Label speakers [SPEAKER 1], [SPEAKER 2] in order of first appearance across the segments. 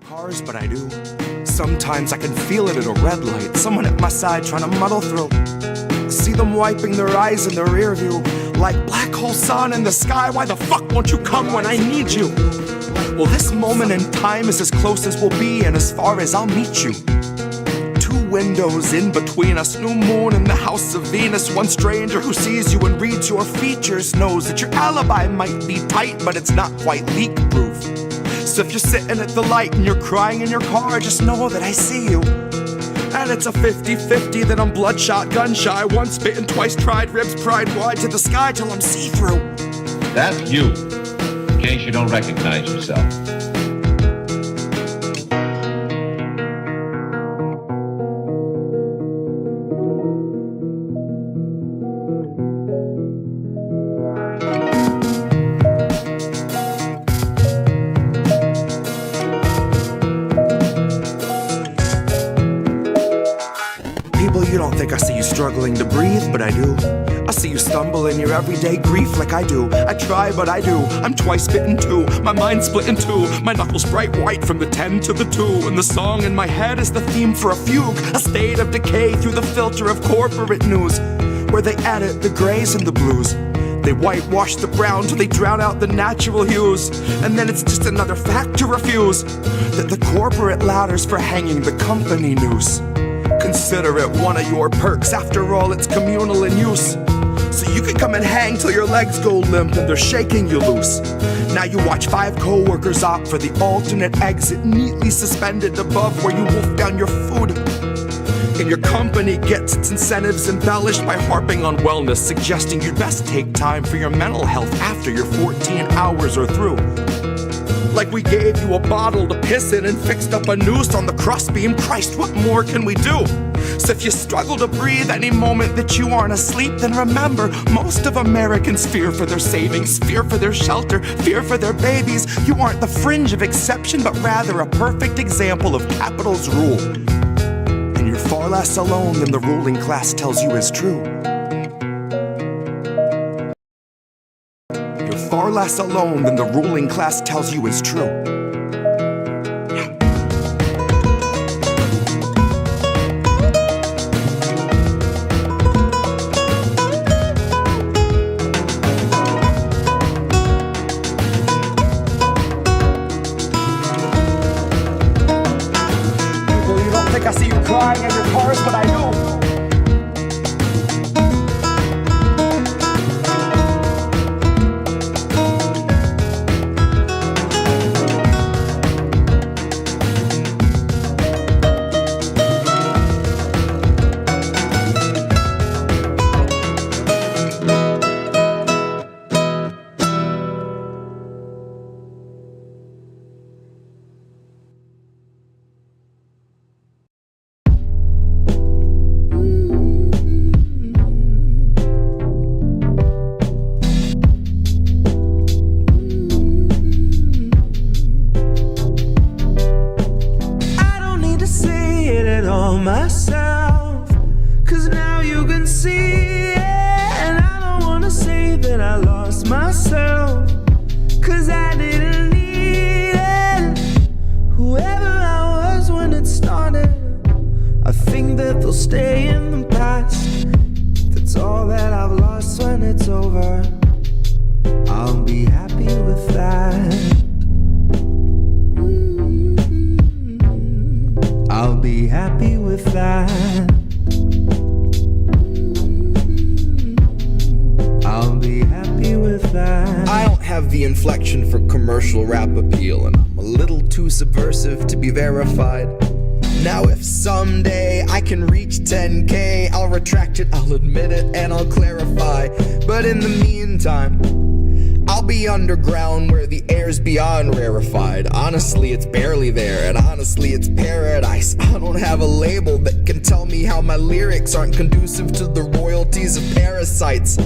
[SPEAKER 1] cars, but I do. Sometimes I can feel it in a red light, someone at my side trying to muddle through. See them wiping their eyes in their rear view, like black hole sun in the sky. Why the fuck won't you come when I need you? Well, this moment in time is as close as we'll be and as far as I'll meet you. Two windows in between us, new moon in the house of Venus. One stranger who sees you and reads your features knows that your alibi might be tight, but it's not quite leak-proof. So if you're sitting at the light and you're crying in your car, just know that I see you. And it's a 50-50 that I'm bloodshot, gun-shy, once bitten, twice tried, ribs pried wide to the sky till I'm see-through.
[SPEAKER 2] That's you, in case you don't recognize yourself.
[SPEAKER 1] You don't think I see you struggling to breathe, but I do. I see you stumble in your everyday grief like I do. I try, but I do. I'm twice bitten too. My mind's split in two. My knuckles bright white from the 10 to the 2. And the song in my head is the theme for a fugue, a state of decay through the filter of corporate news, where they edit the grays and the blues. They whitewash the brown till they drown out the natural hues. And then it's just another fact to refuse, that the corporate ladders for hanging the company noose. Consider it one of your perks, after all it's communal in use. So you can come and hang till your legs go limp and they're shaking you loose. Now you watch 5 co-workers opt for the alternate exit, neatly suspended above where you wolf down your food. And your company gets its incentives embellished by harping on wellness, suggesting you'd best take time for your mental health after your 14 hours are through. Like we gave you a bottle to piss in and fixed up a noose on the crossbeam. Christ, what more can we do? So if you struggle to breathe any moment that you aren't asleep, then remember, most of Americans fear for their savings, fear for their shelter, fear for their babies. You aren't the fringe of exception, but rather a perfect example of capital's rule. And you're far less alone than the ruling class tells you is true. Far less alone than the ruling class tells you is true. People, you don't think I see you crying in your cars, but I do.
[SPEAKER 3] Myself, 'cause now you can see it. And I don't wanna say that I lost myself, 'cause I didn't need it. Whoever I was when it started, I think that they'll stay in the past. That's all that I've lost when it's over. I'll be happy with that. I'll be happy with that. I'll be happy with that.
[SPEAKER 4] I don't have the inflection for commercial rap appeal, and I'm a little too subversive to be verified. Now if someday I can reach 10K, I'll retract it, I'll admit it, and I'll clarify. But in the meantime, I'll be underground where the air's beyond rarefied. Honestly, it's barely there, and honestly, it's paradise. I don't have a label that can tell me how my lyrics aren't conducive to the royalties of parasites.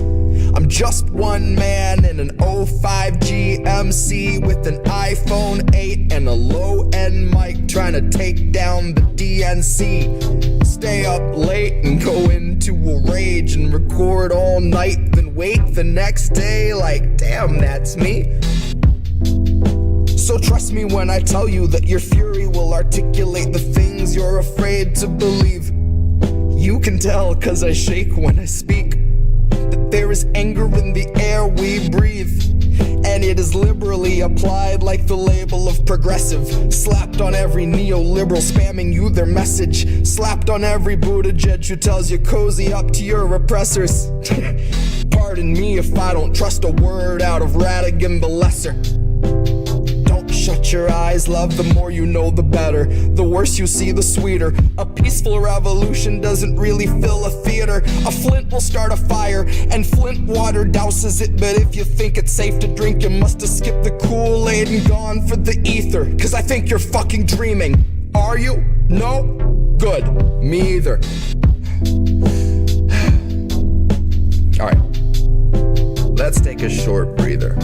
[SPEAKER 4] I'm just one man in an 05 GMC with an iPhone 8 and a low-end mic trying to take down the DNC. Stay up late and go into a rage and record all night, then wake the next day like, damn, that's me. So trust me when I tell you that your fury will articulate the things you're afraid to believe. You can tell 'cause I shake when I speak, that there is anger in the air we breathe, and it is liberally applied like the label of progressive, slapped on every neoliberal spamming you their message, slapped on every Buttigieg who tells you cozy up to your oppressors. Pardon me if I don't trust a word out of Radigan the Lesser. Shut your eyes, love, the more you know the better. The worse you see, the sweeter. A peaceful revolution doesn't really fill a theater. A flint will start a fire, and flint water douses it. But if you think it's safe to drink, you must have skipped the Kool-Aid and gone for the ether. 'Cause I think you're fucking dreaming. Are you? No? Good. Me either. Alright. Let's take a short breather.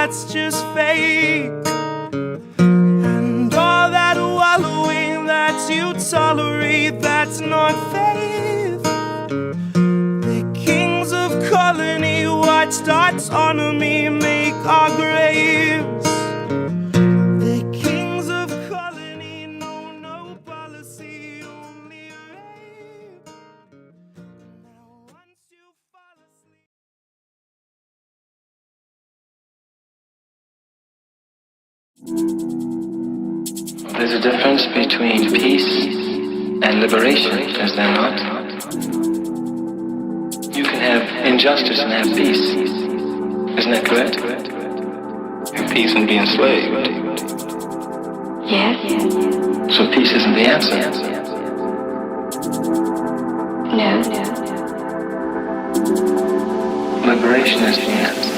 [SPEAKER 3] That's just fake, and all that wallowing that you tolerate, that's not faith. The kings of colony watched autonomy make our graves. The kings of colony know no policy, only rape. Now once you fall asleep.
[SPEAKER 5] There's a difference between peace and liberation, is there not? You can have injustice and have peace. Isn't that correct? Have peace and be enslaved.
[SPEAKER 6] Yes.
[SPEAKER 5] So peace isn't the answer.
[SPEAKER 6] No.
[SPEAKER 5] Liberation is the answer.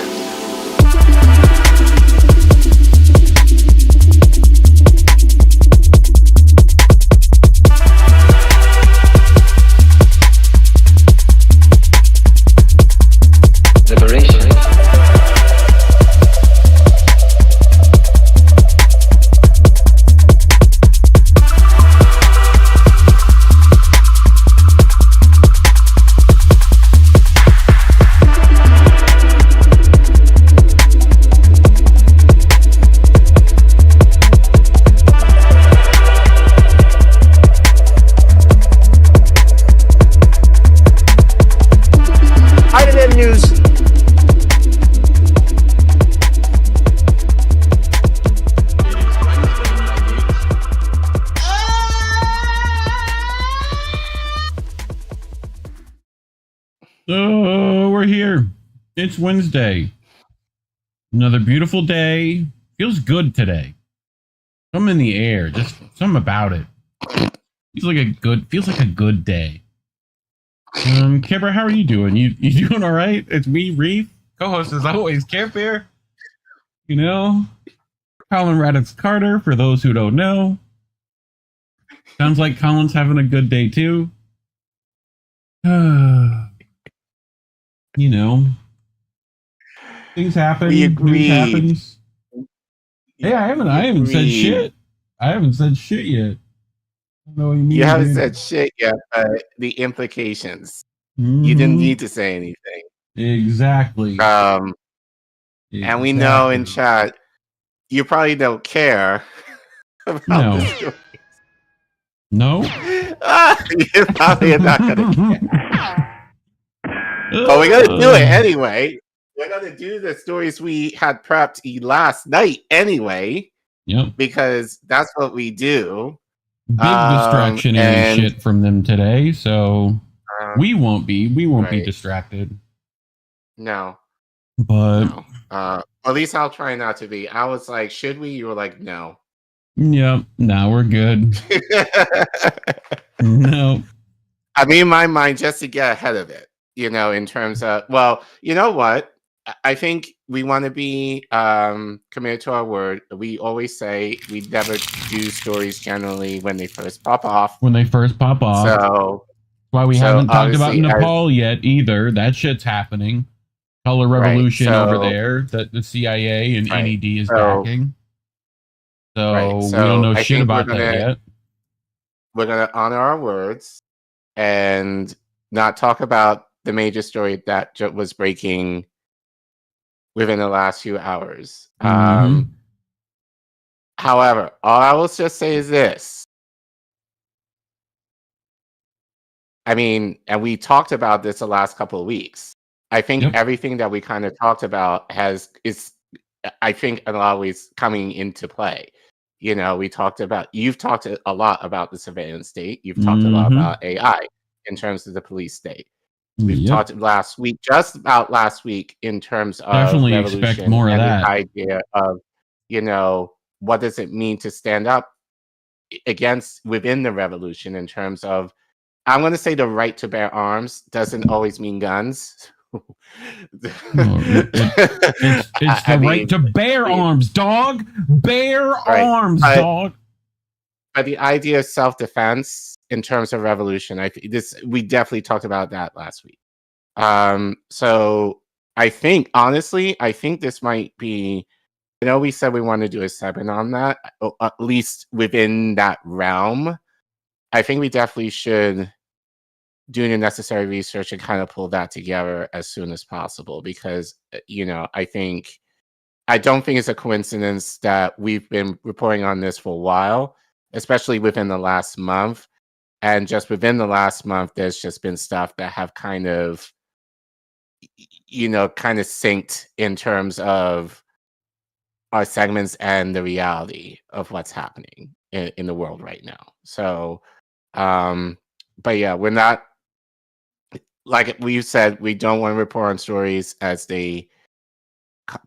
[SPEAKER 7] here. It's Wednesday. Another beautiful day. Feels good today. Something in the air. Just something about it. Feels like a good day. Kipper, how are you doing? You doing all right? It's me, Reef. Co-host as always, Kip here. You know, Collin Radix-Carter, for those who don't know. Sounds like Collin's having a good day too. You know, things happen. News happens. Hey, I haven't said shit. I haven't said shit yet. I don't know what you mean.
[SPEAKER 8] You haven't said shit yet, but the implications. You didn't need to say anything.
[SPEAKER 7] Exactly.
[SPEAKER 8] And we know in chat, you probably don't care about this story.
[SPEAKER 7] No?
[SPEAKER 8] You're probably not going to care. But we're going to do it anyway. We're going to do the stories we had prepped last night anyway.
[SPEAKER 7] Yep.
[SPEAKER 8] Because that's what we do.
[SPEAKER 7] Big distraction and shit from them today, so we won't be distracted.
[SPEAKER 8] No.
[SPEAKER 7] But
[SPEAKER 8] no. At least I'll try not to be. I was like, should we? You were like, no.
[SPEAKER 7] Yep. No, we're good. No.
[SPEAKER 8] I mean, in my mind, just to get ahead of it, you know, in terms of, well, you know what? I think we want to be committed to our word. We always say we never do stories generally when they first pop off.
[SPEAKER 7] So why we haven't talked about Nepal yet either. That shit's happening. Color revolution over there that the CIA and NED is backing. So we don't know shit about that yet.
[SPEAKER 8] We're going to honor our words and not talk about the major story that was breaking within the last few hours. However, all I will just say is this. I mean, and we talked about this the last couple of weeks. I think everything that we kind of talked about is I think in a lot of ways coming into play. You know, you've talked a lot about the surveillance state. You've talked a lot about AI in terms of the police state. We've talked last week in terms of
[SPEAKER 7] definitely expect more of that.
[SPEAKER 8] The idea of, you know, what does it mean to stand up against within the revolution in terms of, I'm going to say the right to bear arms doesn't always mean guns.
[SPEAKER 7] It's the right to bear arms, dog. Bear arms, dog.
[SPEAKER 8] But the idea of self-defense in terms of revolution, we definitely talked about that last week. So I think, honestly, this might be, you know, we said we want to do a segment on that, at least within that realm. I think we definitely should do the necessary research and kind of pull that together as soon as possible, because, you know, I don't think it's a coincidence that we've been reporting on this for a while, especially within the last month. And just within the last month, there's just been stuff that have kind of, you know, kind of synced in terms of our segments and the reality of what's happening in the world right now. So, but yeah, we're not, like we said, we don't want to report on stories as they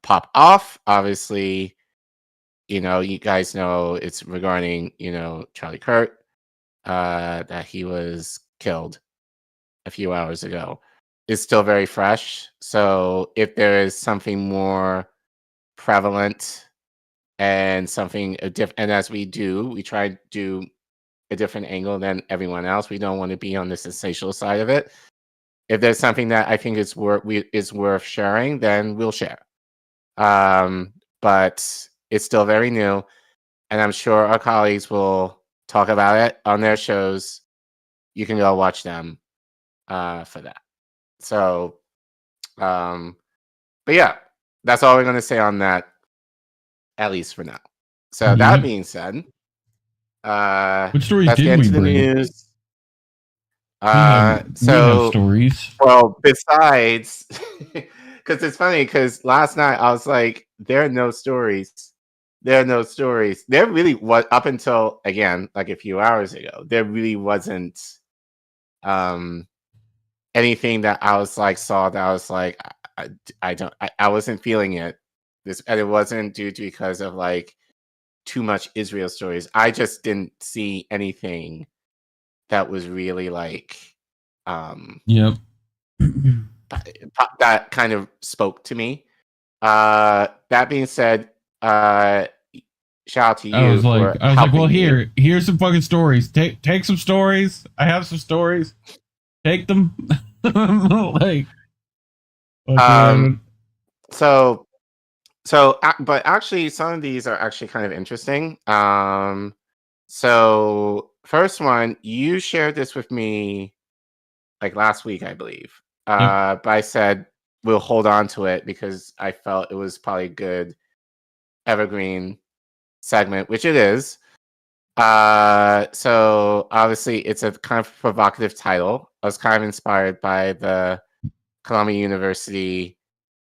[SPEAKER 8] pop off. Obviously, you know, you guys know it's regarding, you know, Charlie Kirk, that he was killed a few hours ago. It's still very fresh. So if there is something more prevalent and something different, and as we try to do a different angle than everyone else. We don't want to be on the sensational side of it. If there's something that I think is worth sharing, then we'll share. But it's still very new, and I'm sure our colleagues will talk about it on their shows. You can go watch them for that. So, but yeah, that's all we're going to say on that, at least for now. So that being said,
[SPEAKER 7] what stories did we bring?
[SPEAKER 8] News.
[SPEAKER 7] We have stories.
[SPEAKER 8] Well, besides, because it's funny, because last night I was like, there are no stories. There are no stories. There really was, up until, again, like a few hours ago, there really wasn't anything that I was like saw that I was like I wasn't feeling it. And it wasn't due to because of like too much Israel stories. I just didn't see anything that was really like
[SPEAKER 7] Yep.
[SPEAKER 8] that kind of spoke to me. That being said, shout out to you.
[SPEAKER 7] I was like, well, here's some fucking stories. Take some stories. I have some stories. Take them. Like,
[SPEAKER 8] but actually, some of these are actually kind of interesting. So first one, you shared this with me like last week, I believe. But I said we'll hold on to it because I felt it was probably a good evergreen segment, which it is. So obviously it's a kind of provocative title. I was kind of inspired by the Columbia University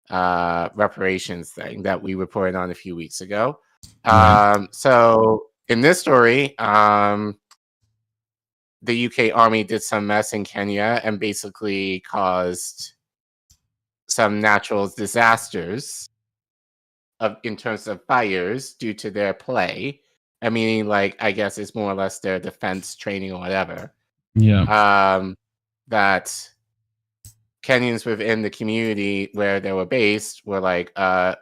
[SPEAKER 8] reparations thing that we reported on a few weeks ago. So in this story, the UK Army did some mess in Kenya and basically caused some natural disasters in terms of fires due to their play. I mean, like, I guess it's more or less their defense training or whatever.
[SPEAKER 7] Yeah.
[SPEAKER 8] That Kenyans within the community where they were based were like,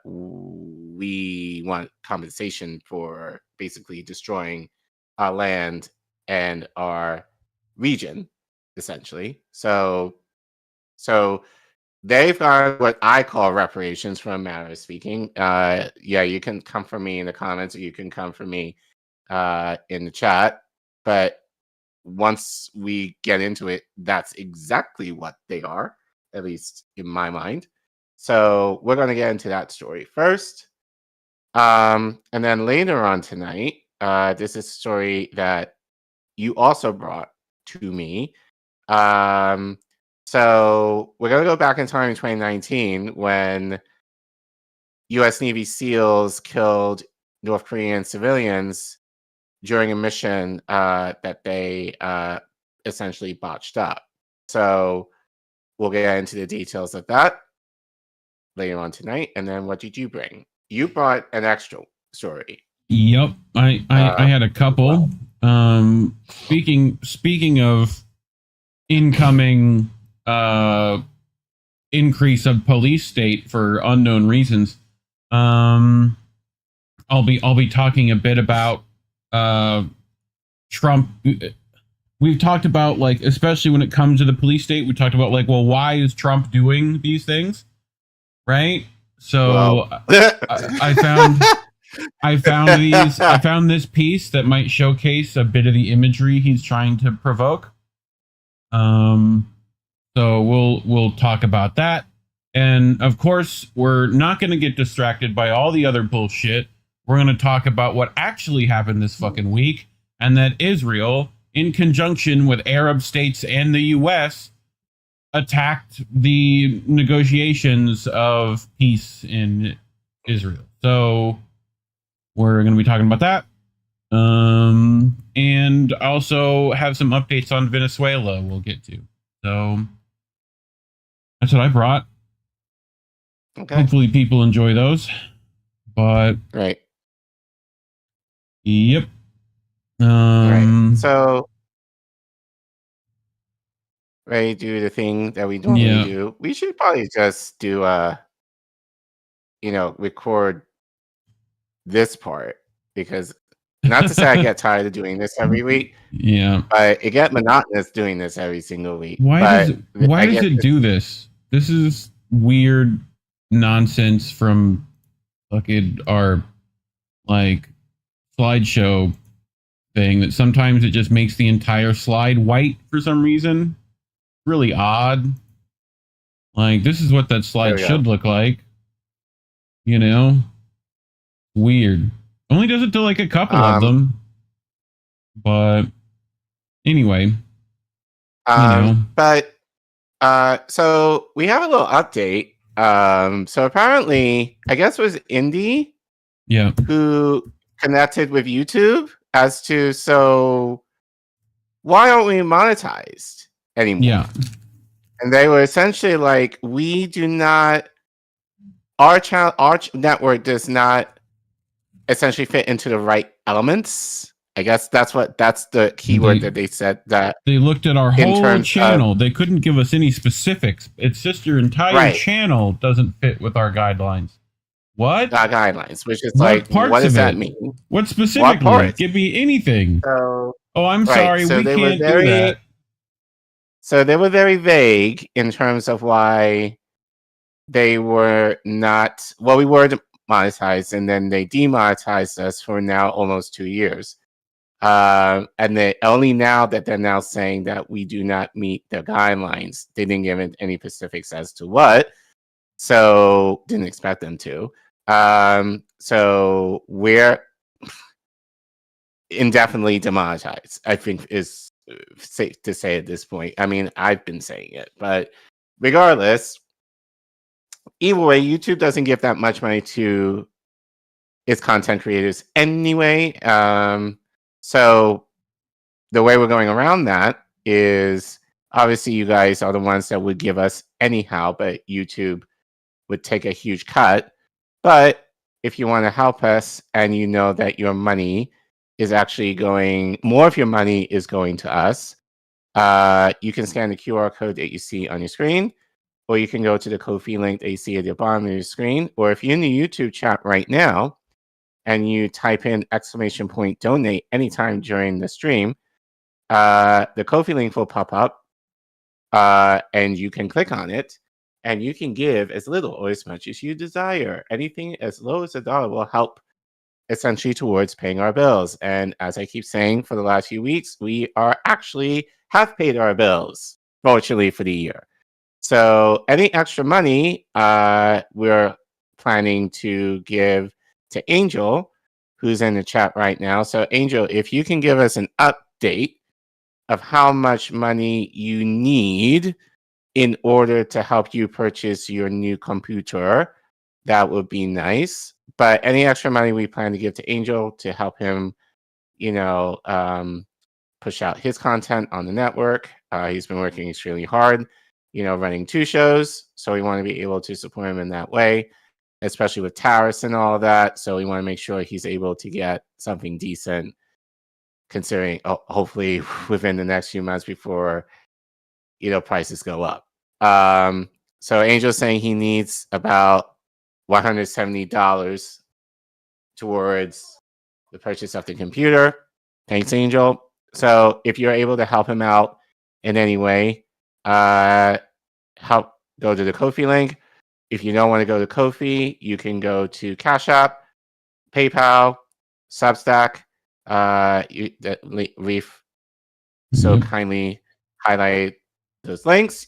[SPEAKER 8] we want compensation for basically destroying our land and our region, essentially. So they've got what I call reparations, from a matter of speaking. Yeah, you can come for me in the comments, or you can come for me in the chat. But once we get into it, that's exactly what they are, at least in my mind. So we're going to get into that story first. And then later on tonight, this is a story that you also brought to me. So we're going to go back in time in 2019 when U.S. Navy SEALs killed North Korean civilians during a mission that they essentially botched up. So we'll get into the details of that later on tonight. And then what did you bring? You brought an extra story.
[SPEAKER 7] Yep, I had a couple. Speaking of incoming increase of police state for unknown reasons, I'll be talking a bit about Trump. We've talked about, like, especially when it comes to the police state, we talked about, like, well, why is Trump doing these things, right? So I found this piece that might showcase a bit of the imagery he's trying to provoke. So we'll talk about that. And of course, we're not going to get distracted by all the other bullshit. We're going to talk about what actually happened this fucking week, and that Israel, in conjunction with Arab states and the US, attacked the negotiations of peace in Israel. So we're going to be talking about that. And also have some updates on Venezuela we'll get to. So that's what I brought.
[SPEAKER 8] Okay.
[SPEAKER 7] Hopefully people enjoy those. But
[SPEAKER 8] right.
[SPEAKER 7] Yep.
[SPEAKER 8] Right. So ready to do the thing that we normally do. We should probably just do record this part, because not to say I get tired of doing this every week.
[SPEAKER 7] Yeah.
[SPEAKER 8] But it gets monotonous doing this every single week.
[SPEAKER 7] Why does it do this? This is weird nonsense from fucking our like slideshow thing that sometimes it just makes the entire slide white for some reason. Really odd. Like, this is what that slide should look like. You know? Weird. Only does it to like a couple of them. But anyway.
[SPEAKER 8] But so we have a little update. So apparently, I guess it was Indy who connected with YouTube as to, so why aren't we monetized anymore?
[SPEAKER 7] Yeah.
[SPEAKER 8] And they were essentially like, we do not, our network does not essentially fit into the right elements. I guess that's the keyword that they said, that
[SPEAKER 7] they looked at our
[SPEAKER 8] in
[SPEAKER 7] whole
[SPEAKER 8] terms
[SPEAKER 7] channel.
[SPEAKER 8] of,
[SPEAKER 7] They couldn't give us any specifics. It's just your entire
[SPEAKER 8] right,
[SPEAKER 7] channel doesn't fit with our guidelines. What?
[SPEAKER 8] guidelines, which is
[SPEAKER 7] What
[SPEAKER 8] like,
[SPEAKER 7] parts
[SPEAKER 8] what does
[SPEAKER 7] of
[SPEAKER 8] that
[SPEAKER 7] it?
[SPEAKER 8] mean?
[SPEAKER 7] What
[SPEAKER 8] What
[SPEAKER 7] specifically?
[SPEAKER 8] parts?
[SPEAKER 7] Give me anything.
[SPEAKER 8] So,
[SPEAKER 7] Oh, I'm
[SPEAKER 8] right,
[SPEAKER 7] sorry.
[SPEAKER 8] so
[SPEAKER 7] We
[SPEAKER 8] they were
[SPEAKER 7] can't do that.
[SPEAKER 8] they were very vague in terms of why they were not, well, we were monetized, and then they demonetized us for now almost 2 years. And they only now that they're now saying that we do not meet their guidelines. They didn't give it any specifics as to what, so didn't expect them to. So we're indefinitely demonetized, I think is safe to say at this point. I mean, I've been saying it, but regardless, either way, YouTube doesn't give that much money to its content creators anyway. So the way we're going around that is, obviously you guys are the ones that would give us anyhow, but YouTube would take a huge cut. But if you want to help us and you know that your money is actually going, more of your money is going to us, you can scan the QR code that you see on your screen, or you can go to the Ko-fi link that you see at the bottom of your screen, or if you're in the YouTube chat right now and you type in !donate anytime during the stream, the Ko-fi link will pop up, and you can click on it, and you can give as little or as much as you desire. Anything as low as $1 will help essentially towards paying our bills. And as I keep saying for the last few weeks, we are actually have paid our bills, fortunately, for the year. So any extra money we're planning to give to Angel, who's in the chat right now. So Angel, if you can give us an update of how much money you need in order to help you purchase your new computer, that would be nice. But any extra money we plan to give to Angel to help him, push out his content on the network. He's been working extremely hard, running 2 shows. So we want to be able to support him in that way, especially with tariffs and all of that. So we want to make sure he's able to get something decent, considering hopefully within the next few months before, prices go up. So Angel's saying he needs about $170 towards the purchase of the computer. Thanks, Angel. So if you're able to help him out in any way, help go to the Ko-fi link. If you don't want to go to Ko-fi, you can go to Cash App, PayPal, Substack, Reef. So kindly highlight those links.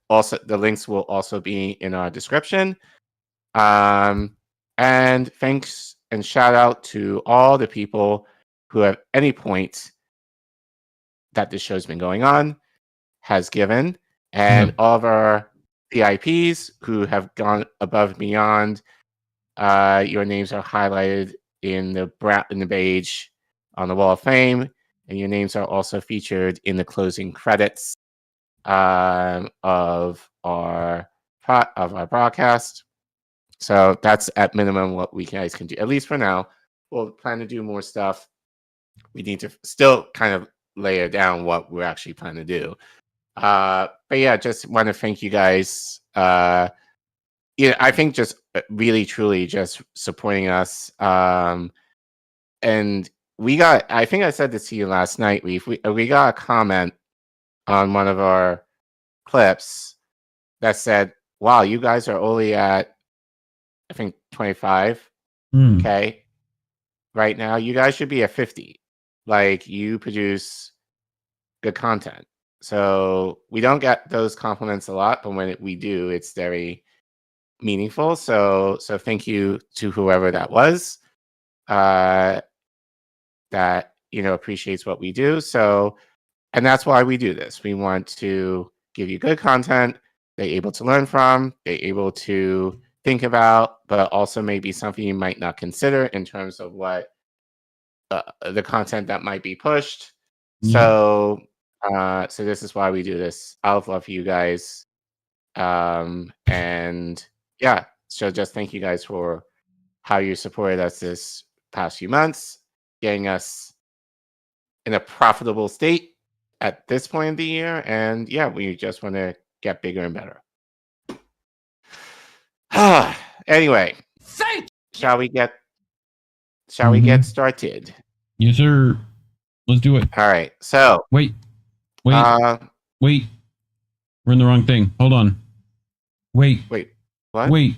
[SPEAKER 8] Also, the links will also be in our description. And thanks and shout out to all the people who at any point that this show's been going on has given, and all of our VIPs who have gone above and beyond. Your names are highlighted in the badge on the Wall of Fame, and your names are also featured in the closing credits of our broadcast. So that's at minimum what we guys can do, at least for now. We'll plan to do more stuff. We need to still kind of layer down what we're actually planning to do. But yeah, just want to thank you guys. I think just really, truly just supporting us. And I think I said this to you last night, Reef. We got a comment on one of our clips that said, wow, you guys are only at, I think, 25. Okay. Right now, you guys should be at 50. Like, you produce good content. So we don't get those compliments a lot, but when we do, it's very meaningful. So thank you to whoever that was that appreciates what we do. So, and that's why we do this. We want to give you good content they're able to learn from, they're able to think about, but also maybe something you might not consider in terms of what the content that might be pushed. So this is why we do this. Out of love for you guys. And yeah, so just thank you guys for how you supported us this past few months, getting us in a profitable state at this point of the year. And yeah, we just want to get bigger and better. Anyway, shall we get started?
[SPEAKER 7] Yes, sir. Let's do it.
[SPEAKER 8] All right. So
[SPEAKER 7] Wait. We're in the wrong thing. Hold on. Wait.
[SPEAKER 8] What?
[SPEAKER 7] Wait.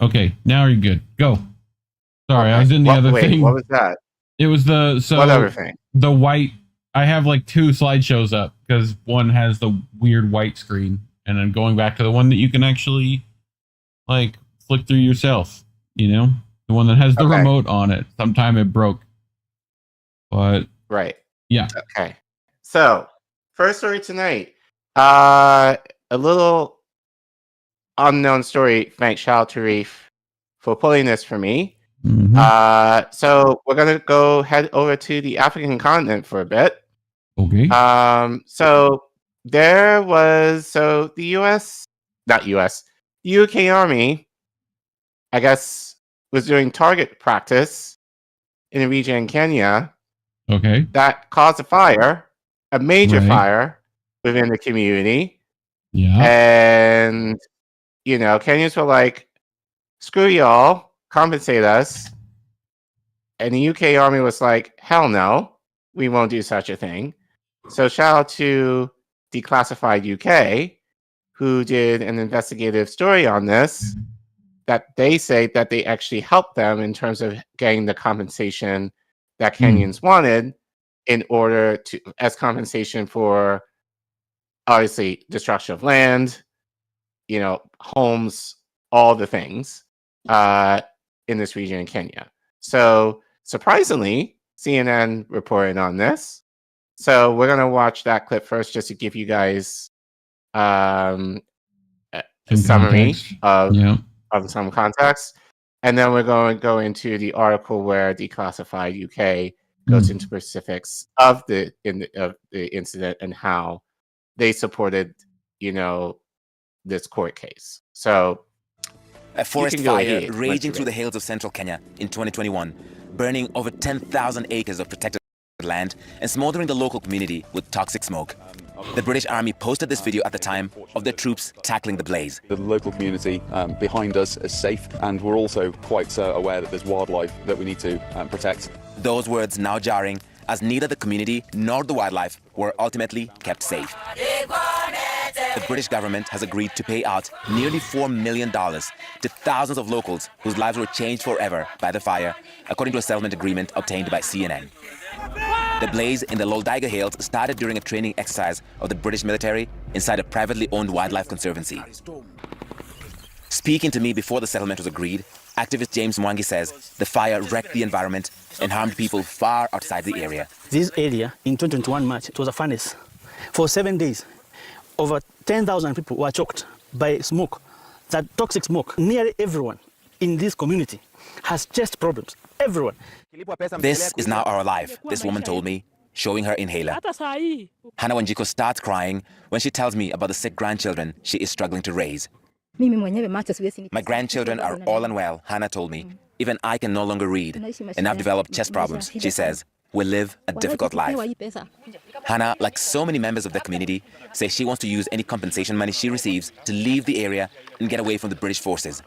[SPEAKER 7] Okay, now you're good. Go. Sorry, I was in the other thing.
[SPEAKER 8] What was that?
[SPEAKER 7] It was
[SPEAKER 8] What other thing?
[SPEAKER 7] The white. I have like 2 slideshows up because one has the weird white screen, and I'm going back to the one that you can actually like flick through yourself. You know, the one that has the remote on it. Sometime it broke, but
[SPEAKER 8] right.
[SPEAKER 7] Yeah.
[SPEAKER 8] Okay. So first story tonight. A little unknown story. Thanks, shout out to Reef for pulling this for me.
[SPEAKER 7] Mm-hmm.
[SPEAKER 8] So we're gonna head over to the African continent for a bit.
[SPEAKER 7] Okay.
[SPEAKER 8] So there was the UK Army, I guess, was doing target practice in a region in Kenya.
[SPEAKER 7] Okay.
[SPEAKER 8] That caused a major fire within the community.
[SPEAKER 7] Yeah.
[SPEAKER 8] And Kenyans were like, screw y'all, compensate us. And the UK Army was like, hell no, we won't do such a thing. So shout out to Declassified UK, who did an investigative story on this, that they say that they actually helped them in terms of getting the compensation that Kenyans wanted in order to, as compensation for obviously destruction of land, homes, all the things in this region in Kenya. So surprisingly, CNN reported on this. So we're going to watch that clip first just to give you guys a summary of some context. And then we're going to go into the article where Declassified UK goes into specifics of the incident and how they supported, this court case. So
[SPEAKER 9] a forest fire raging through the hills of central Kenya in 2021, burning over 10,000 acres of protected land and smothering the local community with toxic smoke. The British Army posted this video at the time of their troops tackling the blaze.
[SPEAKER 10] The local community behind us is safe, and we're also quite aware that there's wildlife that we need to protect.
[SPEAKER 9] Those words now jarring, as neither the community nor the wildlife were ultimately kept safe. The British government has agreed to pay out nearly $4 million to thousands of locals whose lives were changed forever by the fire, according to a settlement agreement obtained by CNN. The blaze in the Loldaiga Hills started during a training exercise of the British military inside a privately owned wildlife conservancy. Speaking to me before the settlement was agreed, activist James Mwangi says the fire wrecked the environment and harmed people far outside the area.
[SPEAKER 11] This area, in 2021 March, it was a furnace. For 7 days, over 10,000 people were choked by smoke, that toxic smoke. Nearly everyone in this community has chest problems. Everyone.
[SPEAKER 9] This is now our life, this woman told me, showing her inhaler. Hannah Wanjiko starts crying when she tells me about the sick grandchildren she is struggling to raise. My grandchildren are all unwell, Hannah told me. Even I can no longer read, and I've developed chest problems, she says. We live a difficult life. Hannah, like so many members of the community, says she wants to use any compensation money she receives to leave the area and get away from the British forces.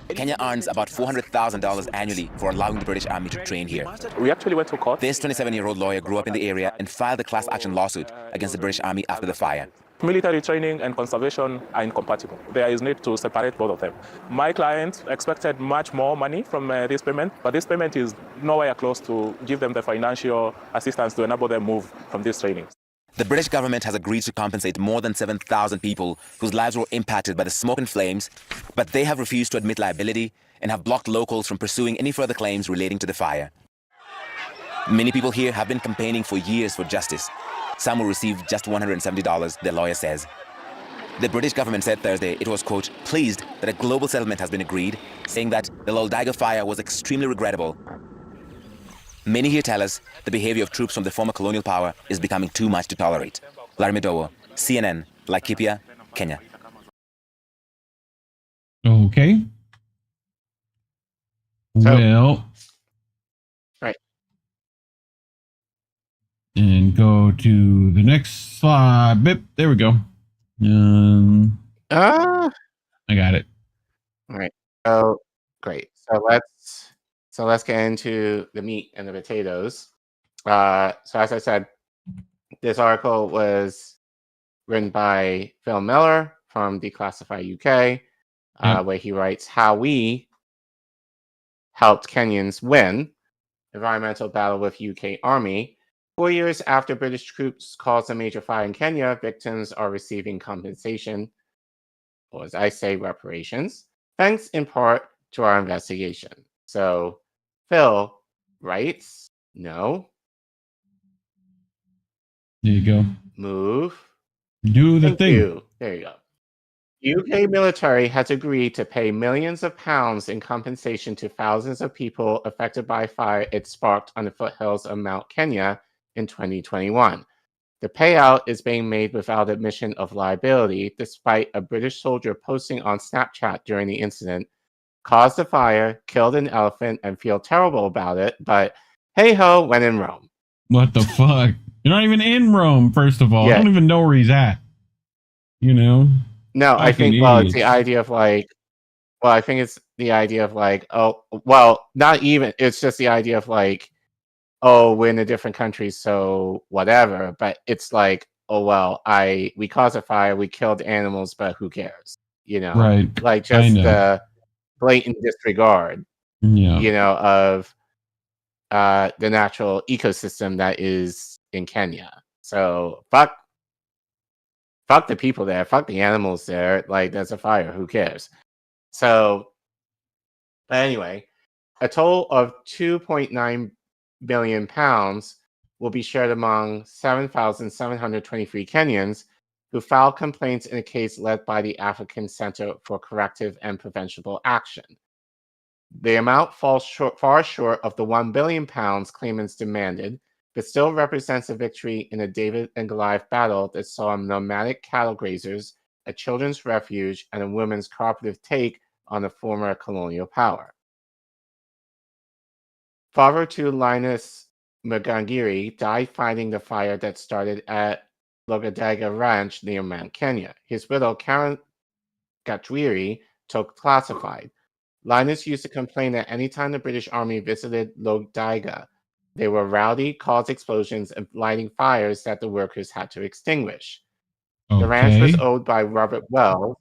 [SPEAKER 9] Kenya earns about $400,000 annually for allowing the British Army to train here.
[SPEAKER 12] We actually went to court.
[SPEAKER 9] This 27-year-old lawyer grew up in the area and filed a class action lawsuit against the British Army after the fire.
[SPEAKER 12] Military training and conservation are incompatible. There is need to separate both of them. My client expected much more money from this payment, but this payment is nowhere close to give them the financial assistance to enable them move from this training.
[SPEAKER 9] The British government has agreed to compensate more than 7,000 people whose lives were impacted by the smoke and flames, but they have refused to admit liability and have blocked locals from pursuing any further claims relating to the fire. Many people here have been campaigning for years for justice. Some will receive just $170, the lawyer says. The British government said Thursday it was, quote, pleased that a global settlement has been agreed, saying that the Loldaiga fire was extremely regrettable. Many here tell us the behavior of troops from the former colonial power is becoming too much to tolerate. Larry Medowo, CNN, Laikipia, Kenya.
[SPEAKER 7] Okay. Well.
[SPEAKER 8] Right.
[SPEAKER 7] And go to the next slide. Bip. There we go. I got it.
[SPEAKER 8] All right. Oh, great. So let's get into the meat and the potatoes. So as I said, this article was written by Phil Miller from Declassified UK, where he writes how we helped Kenyans win environmental battle with UK Army. 4 years after British troops caused a major fire in Kenya, victims are receiving compensation, or as I say, reparations, thanks in part to our investigation. So Phil writes, no.
[SPEAKER 7] There you go.
[SPEAKER 8] Move.
[SPEAKER 7] Do the thing.
[SPEAKER 8] You. There you go. UK military has agreed to pay millions of pounds in compensation to thousands of people affected by fire it sparked on the foothills of Mount Kenya in 2021. The payout is being made without admission of liability, despite a British soldier posting on Snapchat during the incident, caused the fire, killed an elephant, and feel terrible about it, but hey-ho, when in Rome.
[SPEAKER 7] What the fuck? You're not even in Rome, first of all.
[SPEAKER 8] Yeah.
[SPEAKER 7] I don't even know where he's at. You know?
[SPEAKER 8] No, I think, it's the idea of like, oh, well, not even, it's just the idea of like, oh, we're in a different country, so whatever. But it's like, oh, well, we caused a fire, we killed animals, but who cares? You know?
[SPEAKER 7] Right.
[SPEAKER 8] Like just the blatant disregard, of the natural ecosystem that is in Kenya. So fuck the people there, fuck the animals there. Like there's a fire, who cares? So, but anyway, a total of £2.9 billion will be shared among 7,723 Kenyans who filed complaints in a case led by the African Center for Corrective and Preventable Action. The amount falls far short of the £1 billion claimants demanded, but still represents a victory in a David and Goliath battle that saw nomadic cattle grazers, a children's refuge, and a women's cooperative take on the former colonial power. Father to Linus Mugangiri died fighting the fire that started at Logadaga Ranch near Mount Kenya. His widow, Karen Gatwiri, told Classified. Linus used to complain that anytime the British Army visited Logadaga, they were rowdy, caused explosions, and lighting fires that the workers had to extinguish.
[SPEAKER 7] Okay.
[SPEAKER 8] The ranch was owned by Robert Wells,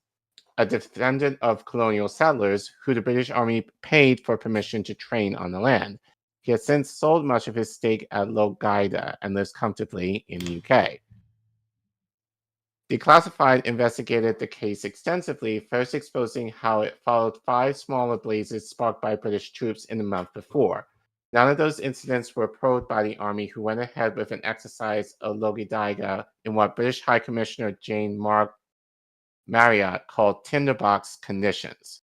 [SPEAKER 8] a descendant of colonial settlers who the British Army paid for permission to train on the land. He has since sold much of his stake at Logadaga and lives comfortably in the UK. Declassified investigated the case extensively, first exposing how it followed 5 smaller blazes sparked by British troops in the month before. None of those incidents were probed by the Army, who went ahead with an exercise of Logadaga in what British High Commissioner Jane Marriott called tinderbox conditions.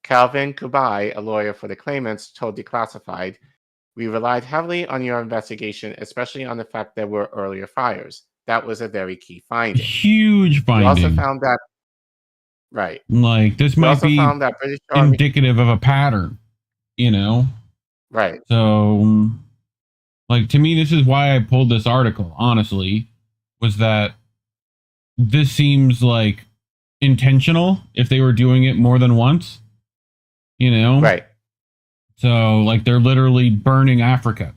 [SPEAKER 8] Calvin Kubai, a lawyer for the claimants, told Declassified, "We relied heavily on your investigation, especially on the fact there were earlier fires. That was a very key finding."
[SPEAKER 7] Huge finding.
[SPEAKER 8] We also found that, right.
[SPEAKER 7] Like, this might be
[SPEAKER 8] British Army,
[SPEAKER 7] indicative of a pattern, you know?
[SPEAKER 8] Right.
[SPEAKER 7] So, like, to me, this is why I pulled this article, honestly, was that this seems like intentional if they were doing it more than once, you know?
[SPEAKER 8] Right.
[SPEAKER 7] So, like, they're literally burning Africa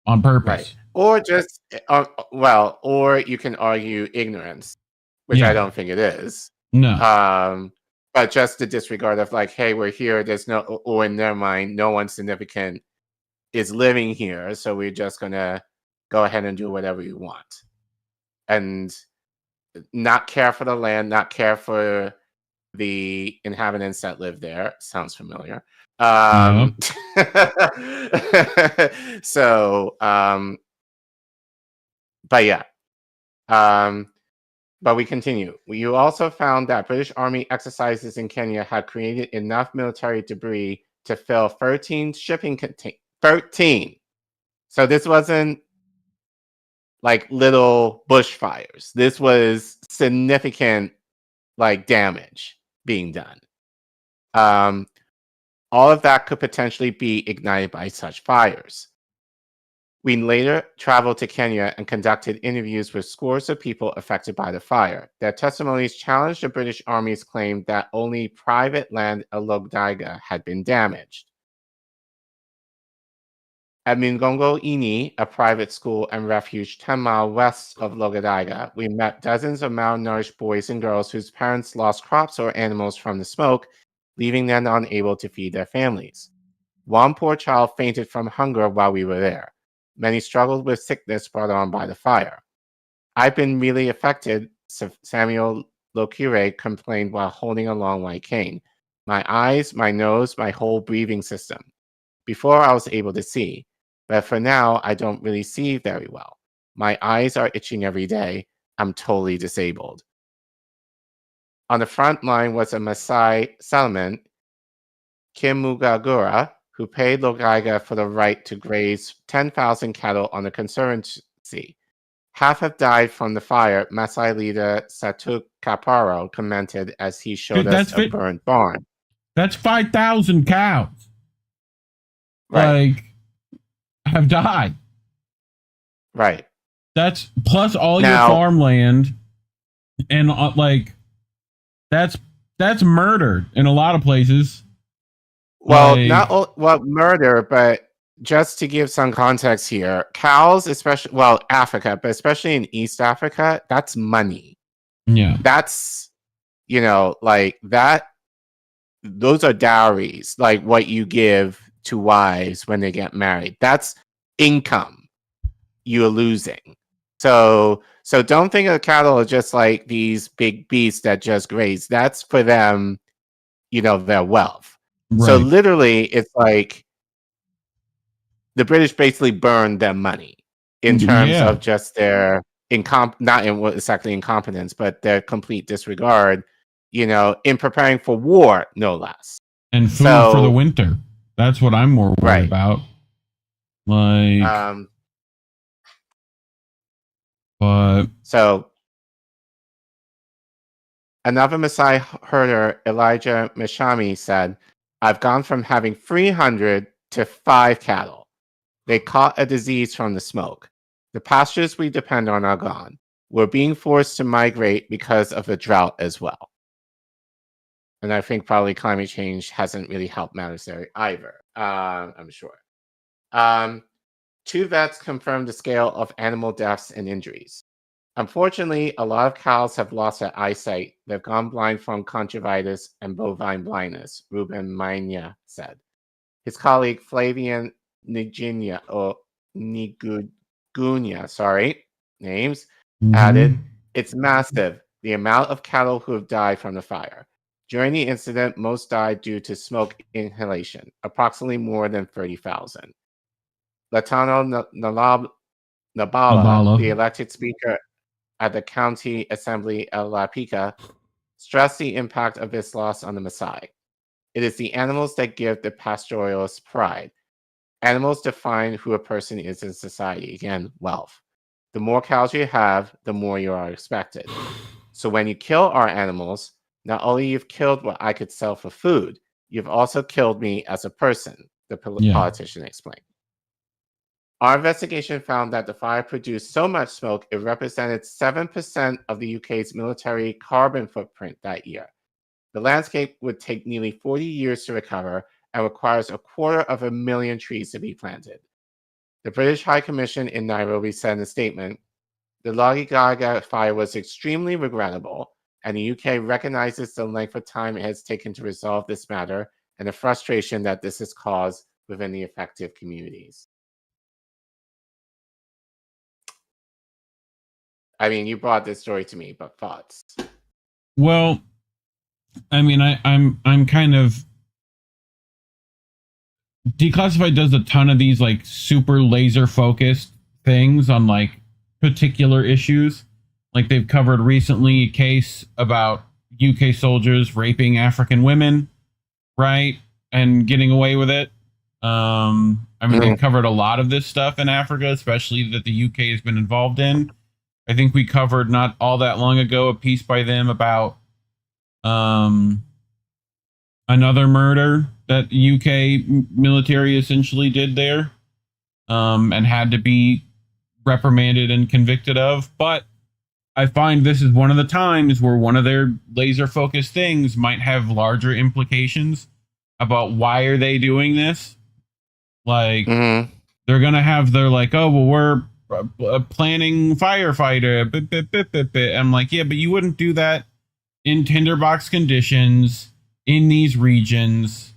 [SPEAKER 7] on purpose.
[SPEAKER 8] Right. Or just, or you can argue ignorance, which I don't think it is.
[SPEAKER 7] No.
[SPEAKER 8] But just the disregard of like, hey, we're here. There's no, or in their mind, no one significant is living here. So we're just going to go ahead and do whatever we want. And not care for the land, not care for the inhabitants that live there. Sounds familiar. So, but yeah. But we continue. You also found that British Army exercises in Kenya had created enough military debris to fill 13 shipping containers. 13 So this wasn't like little bushfires. This was significant like damage being done. All of that could potentially be ignited by such fires. We later traveled to Kenya and conducted interviews with scores of people affected by the fire. Their testimonies challenged the British Army's claim that only private land at Logdaiga had been damaged. At Mingongo Ini, a private school and refuge 10 miles west of Logdaiga, we met dozens of malnourished boys and girls whose parents lost crops or animals from the smoke, leaving them unable to feed their families. One poor child fainted from hunger while we were there. Many struggled with sickness brought on by the fire. I've been really affected, Samuel Lokire complained while holding a long white cane. My eyes, my nose, my whole breathing system. Before I was able to see, but for now I don't really see very well. My eyes are itching every day. I'm totally disabled. On the front line was a Maasai settlement, Kimugagura, who paid Logaiga for the right to graze 10,000 cattle on the conservancy. Half have died from the fire, Maasai leader Satuk Kaparo commented as he showed us a burnt barn.
[SPEAKER 7] That's 5,000 cows.
[SPEAKER 8] Right.
[SPEAKER 7] Like, have died.
[SPEAKER 8] Right.
[SPEAKER 7] That's plus all your farmland. And like, that's murder in a lot of places.
[SPEAKER 8] Well, not murder, but just to give some context here, cows, especially, well, Africa, but especially in East Africa, that's money.
[SPEAKER 7] Yeah.
[SPEAKER 8] That's, you know, like that, those are dowries, like what you give to wives when they get married. That's income you're losing. So don't think of cattle as just like these big beasts that just graze. That's for them, you know, their wealth. Right. So literally, it's like the British basically burned their money in terms of just their not in exactly incompetence, but their complete disregard, you know, in preparing for war, no less.
[SPEAKER 7] And food for the winter. That's what I'm more worried about. Like, but
[SPEAKER 8] so another Maasai herder, Elijah Mishami, said, I've gone from having 300 to 5 cattle. They caught a disease from the smoke. The pastures we depend on are gone. We're being forced to migrate because of the drought as well. And I think probably climate change hasn't really helped matters there either, I'm sure. 2 vets confirmed the scale of animal deaths and injuries. Unfortunately, a lot of cows have lost their eyesight. They've gone blind from conjunctivitis and bovine blindness, Ruben Maina said. His colleague Flavian Nigunya, added, it's massive, the amount of cattle who have died from the fire. During the incident, most died due to smoke inhalation, approximately more than 30,000. Latano Nabala, the elected speaker at the County Assembly El Lapika, stressed the impact of this loss on the Maasai. It is the animals that give the pastoralists pride. Animals define who a person is in society. Again, wealth. The more cows you have, the more you are expected. So when you kill our animals, not only you've killed what I could sell for food, you've also killed me as a person, the politician explained. Our investigation found that the fire produced so much smoke, it represented 7% of the UK's military carbon footprint that year. The landscape would take nearly 40 years to recover and requires 250,000 trees to be planted. The British High Commission in Nairobi said in a statement, the Logaiga fire was extremely regrettable, and the UK recognizes the length of time it has taken to resolve this matter and the frustration that this has caused within the affected communities. I mean, you brought this story to me, but thoughts?
[SPEAKER 7] Well, I mean, I'm kind of Declassified does a ton of these like super laser focused things on like particular issues. Like they've covered recently a case about UK soldiers raping African women, right? And getting away with it. I mean, they covered a lot of this stuff in Africa, especially that the UK has been involved in. I think we covered not all that long ago a piece by them about another murder that UK military essentially did there, and had to be reprimanded and convicted of. But I find this is one of the times where one of their laser focused things might have larger implications about why are they doing this. Like they're gonna have their like, oh well, we're planning firefighter. I'm like, yeah, but you wouldn't do that in tinderbox conditions in these regions.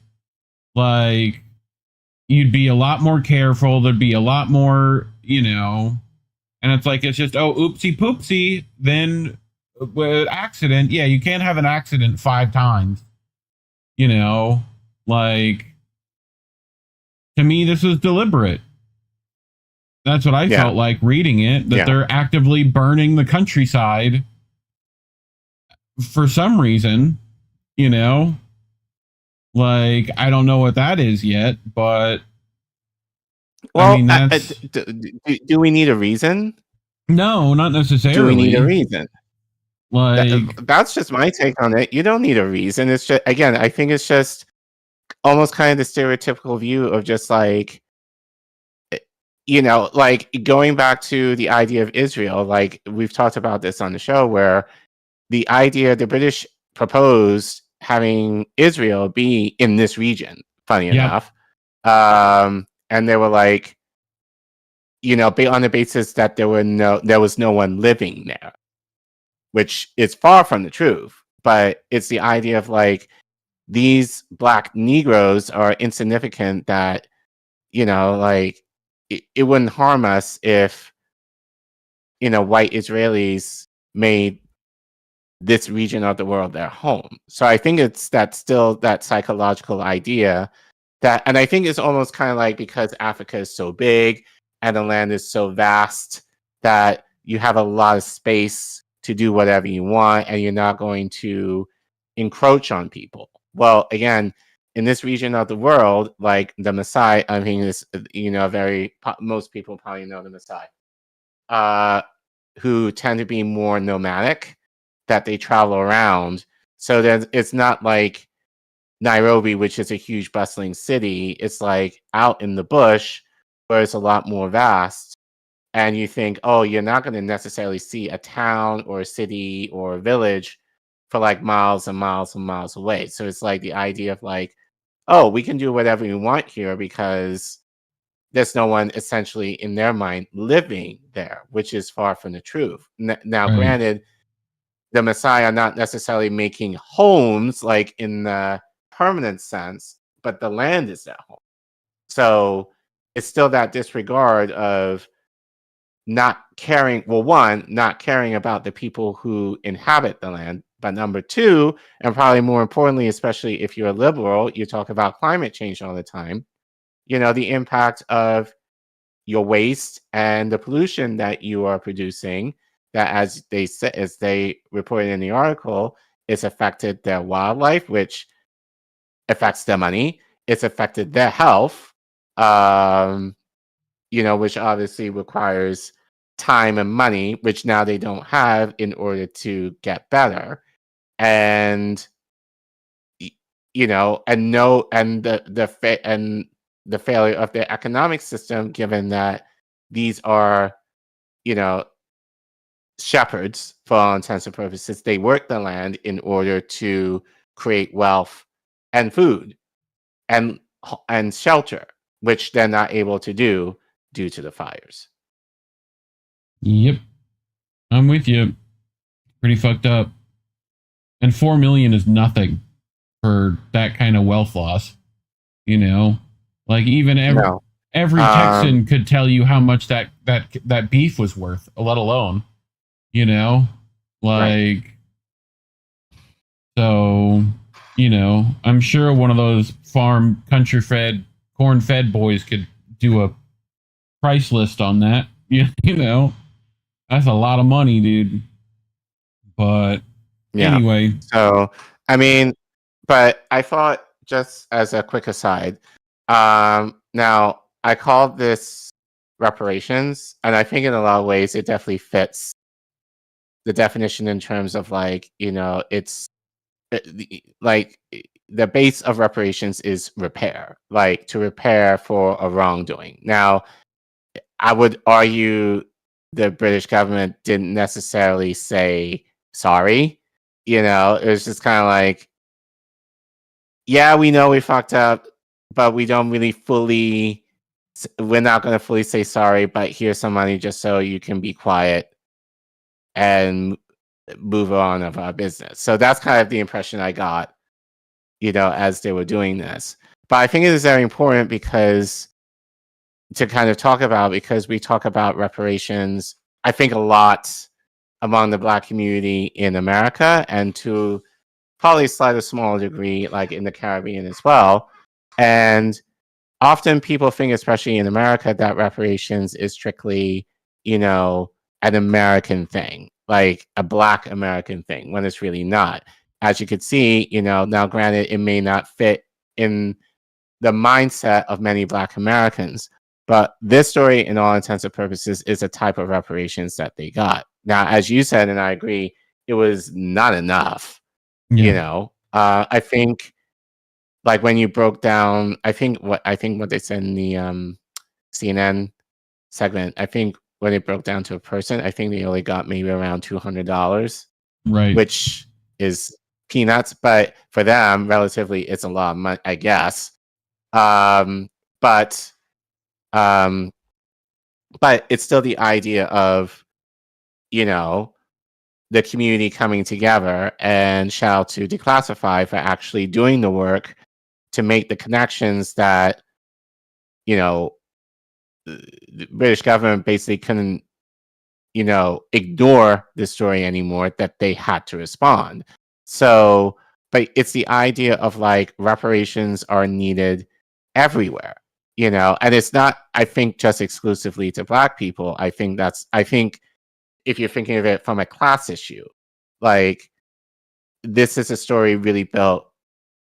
[SPEAKER 7] Like, you'd be a lot more careful. There'd be a lot more, and it's like, it's just, oh, oopsie poopsie. Then accident. Yeah, you can't have an accident 5 times. Like, to me, this was deliberate. That's what I felt like reading it, that they're actively burning the countryside for some reason, like, I don't know what that is yet, but
[SPEAKER 8] well,
[SPEAKER 7] I mean, that's...
[SPEAKER 8] do we need a reason?
[SPEAKER 7] No, not necessarily.
[SPEAKER 8] Do we need a reason?
[SPEAKER 7] Like,
[SPEAKER 8] that's just my take on it. You don't need a reason. It's just, again, I think it's just almost kind of the stereotypical view of just like, like going back to the idea of Israel, like we've talked about this on the show, where the British proposed having Israel be in this region, funny enough. And they were like, on the basis that there was no one living there, which is far from the truth. But it's the idea of like, these Black Negroes are insignificant, that, like, it wouldn't harm us if, white Israelis made this region of the world their home. So I think that's still that psychological idea that, and I think it's almost kind of like, because Africa is so big and the land is so vast that you have a lot of space to do whatever you want, and you're not going to encroach on people. Well, again, in this region of the world, like the Maasai, I mean, it's, most people probably know the Maasai, who tend to be more nomadic, that they travel around. So that it's not like Nairobi, which is a huge bustling city. It's like out in the bush where it's a lot more vast. And you think, oh, you're not going to necessarily see a town or a city or a village for like miles and miles and miles away. So it's like the idea of like, oh, we can do whatever we want here because there's no one essentially in their mind living there, which is far from the truth. Now, granted, the Maasai are not necessarily making homes like in the permanent sense, but the land is their home. So it's still that disregard of not caring. Well, one, not caring about the people who inhabit the land. But number two, and probably more importantly, especially if you're a liberal, you talk about climate change all the time. The impact of your waste and the pollution that you are producing, that as they reported in the article, it's affected their wildlife, which affects their money. It's affected their health, which obviously requires time and money, which now they don't have in order to get better. And the failure of their economic system, given that these are, shepherds for all intents and purposes. They work the land in order to create wealth and food and shelter, which they're not able to do due to the fires.
[SPEAKER 7] Yep, I'm with you. Pretty fucked up. And 4 million is nothing for that kind of wealth loss. Like even every Texan could tell you how much that beef was worth, let alone, like, so, I'm sure one of those farm country-fed, corn-fed boys could do a price list on that. That's a lot of money, dude. But anyway.
[SPEAKER 8] So, I mean, but I thought, just as a quick aside, Now, I call this reparations, and I think in a lot of ways it definitely fits the definition in terms of like, it's like the base of reparations is repair, like to repair for a wrongdoing. Now, I would argue the British government didn't necessarily say sorry. It was just kind of like, yeah, we know we fucked up, but we don't really we're not going to fully say sorry, but here's some money just so you can be quiet and move on of our business. So that's kind of the impression I got, as they were doing this. But I think it is very important because we talk about reparations, I think a lot among the Black community in America, and to probably a slightly smaller degree, like in the Caribbean as well. And often people think, especially in America, that reparations is strictly, an American thing, like a Black American thing, when it's really not. As you could see, now granted, it may not fit in the mindset of many Black Americans, but this story, in all intents and purposes, is a type of reparations that they got. Now, as you said, and I agree, it was not enough.
[SPEAKER 7] Yeah.
[SPEAKER 8] I think, like when you broke down, I think what they said in the CNN segment, I think when it broke down to a person, I think they only got maybe around $200,
[SPEAKER 7] right?
[SPEAKER 8] Which is peanuts, but for them, relatively, it's a lot of money, I guess. But it's still the idea of, the community coming together, and shout out to Declassified for actually doing the work to make the connections that, the British government basically couldn't, ignore the story anymore, that they had to respond. So, but it's the idea of like reparations are needed everywhere, and it's not, I think, just exclusively to Black people. I think if you're thinking of it from a class issue, like this is a story really built,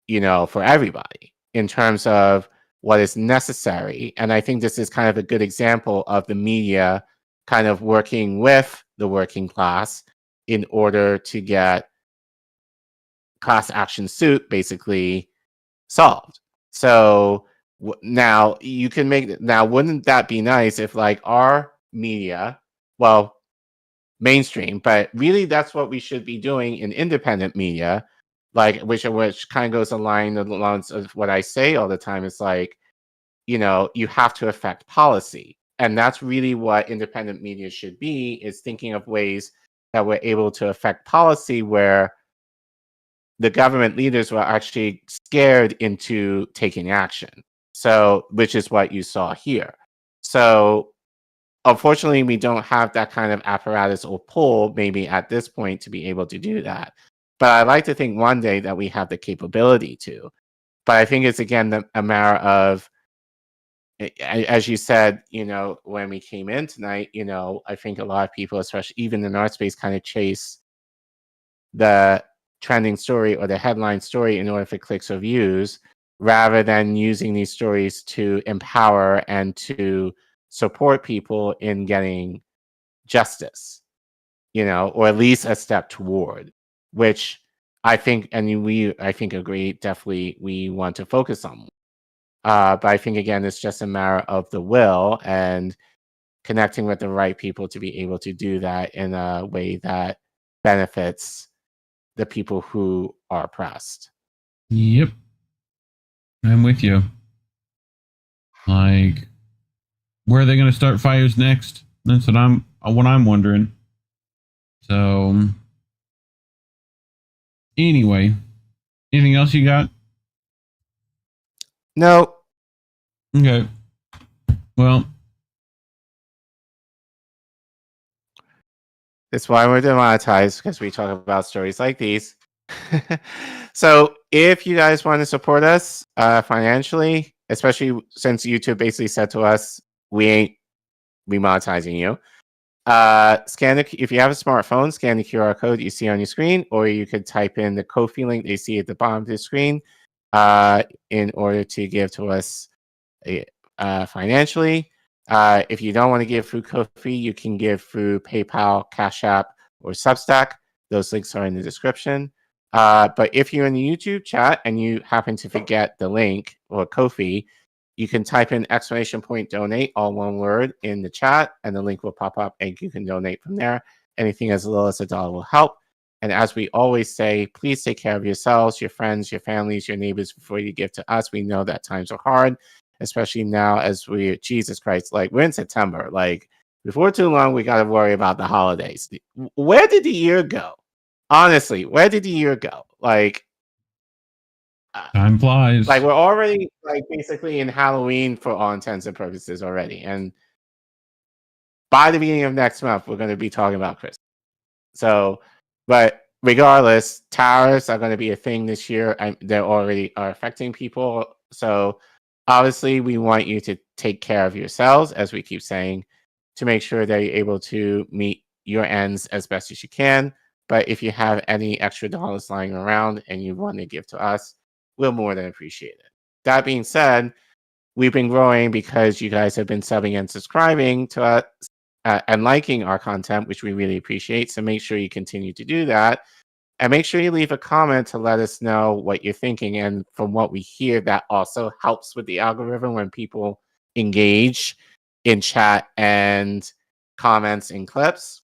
[SPEAKER 8] for everybody in terms of what is necessary. And I think this is kind of a good example of the media kind of working with the working class in order to get class action suit basically solved. So now you can wouldn't that be nice if like our media, well, mainstream, but really that's what we should be doing in independent media, like which kind of goes along the lines of what I say all the time. It's like, you have to affect policy, and that's really what independent media should be, is thinking of ways that we're able to affect policy where the government leaders were actually scared into taking action. So, which is what you saw here. So unfortunately, we don't have that kind of apparatus or pull maybe at this point to be able to do that. But I like to think one day that we have the capability to. But I think it's, again, a matter of, as you said, when we came in tonight, I think a lot of people, especially even in our space, kind of chase the trending story or the headline story in order for clicks or views, rather than using these stories to empower and to support people in getting justice, or at least a step toward, which I think, and I think agree, definitely we want to focus on. But I think, again, it's just a matter of the will and connecting with the right people to be able to do that in a way that benefits the people who are oppressed.
[SPEAKER 7] Yep. I'm with you. Like, where are they going to start fires next? That's what I'm wondering. So, anyway, anything else you got?
[SPEAKER 8] No.
[SPEAKER 7] Okay. Well,
[SPEAKER 8] that's why we're demonetized, because we talk about stories like these. So if you guys want to support us financially, especially since YouTube basically said to us, we ain't remonetizing you, if you have a smartphone, scan the QR code you see on your screen, or you could type in the Ko-fi link they see at the bottom of the screen in order to give to us financially. If you don't want to give through Ko-fi, you can give through PayPal, Cash App, or Substack. Those links are in the description. But if you're in the YouTube chat and you happen to forget the link or Ko-fi, you can type in !donate, all one word, in the chat, and the link will pop up, and you can donate from there. Anything as little as $1 will help. And as we always say, please take care of yourselves, your friends, your families, your neighbors before you give to us. We know that times are hard, especially now as Jesus Christ, like we're in September. Like before too long, we got to worry about the holidays. Where did the year go? Honestly, where did the year go? Like,
[SPEAKER 7] time flies.
[SPEAKER 8] Like we're already like basically in Halloween for all intents and purposes already. And by the beginning of next month, we're going to be talking about Christmas. So, but regardless, tariffs are going to be a thing this year. They already are affecting people. So obviously, we want you to take care of yourselves, as we keep saying, to make sure that you're able to meet your ends as best as you can. But if you have any extra dollars lying around and you want to give to us, we'll more than appreciate it. That being said, we've been growing because you guys have been subbing and subscribing to us and liking our content, which we really appreciate. So make sure you continue to do that. And make sure you leave a comment to let us know what you're thinking. And from what we hear, that also helps with the algorithm when people engage in chat and comments and clips.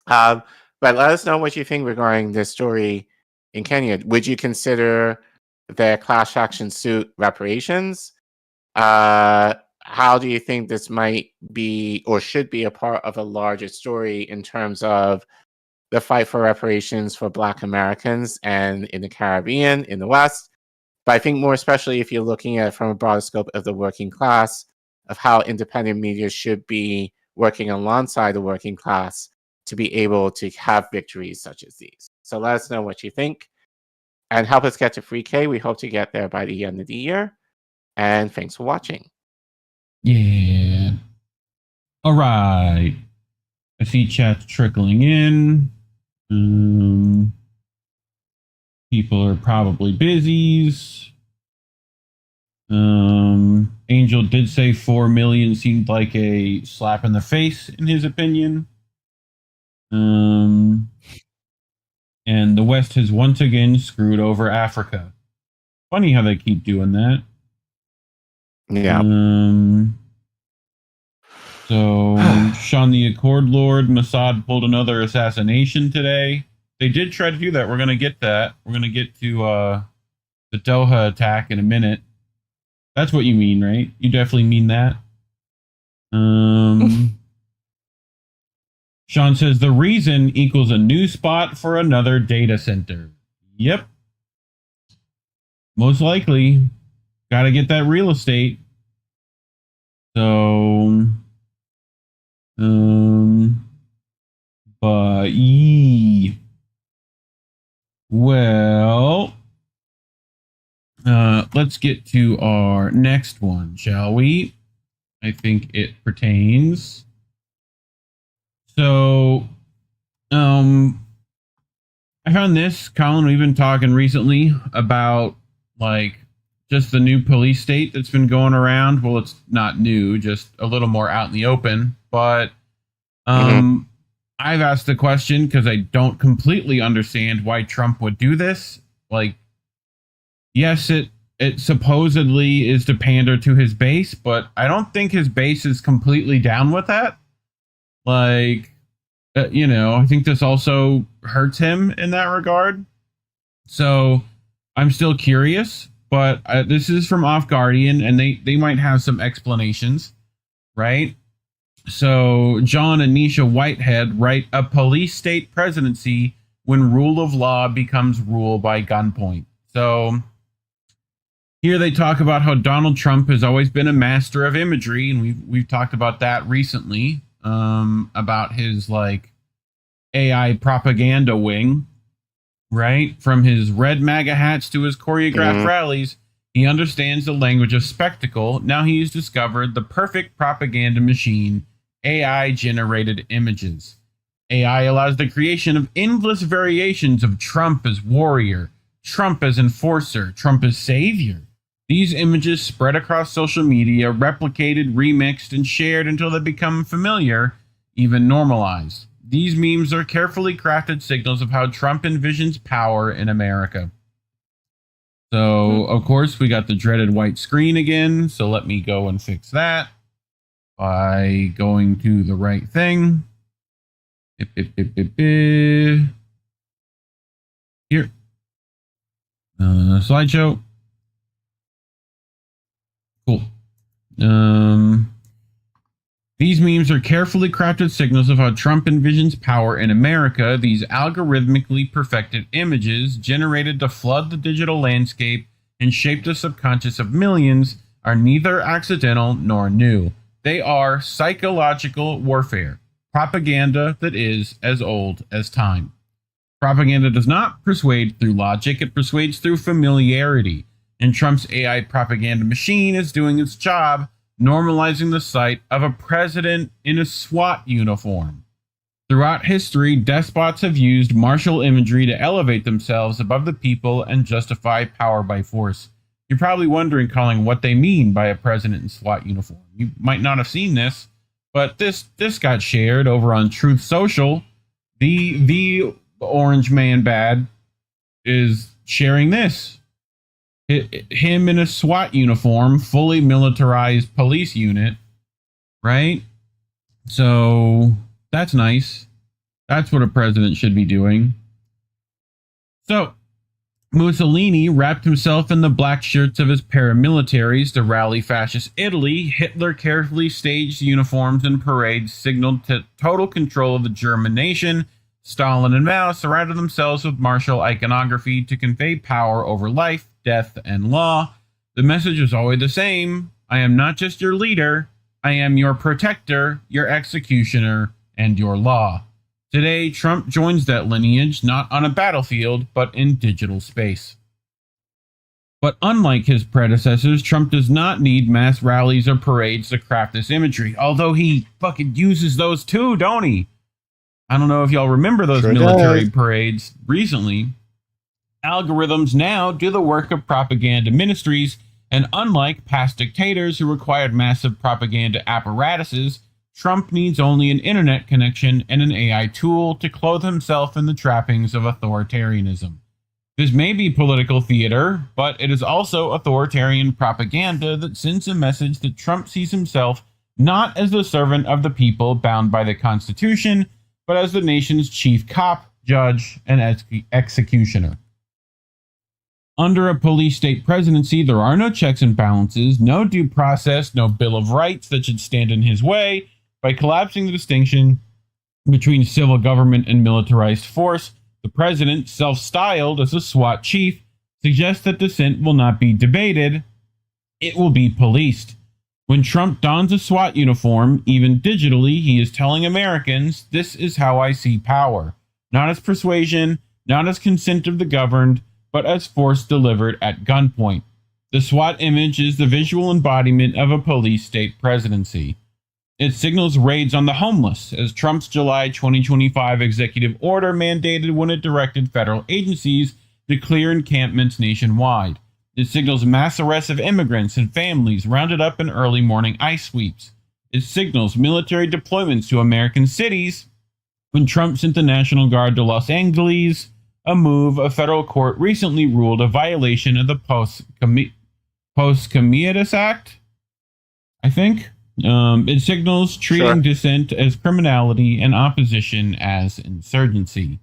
[SPEAKER 8] But let us know what you think regarding this story in Kenya. Would you consider the class action suit reparations? How do you think this might be or should be a part of a larger story in terms of the fight for reparations for Black Americans and in the Caribbean, in the West? But I think more especially if you're looking at it from a broader scope of the working class, of how independent media should be working alongside the working class to be able to have victories such as these. So let us know what you think and help us get to 3K. We hope to get there by the end of the year. And thanks for watching.
[SPEAKER 7] Yeah. All right. I see chats trickling in. People are probably busies. Angel did say 4 million seemed like a slap in the face in his opinion. And the West has once again screwed over Africa. Funny how they keep doing that.
[SPEAKER 8] Yeah.
[SPEAKER 7] So, Sean the Accord Lord, Mossad pulled another assassination today. They did try to do that. We're going to get that. We're going to get to the DOHA attack in a minute. That's what you mean, right? You definitely mean that. Sean says the reason equals a new spot for another data center. Yep. Most likely. Got to get that real estate. So, but well, let's get to our next one, shall we? I think it pertains. So, I found this, Collin. We've been talking recently about like just the new police state that's been going around. Well, it's not new, just a little more out in the open. But I've asked the question because I don't completely understand why Trump would do this. Like, yes, it supposedly is to pander to his base, but I don't think his base is completely down with that. Like, I think this also hurts him in that regard. So I'm still curious, but this is from Off Guardian, and they might have some explanations, right? So John and Nisha Whitehead write a police state presidency when rule of law becomes rule by gunpoint. So here they talk about how Donald Trump has always been a master of imagery, and we've talked about that recently, about his like AI propaganda wing, right? From his red MAGA hats to his choreographed rallies, he understands the language of spectacle. Now he's discovered the perfect propaganda machine, AI-generated images. AI allows the creation of endless variations of Trump as warrior, Trump as enforcer, Trump as savior, These images spread across social media, replicated, remixed, and shared until they become familiar, even normalized. These memes are carefully crafted signals of how Trump envisions power in America. So, of course, we got the dreaded white screen again, so let me go and fix that by going to the right thing. Here. Slideshow. Cool. These memes are carefully crafted signals of how Trump envisions power in America. These algorithmically perfected images, generated to flood the digital landscape and shape the subconscious of millions, are neither accidental nor new. They are psychological warfare, propaganda that is as old as time. Propaganda does not persuade through logic, it persuades through familiarity. And Trump's AI propaganda machine is doing its job, normalizing the sight of a president in a SWAT uniform. Throughout history, despots have used martial imagery to elevate themselves above the people and justify power by force. You're probably wondering, Collin, what they mean by a president in SWAT uniform. You might not have seen this, but this got shared over on Truth Social. The orange man bad is sharing this. Him in a SWAT uniform, fully militarized police unit, right? So that's nice. That's what a president should be doing. So Mussolini wrapped himself in the black shirts of his paramilitaries to rally fascist Italy. Hitler carefully staged uniforms and parades signaled to total control of the German nation. Stalin and Mao surrounded themselves with martial iconography to convey power over life, death, and law. The message was always the same. I am not just your leader. I am your protector, your executioner, and your law. Today, Trump joins that lineage, not on a battlefield, but in digital space. But unlike his predecessors, Trump does not need mass rallies or parades to craft this imagery, although he fucking uses those too, don't he? I don't know if y'all remember those military parades recently. Algorithms now do the work of propaganda ministries, and unlike past dictators who required massive propaganda apparatuses, Trump needs only an internet connection and an AI tool to clothe himself in the trappings of authoritarianism. This may be political theater, but it is also authoritarian propaganda that sends a message that Trump sees himself not as the servant of the people bound by the Constitution, but as the nation's chief cop, judge, and executioner. Under a police state presidency, there are no checks and balances, no due process, no Bill of Rights that should stand in his way. By collapsing the distinction between civil government and militarized force, the president, self-styled as a SWAT chief, suggests that dissent will not be debated, it will be policed. When Trump dons a SWAT uniform, even digitally, he is telling Americans, this is how I see power. Not as persuasion, not as consent of the governed, but as force delivered at gunpoint. The SWAT image is the visual embodiment of a police state presidency. It signals raids on the homeless, as Trump's July 2025 executive order mandated when it directed federal agencies to clear encampments nationwide. It signals mass arrests of immigrants and families rounded up in early morning ice sweeps. It signals military deployments to American cities when Trump sent the National Guard to Los Angeles, a move a federal court recently ruled a violation of the Post-Comitas Act, I think. It signals treating dissent as criminality and opposition as insurgency.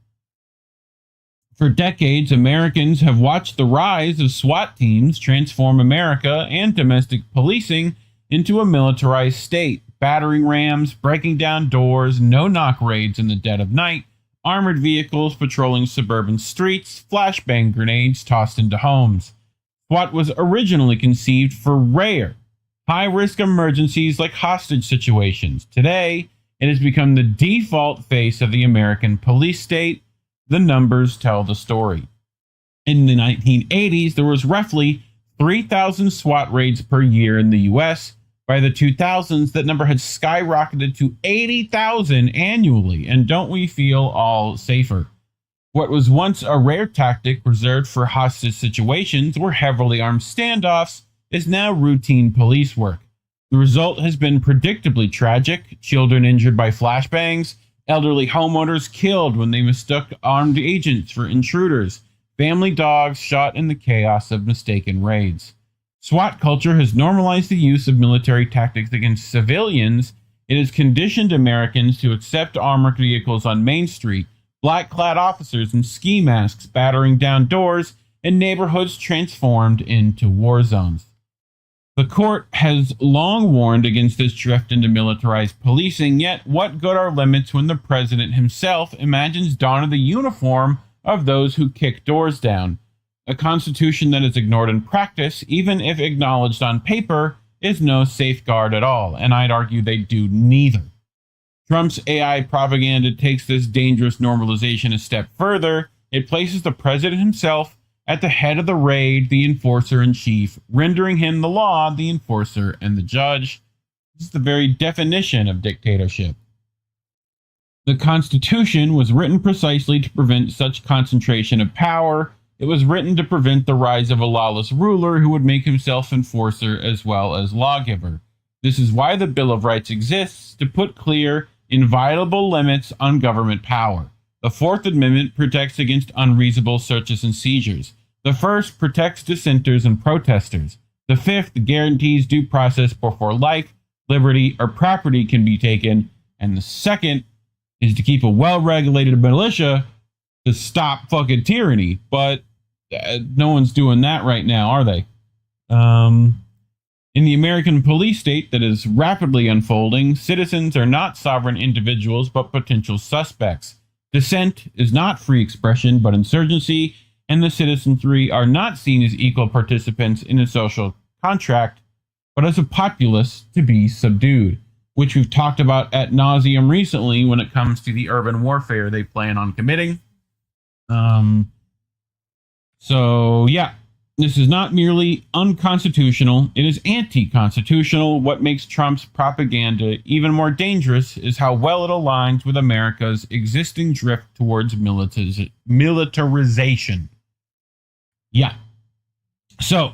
[SPEAKER 7] For decades, Americans have watched the rise of SWAT teams transform America and domestic policing into a militarized state. Battering rams, breaking down doors, no-knock raids in the dead of night, armored vehicles patrolling suburban streets, flashbang grenades tossed into homes. SWAT was originally conceived for rare, high-risk emergencies like hostage situations. Today, it has become the default face of the American police state. The numbers tell the story. In the 1980s, there was roughly 3,000 SWAT raids per year in the U.S. By the 2000s, that number had skyrocketed to 80,000 annually, and don't we feel all safer? What was once a rare tactic reserved for hostage situations were heavily armed standoffs is now routine police work. The result has been predictably tragic: children injured by flashbangs, elderly homeowners killed when they mistook armed agents for intruders, family dogs shot in the chaos of mistaken raids. SWAT culture has normalized the use of military tactics against civilians. It has conditioned Americans to accept armored vehicles on Main Street, black-clad officers in ski masks battering down doors, and neighborhoods transformed into war zones. The court has long warned against this drift into militarized policing, yet what good are limits when the president himself imagines donning the uniform of those who kick doors down? A constitution that is ignored in practice, even if acknowledged on paper, is no safeguard at all, and I'd argue they do neither. Trump's AI propaganda takes this dangerous normalization a step further. It places the president himself at the head of the raid, the enforcer-in-chief, rendering him the law, the enforcer, and the judge. This is the very definition of dictatorship. The Constitution was written precisely to prevent such concentration of power. It was written to prevent the rise of a lawless ruler who would make himself enforcer as well as lawgiver. This is why the Bill of Rights exists, to put clear, inviolable limits on government power. The Fourth Amendment protects against unreasonable searches and seizures. The First protects dissenters and protesters. The Fifth guarantees due process before life, liberty, or property can be taken. And the Second is to keep a well-regulated militia to stop fucking tyranny. But no one's doing that right now, are they? In the American police state that is rapidly unfolding, citizens are not sovereign individuals but potential suspects. Dissent is not free expression but insurgency, and the citizenry are not seen as equal participants in a social contract, but as a populace to be subdued, which we've talked about ad nauseum recently when it comes to the urban warfare they plan on committing. So, yeah, this is not merely unconstitutional, it is anti-constitutional. What makes Trump's propaganda even more dangerous is how well it aligns with America's existing drift towards militarization. Yeah. So,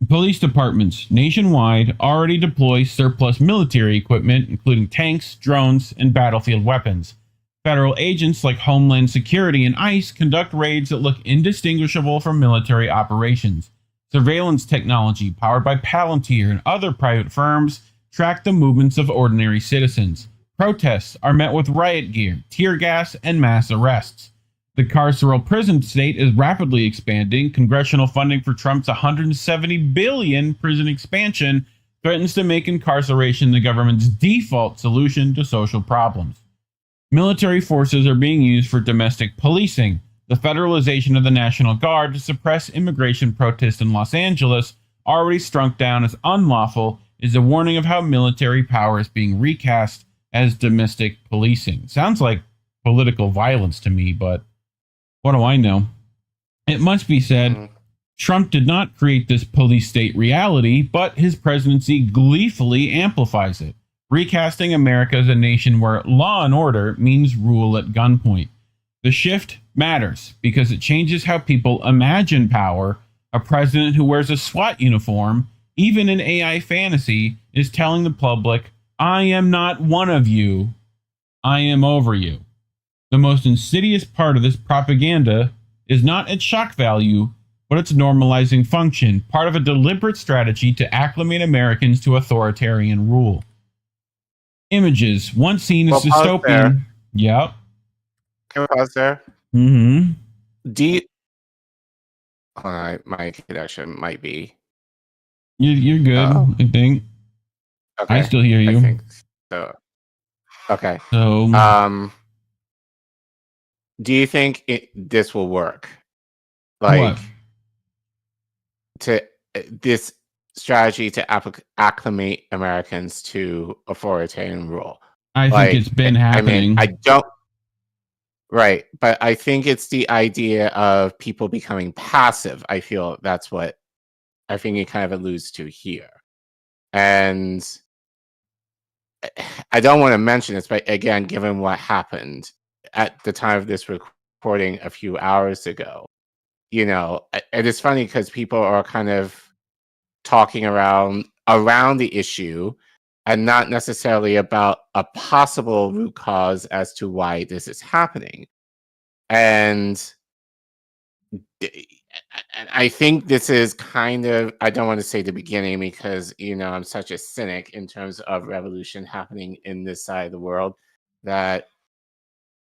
[SPEAKER 7] police departments nationwide already deploy surplus military equipment, including tanks, drones, and battlefield weapons. Federal agents like Homeland Security and ICE conduct raids that look indistinguishable from military operations. Surveillance technology powered by Palantir and other private firms track the movements of ordinary citizens. Protests are met with riot gear, tear gas, and mass arrests. The carceral prison state is rapidly expanding. Congressional funding for Trump's $170 billion prison expansion threatens to make incarceration the government's default solution to social problems. Military forces are being used for domestic policing. The federalization of the National Guard to suppress immigration protests in Los Angeles, already struck down as unlawful, is a warning of how military power is being recast as domestic policing. Sounds like political violence to me, but what do I know? It must be said, Trump did not create this police state reality, but his presidency gleefully amplifies it, recasting America as a nation where law and order means rule at gunpoint. The shift matters because it changes how people imagine power. A president who wears a SWAT uniform, even in AI fantasy, is telling the public, I am not one of you, I am over you. The most insidious part of this propaganda is not its shock value, but its normalizing function, part of a deliberate strategy to acclimate Americans to authoritarian rule. Images, once seen as dystopian. Yep.
[SPEAKER 8] Can we pause there?
[SPEAKER 7] Mm-hmm.
[SPEAKER 8] My connection might be.
[SPEAKER 7] You're good, I think.
[SPEAKER 8] Okay.
[SPEAKER 7] I still hear you.
[SPEAKER 8] I think so. Okay.
[SPEAKER 7] So,
[SPEAKER 8] do you think this will work? Like, this strategy to acclimate Americans to authoritarian rule?
[SPEAKER 7] I think it's been happening.
[SPEAKER 8] I don't. Right, but I think it's the idea of people becoming passive. I feel that's what I think it kind of alludes to here. And I don't want to mention this, but again, given what happened at the time of this recording a few hours ago, you know, it is funny because people are kind of talking around the issue and not necessarily about a possible root cause as to why this is happening. And I think this is kind of, I don't want to say the beginning because, I'm such a cynic in terms of revolution happening in this side of the world that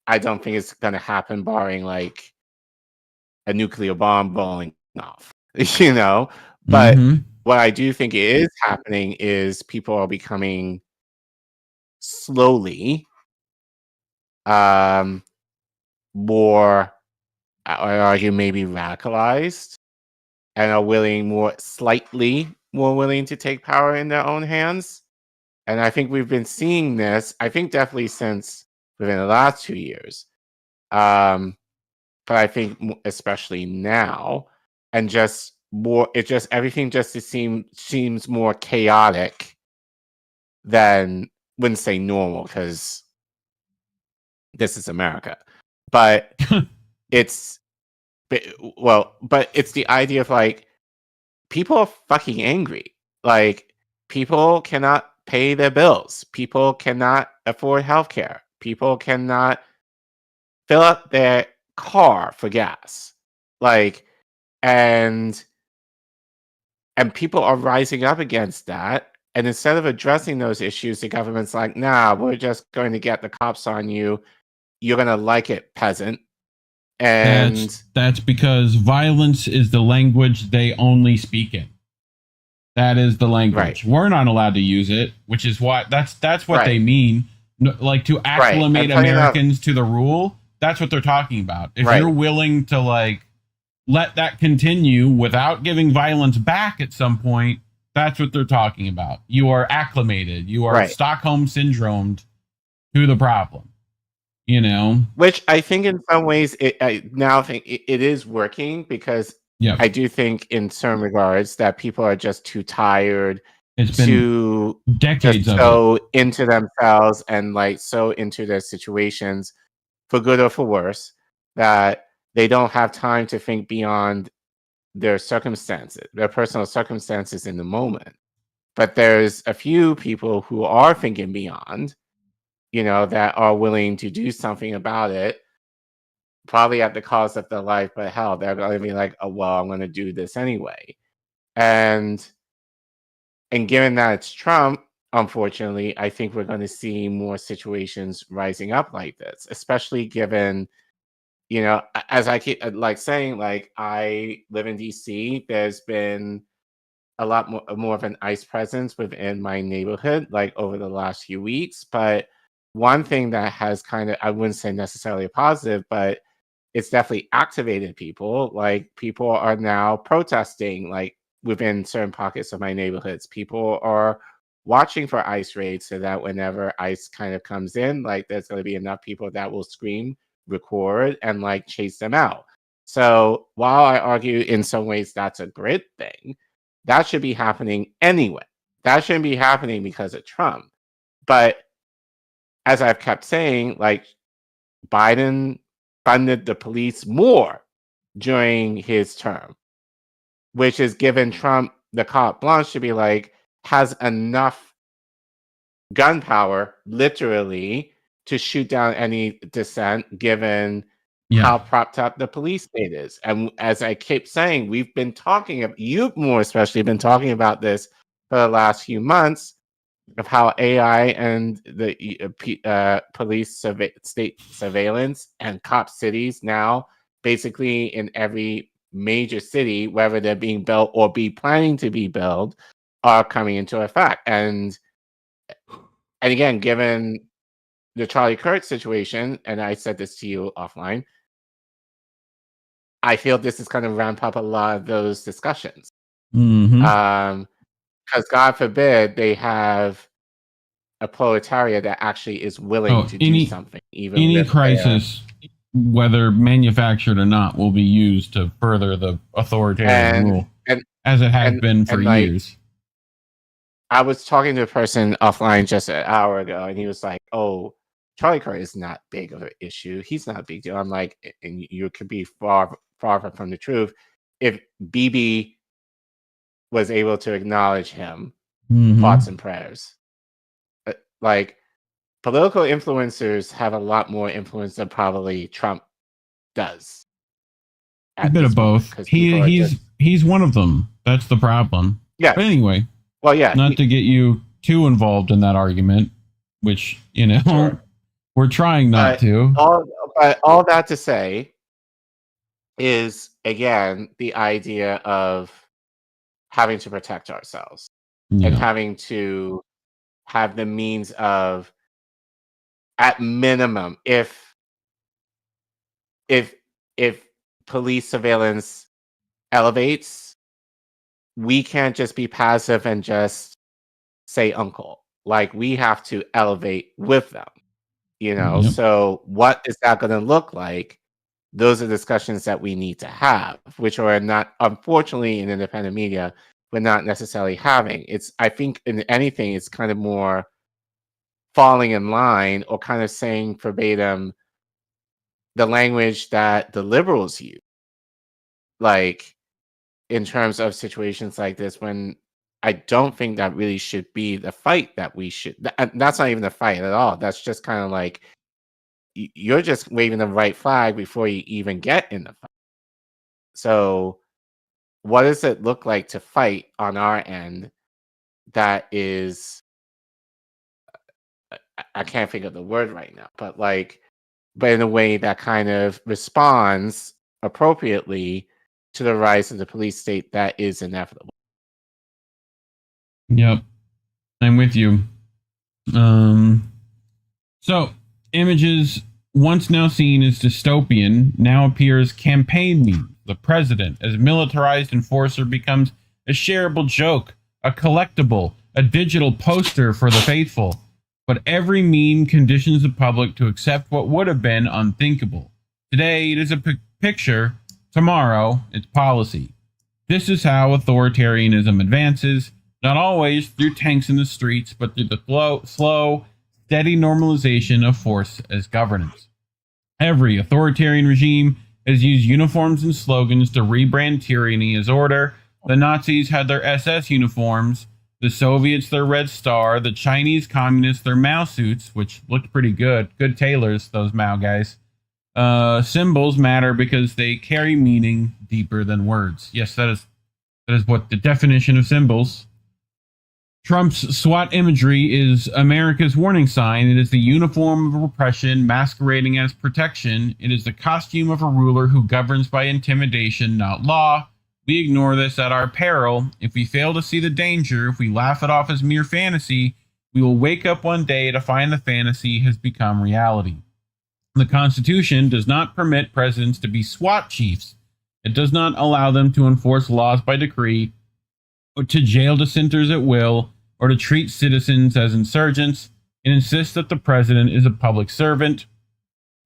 [SPEAKER 8] I don't think it's going to happen barring like a nuclear bomb blowing off, But what I do think is happening is people are becoming slowly more, I would argue, maybe radicalized and are slightly more willing to take power in their own hands. And I think we've been seeing this, I think definitely since within the last 2 years. But I think especially now, and just more, everything just seems more chaotic than, wouldn't say normal because this is America, but it's the idea of like people are fucking angry. Like people cannot pay their bills. People cannot afford healthcare. People cannot fill up their car for gas. Like, and people are rising up against that. And instead of addressing those issues, the government's like, nah, we're just going to get the cops on you. You're going to like it, peasant. And
[SPEAKER 7] that's because violence is the language they only speak in. That is the language. Right. We're not allowed to use it, which is why that's what they mean. Like to acclimate Americans to the rule. That's what they're talking about. If you're willing to like let that continue without giving violence back at some point, that's what they're talking about. You are acclimated. You are Stockholm syndromed to the problem. Which I think in some ways, I now think it is working because I do think in some regards that people are just too tired to decades
[SPEAKER 8] just so into themselves and like so into their situations, for good or for worse, that they don't have time to think beyond their circumstances, their personal circumstances in the moment. But there's a few people who are thinking beyond, that are willing to do something about it, probably at the cost of their life, but hell, they're going to be like, oh, well, I'm going to do this anyway. And given that it's Trump, unfortunately, I think we're going to see more situations rising up like this, especially given, as I keep like saying, like I live in DC, there's been a lot more of an ICE presence within my neighborhood, like over the last few weeks. But one thing that has kind of, I wouldn't say necessarily a positive, but it's definitely activated people. Like people are now protesting, like within certain pockets of my neighborhoods. People are watching for ICE raids so that whenever ICE kind of comes in, like there's going to be enough people that will scream, record, and like chase them out. So while I argue in some ways that's a great thing, that should be happening anyway. That shouldn't be happening because of Trump. But as I've kept saying, like Biden funded the police more during his term, which has given Trump the carte blanche to be like, has enough gun power, literally, to shoot down any dissent, given how propped up the police state is. And as I keep saying, we've been talking, you've more especially been talking about this for the last few months, of how AI and the police state surveillance and cop cities now, basically in every major city, whether they're being built or be planning to be built, are coming into effect. And again, given the Charlie Kirk situation, and I said this to you offline, I feel this is going to ramp up a lot of those discussions. Because God forbid they have a proletariat that actually is willing to do something. Even
[SPEAKER 7] any crisis, whether manufactured or not, will be used to further the authoritarian rule, as it has been for years.
[SPEAKER 8] I was talking to a person offline just an hour ago, and he was like, "Oh, Charlie Kirk is not big of an issue. He's not a big deal." I'm like, and you could be far from the truth. If Bibi was able to acknowledge him,
[SPEAKER 7] Mhm.
[SPEAKER 8] thoughts and prayers. Like, political influencers have a lot more influence than probably Trump does.
[SPEAKER 7] A bit of both. He's one of them. That's the problem.
[SPEAKER 8] Yeah.
[SPEAKER 7] But anyway.
[SPEAKER 8] Well, yeah.
[SPEAKER 7] Not to get you too involved in that argument, which, you know,
[SPEAKER 8] Sure.
[SPEAKER 7] we're trying not to.
[SPEAKER 8] All that to say is, again, the idea of having to protect ourselves and
[SPEAKER 7] Yeah.
[SPEAKER 8] having to have the means of, at minimum, if police surveillance elevates, we can't just be passive and just say uncle. Like, we have to elevate with them, you know?
[SPEAKER 7] Yep.
[SPEAKER 8] So what is that going to look like? Those are discussions that we need to have, which are not, unfortunately, in independent media, we're not necessarily having. I think in anything, it's kind of more falling in line or kind of saying verbatim the language that the liberals use. Like, in terms of situations like this, when I don't think that really should be the fight that we should. That's not even a fight at all. That's just kind of like, you're just waving the right flag before you even get in the fight. So what does it look like to fight on our end that is, I can't think of the word right now, but in a way that kind of responds appropriately to the rise of the police state that is inevitable.
[SPEAKER 7] Yep. I'm with you. So, images once now seen as dystopian now appears campaign meme. The president, as militarized enforcer, becomes a shareable joke, a collectible, a digital poster for the faithful. But every meme conditions the public to accept what would have been unthinkable. Today, it is a picture. Tomorrow, it's policy. This is how authoritarianism advances, not always through tanks in the streets, but through the slow, steady normalization of force as governance. Every authoritarian regime has used uniforms and slogans to rebrand tyranny as order. The Nazis had their SS uniforms, the Soviets their Red Star, the Chinese communists their Mao suits, which looked pretty good. Good tailors, those Mao guys. Symbols matter because they carry meaning deeper than words. Yes, that is what the definition of symbols. Trump's SWAT imagery is America's warning sign. It is the uniform of repression masquerading as protection. It is the costume of a ruler who governs by intimidation, not law. We ignore this at our peril. If we fail to see the danger, if we laugh it off as mere fantasy, we will wake up one day to find the fantasy has become reality. The Constitution does not permit presidents to be SWAT chiefs. It does not allow them to enforce laws by decree, or to jail dissenters at will, or to treat citizens as insurgents. It insists that the president is a public servant,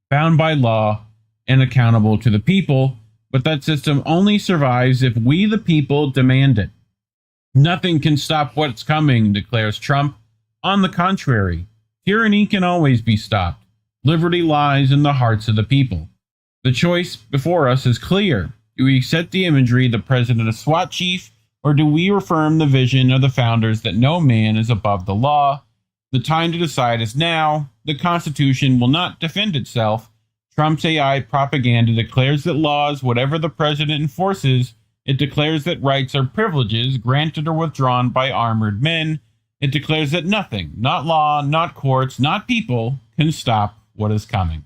[SPEAKER 7] bound by law, and accountable to the people, but that system only survives if we, the people, demand it. Nothing can stop what's coming, declares Trump. On the contrary, tyranny can always be stopped. Liberty lies in the hearts of the people. The choice before us is clear. Do we accept the imagery, the president a SWAT chief, or do we affirm the vision of the founders that no man is above the law? The time to decide is now. The Constitution will not defend itself. Trump's AI propaganda declares that laws, whatever the president enforces, it declares that rights are privileges granted or withdrawn by armored men. It declares that nothing, not law, not courts, not people, can stop what is coming.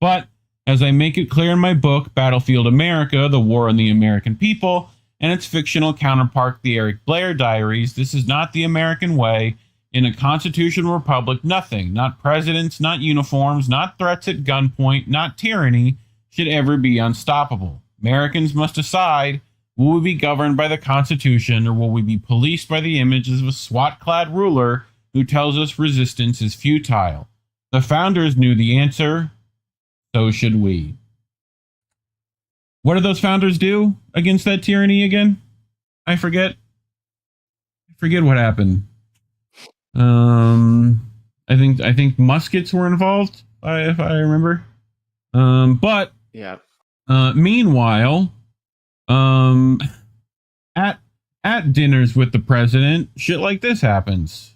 [SPEAKER 7] But, as I make it clear in my book, Battlefield America, The War on the American People, and its fictional counterpart, The Eric Blair Diaries, this is not the American way. In a constitutional republic, nothing, not presidents, not uniforms, not threats at gunpoint, not tyranny, should ever be unstoppable. Americans must decide, will we be governed by the Constitution, or will we be policed by the images of a SWAT-clad ruler who tells us resistance is futile? The founders knew the answer, so should we. What did those founders do against that tyranny again? I forget what happened. I think muskets were involved, if I remember. But
[SPEAKER 8] yeah.
[SPEAKER 7] Meanwhile, at at dinners with the president, shit like this happens.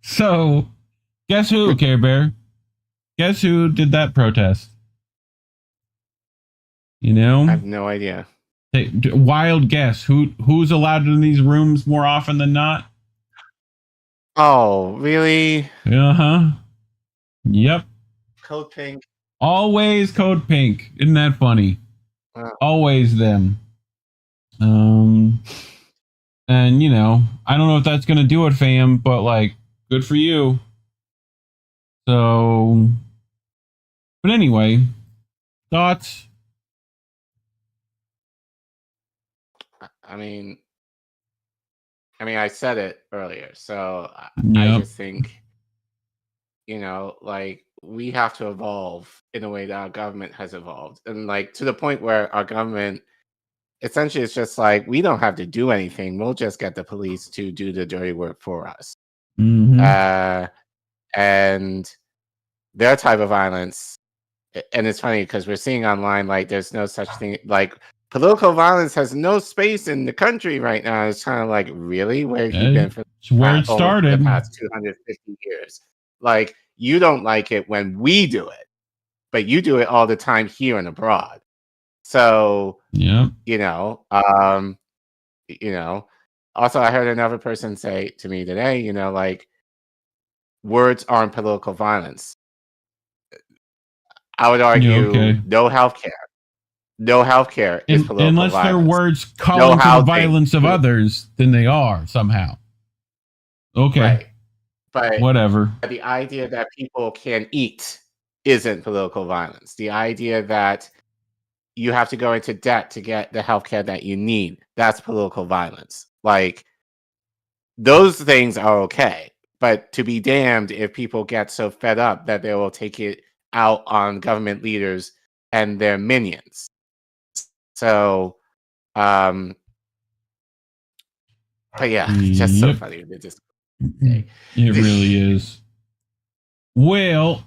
[SPEAKER 7] So, guess who, Care Bear? Guess who did that protest? You know?
[SPEAKER 8] I have no idea.
[SPEAKER 7] Hey, wild guess. Who's allowed in these rooms more often than not?
[SPEAKER 8] Oh, really?
[SPEAKER 7] Uh-huh. Yep.
[SPEAKER 8] Code Pink.
[SPEAKER 7] Always Code Pink. Isn't that funny? Always them. And, you know, I don't know if that's going to do it, fam, but, like, good for you. So, but anyway, thoughts?
[SPEAKER 8] I mean, I said it earlier, so I
[SPEAKER 7] Yep.
[SPEAKER 8] just think, you know, like, we have to evolve in a way that our government has evolved. And, like, to the point where our government, essentially, it's just like, we don't have to do anything. We'll just get the police to do the dirty work for us.
[SPEAKER 7] Mm-hmm.
[SPEAKER 8] And their type of violence, and it's funny because we're seeing online, like, there's no such thing, like, political violence has no space in the country right now. It's kind of like, really? Where have you been for
[SPEAKER 7] It's where it started.
[SPEAKER 8] the past 250 years? Like, you don't like it when we do it, but you do it all the time here and abroad. So,
[SPEAKER 7] yeah,
[SPEAKER 8] you know, also I heard another person say to me today, you know, like, words aren't political violence. I would argue no healthcare. No healthcare is political
[SPEAKER 7] unless
[SPEAKER 8] violence.
[SPEAKER 7] their words calling for the violence of others, then they are somehow. Okay.
[SPEAKER 8] Right. But
[SPEAKER 7] whatever.
[SPEAKER 8] The idea that people can eat isn't political violence. The idea that you have to go into debt to get the healthcare that you need, that's political violence. Like, those things are okay. But to be damned if people get so fed up that they will take it out on government leaders and their minions. So, but yeah, it's just so funny.
[SPEAKER 7] It really is. Well,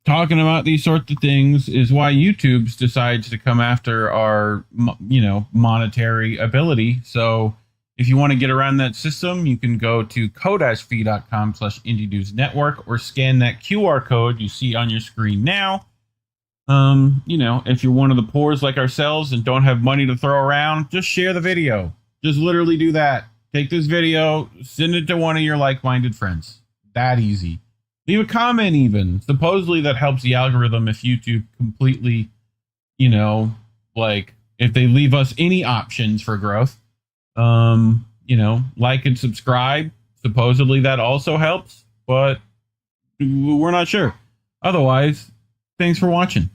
[SPEAKER 7] talking about these sorts of things is why YouTube's decides to come after our, you know, monetary ability. So if you want to get around that system, you can go to ko-fi.com/IndieNewsNetwork or scan that QR code you see on your screen now. You know, if you're one of the poors like ourselves and don't have money to throw around, just share the video. Just literally do that. Take this video, send it to one of your like-minded friends. That easy. Leave a comment even. Supposedly that helps the algorithm if YouTube completely, you know, like, if they leave us any options for growth. You know, like and subscribe. Supposedly that also helps, but we're not sure. Otherwise, thanks for watching.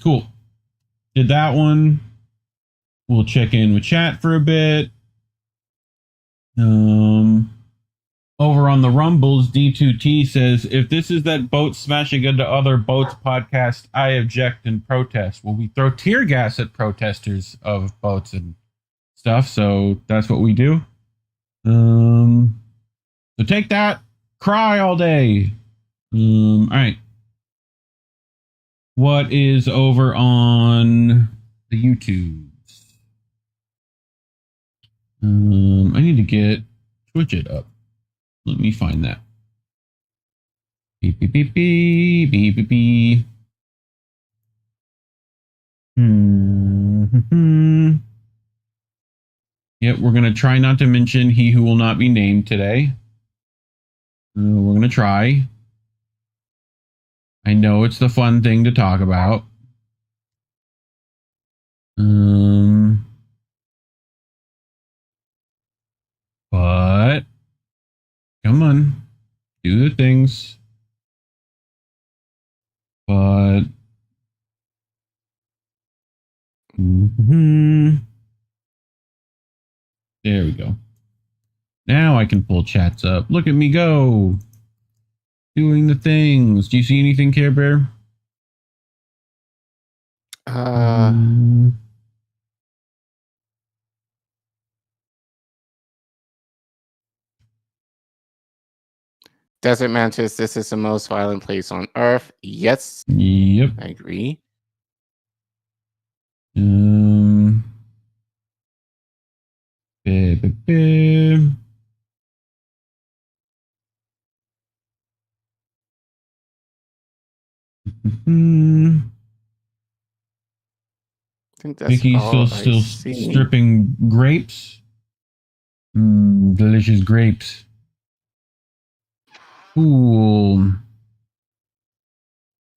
[SPEAKER 7] Cool. Did that one. We'll check in with chat for a bit. Over on the Rumbles, D2T says, if this is that boat smashing into other boats podcast, I object and protest. Well, we throw tear gas at protesters of boats and stuff, so that's what we do. So take that. Cry all day. All right. What is over on the YouTubes? I need to get Twitch up. Let me find that. Beep, beep, beep, beep, beep, beep, beep. Yep, we're going to try not to mention he who will not be named today. We're going to try. I know it's the fun thing to talk about. But come on, do the things. But there we go. Now I can pull chats up. Look at me go. Doing the things. Do you see anything, Care Bear?
[SPEAKER 8] Desert Mantis, this is the most violent place on Earth. Yes.
[SPEAKER 7] Yep.
[SPEAKER 8] I agree. I think that's
[SPEAKER 7] Vicky's
[SPEAKER 8] all
[SPEAKER 7] still
[SPEAKER 8] I see.
[SPEAKER 7] stripping grapes. Delicious grapes. Cool.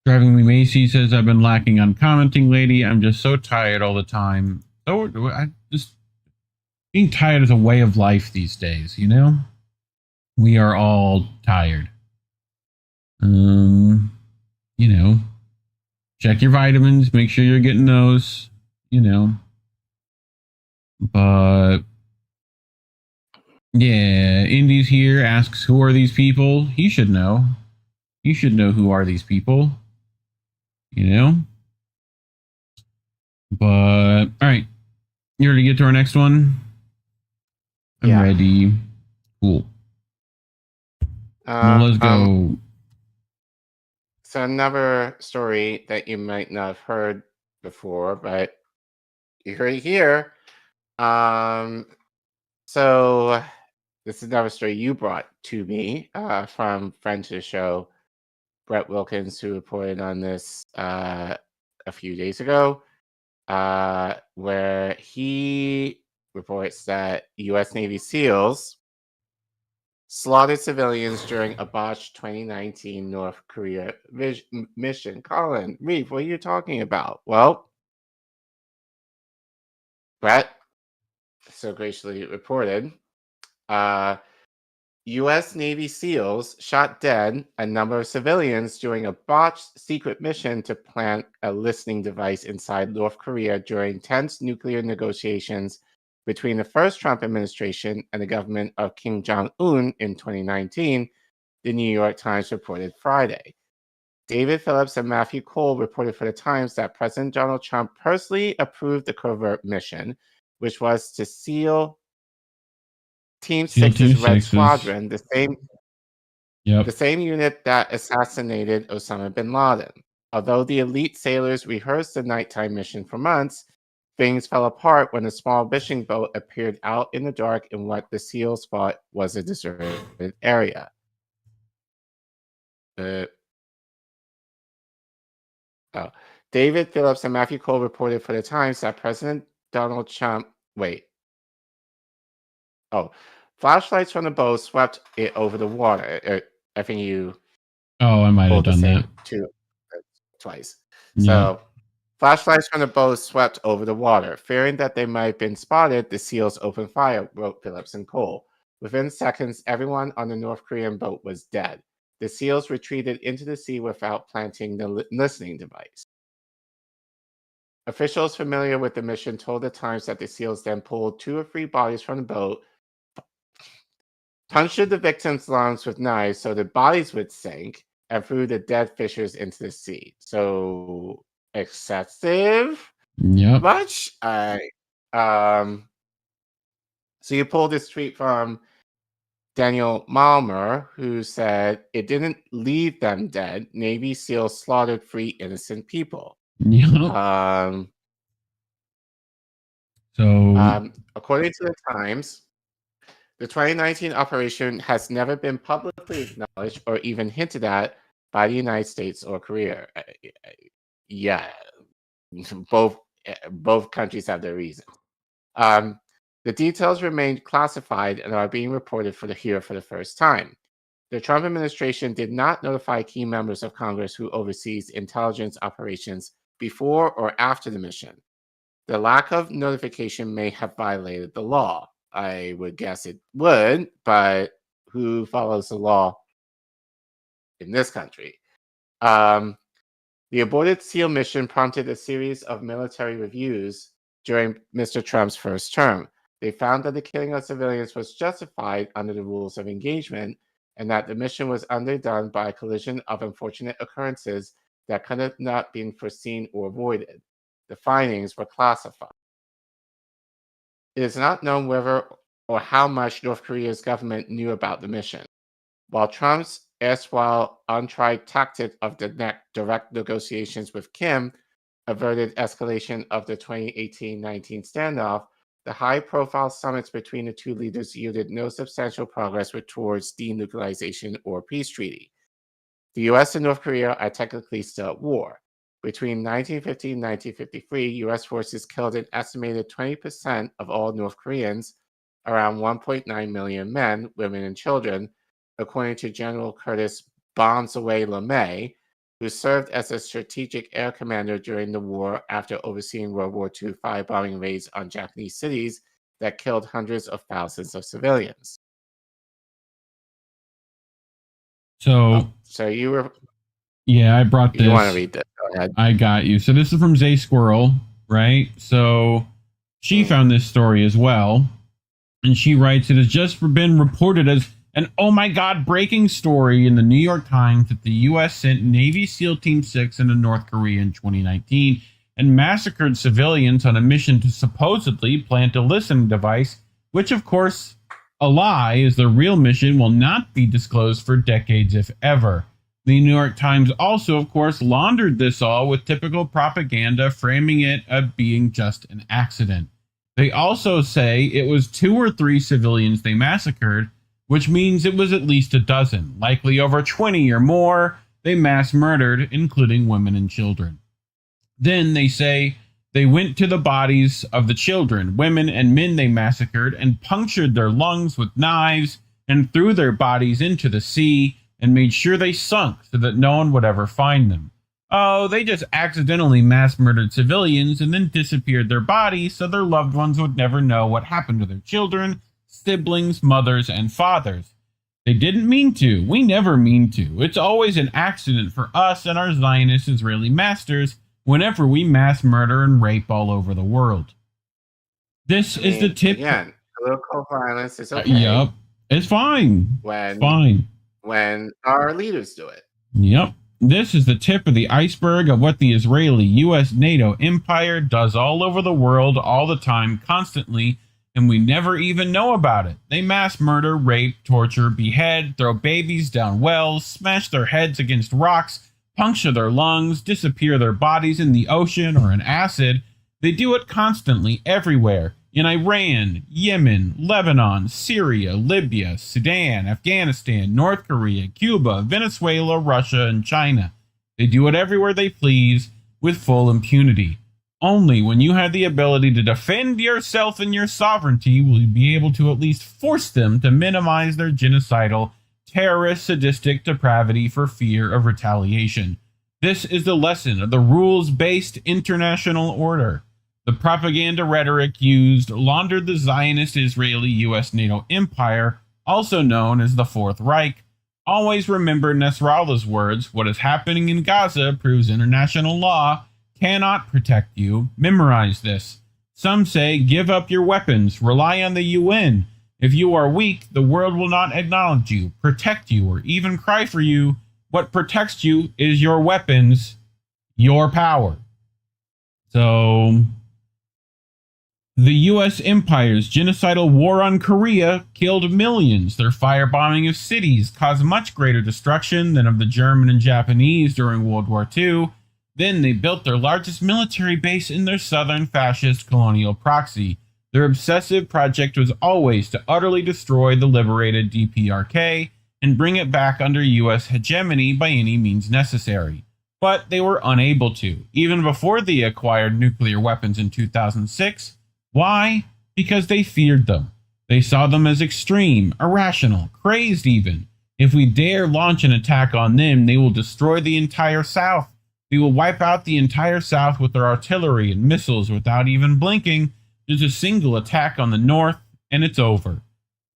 [SPEAKER 7] Driving Me Macy says, I've been lacking on commenting, lady. I'm just so tired all the time. Being tired is a way of life these days, you know? We are all tired. You know, check your vitamins, make sure you're getting those, you know. But yeah, Indy's here, asks, who are these people? He should know. You should know who are these people. You know? But, all right. You ready to get to our next one? I'm ready. Cool. Well, let's go.
[SPEAKER 8] So another story that you might not have heard before, but you heard it here. So this is another story you brought to me from friend to the show, Brett Wilkins, who reported on this a few days ago, where he reports that U.S. Navy SEALs slaughtered civilians during a botched 2019 North Korea mission. Collin, Reef, what are you talking about? Well, Brett so graciously reported, U.S. Navy SEALs shot dead a number of civilians during a botched secret mission to plant a listening device inside North Korea during tense nuclear negotiations between the first Trump administration and the government of Kim Jong-un in 2019, the New York Times reported Friday. David Phillips and Matthew Cole reported for the Times that President Donald Trump personally approved the covert mission, which was to seal Team 6's Red Squadron, the same unit that assassinated Osama bin Laden. Although the elite sailors rehearsed the nighttime mission for months, things fell apart when a small fishing boat appeared out in the dark in what the SEALs thought was a deserted area. David Phillips and Matthew Cole reported for the Times that President Donald Trump... flashlights from the boat swept it over the water. I think you...
[SPEAKER 7] I might have done that.
[SPEAKER 8] Twice.
[SPEAKER 7] Yeah.
[SPEAKER 8] So, flashlights from the boat swept over the water. Fearing that they might have been spotted, the SEALs opened fire, wrote Phillips and Cole. Within seconds, everyone on the North Korean boat was dead. The SEALs retreated into the sea without planting the listening device. Officials familiar with the mission told the Times that the SEALs then pulled 2 or 3 bodies from the boat, punctured the victims' lungs with knives so the bodies would sink, and threw the dead fishers into the sea. So excessive?
[SPEAKER 7] Yep.
[SPEAKER 8] Much? So you pulled this tweet from Daniel Malmer, who said, it didn't leave them dead. Navy SEALs slaughtered 3 innocent people.
[SPEAKER 7] Yep.
[SPEAKER 8] According to the Times, the 2019 operation has never been publicly acknowledged or even hinted at by the United States or Korea. Yeah, both countries have their reasons. The details remain classified and are being reported for the first time. The Trump administration did not notify key members of Congress who oversees intelligence operations before or after the mission. The lack of notification may have violated the law. I would guess it would, but who follows the law in this country? The aborted SEAL mission prompted a series of military reviews during Mr. Trump's first term. They found that the killing of civilians was justified under the rules of engagement and that the mission was underdone by a collision of unfortunate occurrences that could have not been foreseen or avoided. The findings were classified. It is not known whether or how much North Korea's government knew about the mission. While Trump's erstwhile untried tactic of direct negotiations with Kim averted escalation of the 2018-19 standoff, the high-profile summits between the two leaders yielded no substantial progress towards denuclearization or peace treaty. The U.S. and North Korea are technically still at war. Between 1950 and 1953, U.S. forces killed an estimated 20% of all North Koreans, around 1.9 million men, women, and children, according to General Curtis Bombs-Away LeMay, who served as a strategic air commander during the war after overseeing World War II firebombing raids on Japanese cities that killed hundreds of thousands of civilians.
[SPEAKER 7] So
[SPEAKER 8] you were...
[SPEAKER 7] Yeah, I brought this.
[SPEAKER 8] You want to read this? Go ahead.
[SPEAKER 7] I got you. So this is from Zay Squirrel, right? So she found this story as well. And she writes, it has just been reported as an oh my god breaking story in the New York Times that the U.S. sent Navy SEAL Team 6 into North Korea in 2019 and massacred civilians on a mission to supposedly plant a listening device, which of course, a lie, as the real mission will not be disclosed for decades if ever. The New York Times also, of course, laundered this all with typical propaganda, framing it as being just an accident. They also say it was 2 or 3 civilians they massacred, which means it was at least a dozen, likely over 20 or more they mass murdered, including women and children. Then they say they went to the bodies of the children, women, and men they massacred and punctured their lungs with knives and threw their bodies into the sea and made sure they sunk so that no one would ever find them. Oh, they just accidentally mass murdered civilians and then disappeared their bodies so their loved ones would never know what happened to their children, siblings, mothers, and fathers. They didn't mean to. We never mean to. It's always an accident for us and our Zionist Israeli masters whenever we mass murder and rape all over the world. This is the tip.
[SPEAKER 8] Again, political violence is okay.
[SPEAKER 7] Yep. It's fine.
[SPEAKER 8] When,
[SPEAKER 7] fine.
[SPEAKER 8] When our leaders do it.
[SPEAKER 7] Yep. This is the tip of the iceberg of what the Israeli U.S. NATO empire does all over the world all the time, constantly, and we never even know about it. They mass murder, rape, torture, behead, throw babies down wells, smash their heads against rocks, puncture their lungs, disappear their bodies in the ocean or in acid. They do it constantly, everywhere. In Iran, Yemen, Lebanon, Syria, Libya, Sudan, Afghanistan, North Korea, Cuba, Venezuela, Russia, and China. They do it everywhere they please, with full impunity. Only when you have the ability to defend yourself and your sovereignty will you be able to at least force them to minimize their genocidal, terrorist, sadistic depravity for fear of retaliation. This is the lesson of the rules-based international order. The propaganda rhetoric used laundered the Zionist Israeli U.S. NATO empire, also known as the Fourth Reich. Always remember Nasrallah's words, what is happening in Gaza proves international law cannot protect you. Memorize this. Some say, give up your weapons, rely on the UN. If you are weak, the world will not acknowledge you, protect you, or even cry for you. What protects you is your weapons, your power. So, the U.S. empire's genocidal war on Korea killed millions. Their firebombing of cities caused much greater destruction than of the German and Japanese during World War II. Then they built their largest military base in their southern fascist colonial proxy. Their obsessive project was always to utterly destroy the liberated DPRK and bring it back under U.S. hegemony by any means necessary. But they were unable to, even before they acquired nuclear weapons in 2006. Why? Because they feared them. They saw them as extreme, irrational, crazed even. If we dare launch an attack on them, they will destroy the entire South. They will wipe out the entire South with their artillery and missiles without even blinking. There's a single attack on the North, and it's over.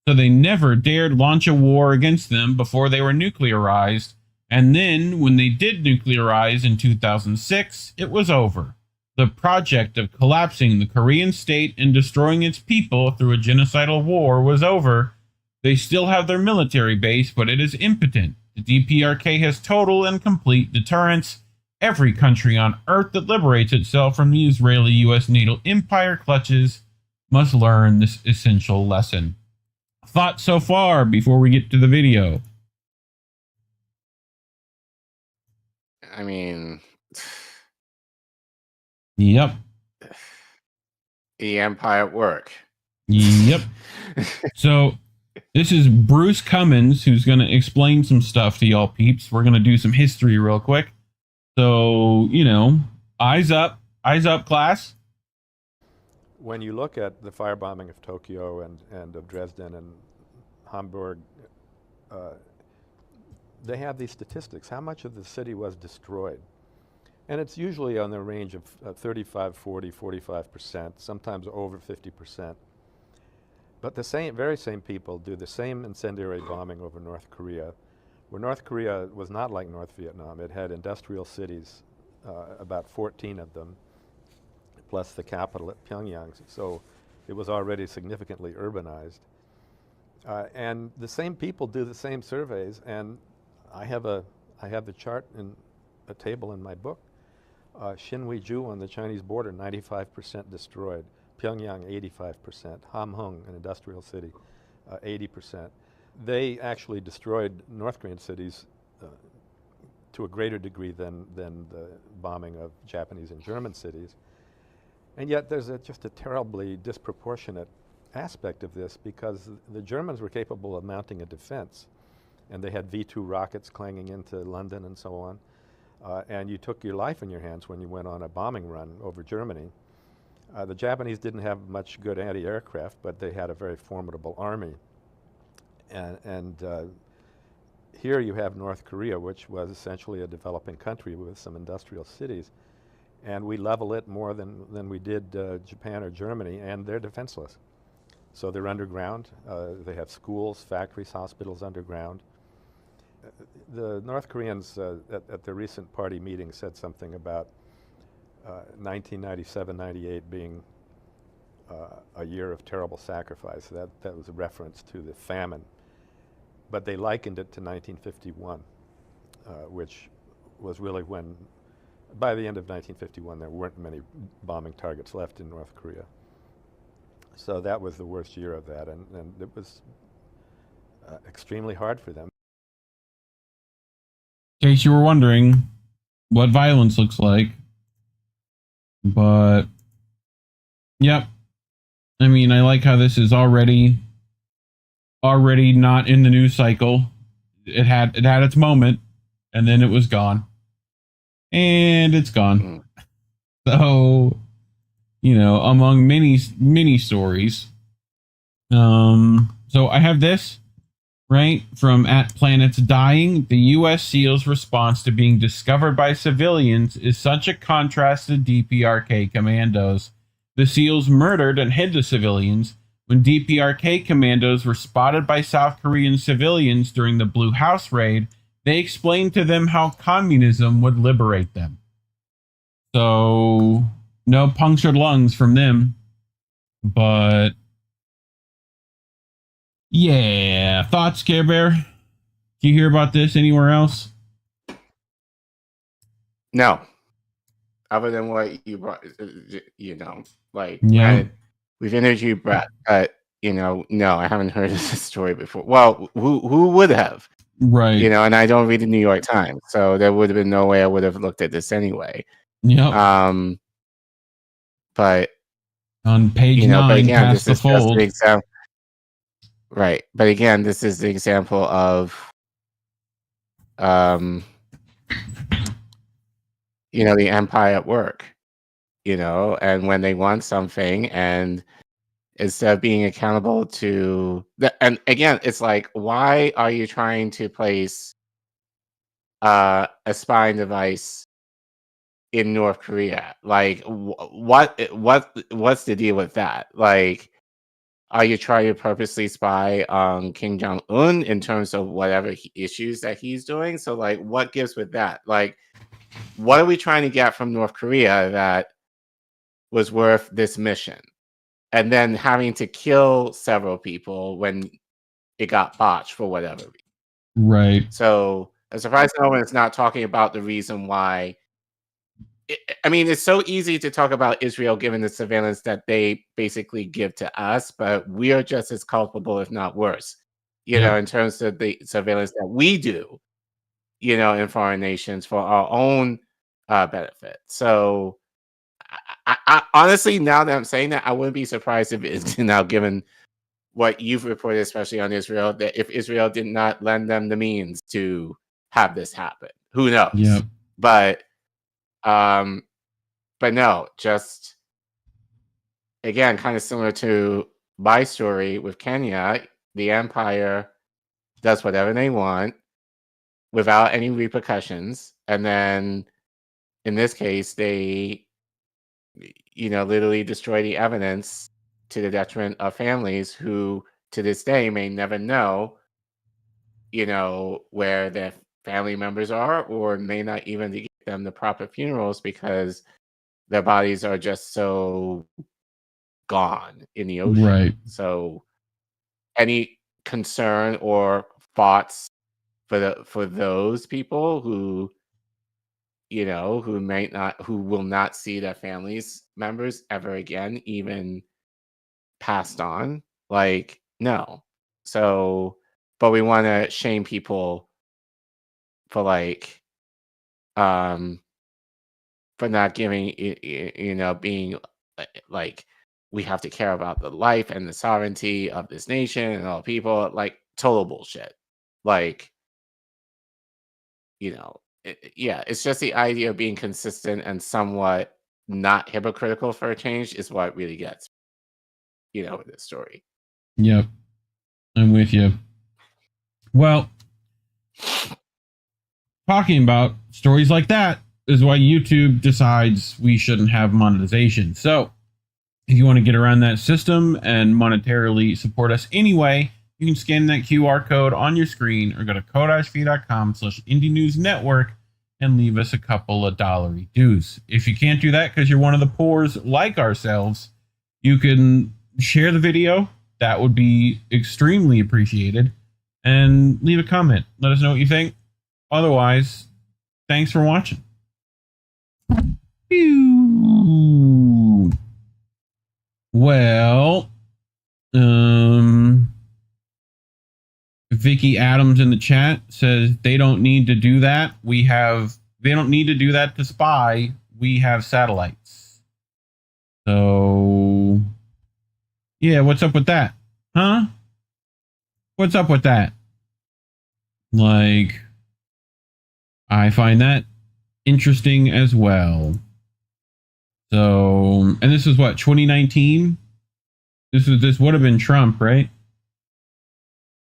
[SPEAKER 7] So they never dared launch a war against them before they were nuclearized. And then, when they did nuclearize in 2006, it was over. the project of collapsing the Korean state and destroying its people through a genocidal war was over, they still have their military base, but it is impotent. The DPRK has total and complete deterrence. Every country on Earth that liberates itself from the Israeli-U.S. NATO empire clutches must learn this essential lesson. Thoughts so far before we get to the video?
[SPEAKER 8] I mean,
[SPEAKER 7] Yep.
[SPEAKER 8] the empire at work.
[SPEAKER 7] Yep. So this is Bruce Cummins, who's going to explain some stuff to y'all peeps. We're going to do some history real quick. So, eyes up, class.
[SPEAKER 13] When you look at the firebombing of Tokyo and of Dresden and Hamburg, they have these statistics. How much of the city was destroyed? And it's usually on the range of 35, 40, 45%, sometimes over 50%. But the very same people do the same incendiary bombing over North Korea, where North Korea was not like North Vietnam. It had industrial cities, about 14 of them, plus the capital at Pyongyang. So it was already significantly urbanized. And the same people do the same surveys, and I have the chart in a table in my book. Xinhuiju on the Chinese border, 95% destroyed. Pyongyang, 85%. Hamhung, an industrial city, 80%. They actually destroyed North Korean cities to a greater degree than the bombing of Japanese and German cities. And yet there's just a terribly disproportionate aspect of this, because the Germans were capable of mounting a defense, and they had V-2 rockets clanging into London and so on. And you took your life in your hands when you went on a bombing run over Germany. The Japanese didn't have much good anti-aircraft, but they had a very formidable army. And here you have North Korea, which was essentially a developing country with some industrial cities. And we level it more than we did Japan or Germany, and they're defenseless. So they're underground. They have schools, factories, hospitals underground. The North Koreans at the recent party meeting said something about 1997-98 being a year of terrible sacrifice. That was a reference to the famine. But they likened it to 1951, which was really when, by the end of 1951, there weren't many bombing targets left in North Korea. So that was the worst year of that, and it was extremely hard for them.
[SPEAKER 7] In case you were wondering what violence looks like. But, yep. I mean, I like how this is already not in the news cycle. It had its moment, and then it was gone. And it's gone. So, among many stories. So I have this, right, from @PlanetsDying. The U.S. SEALs' response to being discovered by civilians is such a contrast to DPRK commandos. The SEALs murdered and hid the civilians. When DPRK commandos were spotted by South Korean civilians during the Blue House raid, they explained to them how communism would liberate them. So, no punctured lungs from them. But, yeah. Thoughts, Care Bear? Do you hear about this anywhere else?
[SPEAKER 8] No. Other than what you brought,
[SPEAKER 7] Yeah.
[SPEAKER 8] We've interviewed Brett, but, no, I haven't heard of this story before. Well, who would have?
[SPEAKER 7] Right.
[SPEAKER 8] And I don't read the New York Times, so there would have been no way I would have looked at this anyway.
[SPEAKER 7] Yeah.
[SPEAKER 8] But
[SPEAKER 7] on page 9, past the fold.
[SPEAKER 8] Right. But again, this is the example of, the empire at work, and when they want something, and instead of being accountable to and again, it's like, why are you trying to place a spying device in North Korea? Like, what's the deal with that? Like, are you trying to purposely spy on Kim Jong-un in terms of whatever issues that he's doing? So, like, what gives with that? Like, what are we trying to get from North Korea that was worth this mission. And then having to kill several people when it got botched for whatever reason.
[SPEAKER 7] Right.
[SPEAKER 8] So I'm surprised no one is not talking about the reason why. I mean, it's so easy to talk about Israel given the surveillance that they basically give to us, but we are just as culpable, if not worse, you know, in terms of the surveillance that we do, you know, in foreign nations for our own benefit. So I honestly, now that I'm saying that, I wouldn't be surprised if it's now given what you've reported, especially on Israel, that if Israel did not lend them the means to have this happen, who knows?
[SPEAKER 7] Yeah.
[SPEAKER 8] But no, just again, kind of similar to my story with Kenya, the empire does whatever they want without any repercussions, and then in this case, they, you know, literally destroy the evidence to the detriment of families who, to this day, may never know, you know, where their family members are, or may not even get them the proper funerals because their bodies are just so gone in the ocean.
[SPEAKER 7] Right.
[SPEAKER 8] So, any concern or thoughts for those people who, you know, who will not see their families members ever again, even passed on, like, no. So, but we want to shame people for like, for not giving, you know, being like, we have to care about the life and the sovereignty of this nation and all people, like total bullshit. Like, you know, yeah, it's just the idea of being consistent and somewhat not hypocritical for a change is what really gets, you know, with this story.
[SPEAKER 7] Yep. I'm with you. Well, talking about stories like that is why YouTube decides we shouldn't have monetization. So if you want to get around that system and monetarily support us anyway, you can scan that QR code on your screen or go to ko-fi.com/Indie News Network and leave us a couple of dollary dues. If you can't do that because you're one of the poors like ourselves, you can share the video. That would be extremely appreciated. And leave a comment. Let us know what you think. Otherwise, thanks for watching. Pew. Well, Vicky Adams in the chat says they don't need to do that. They don't need to do that to spy. We have satellites. So, yeah, what's up with that? Huh? What's up with that? Like, I find that interesting as well. So, and this is what, 2019? This would have been Trump, right?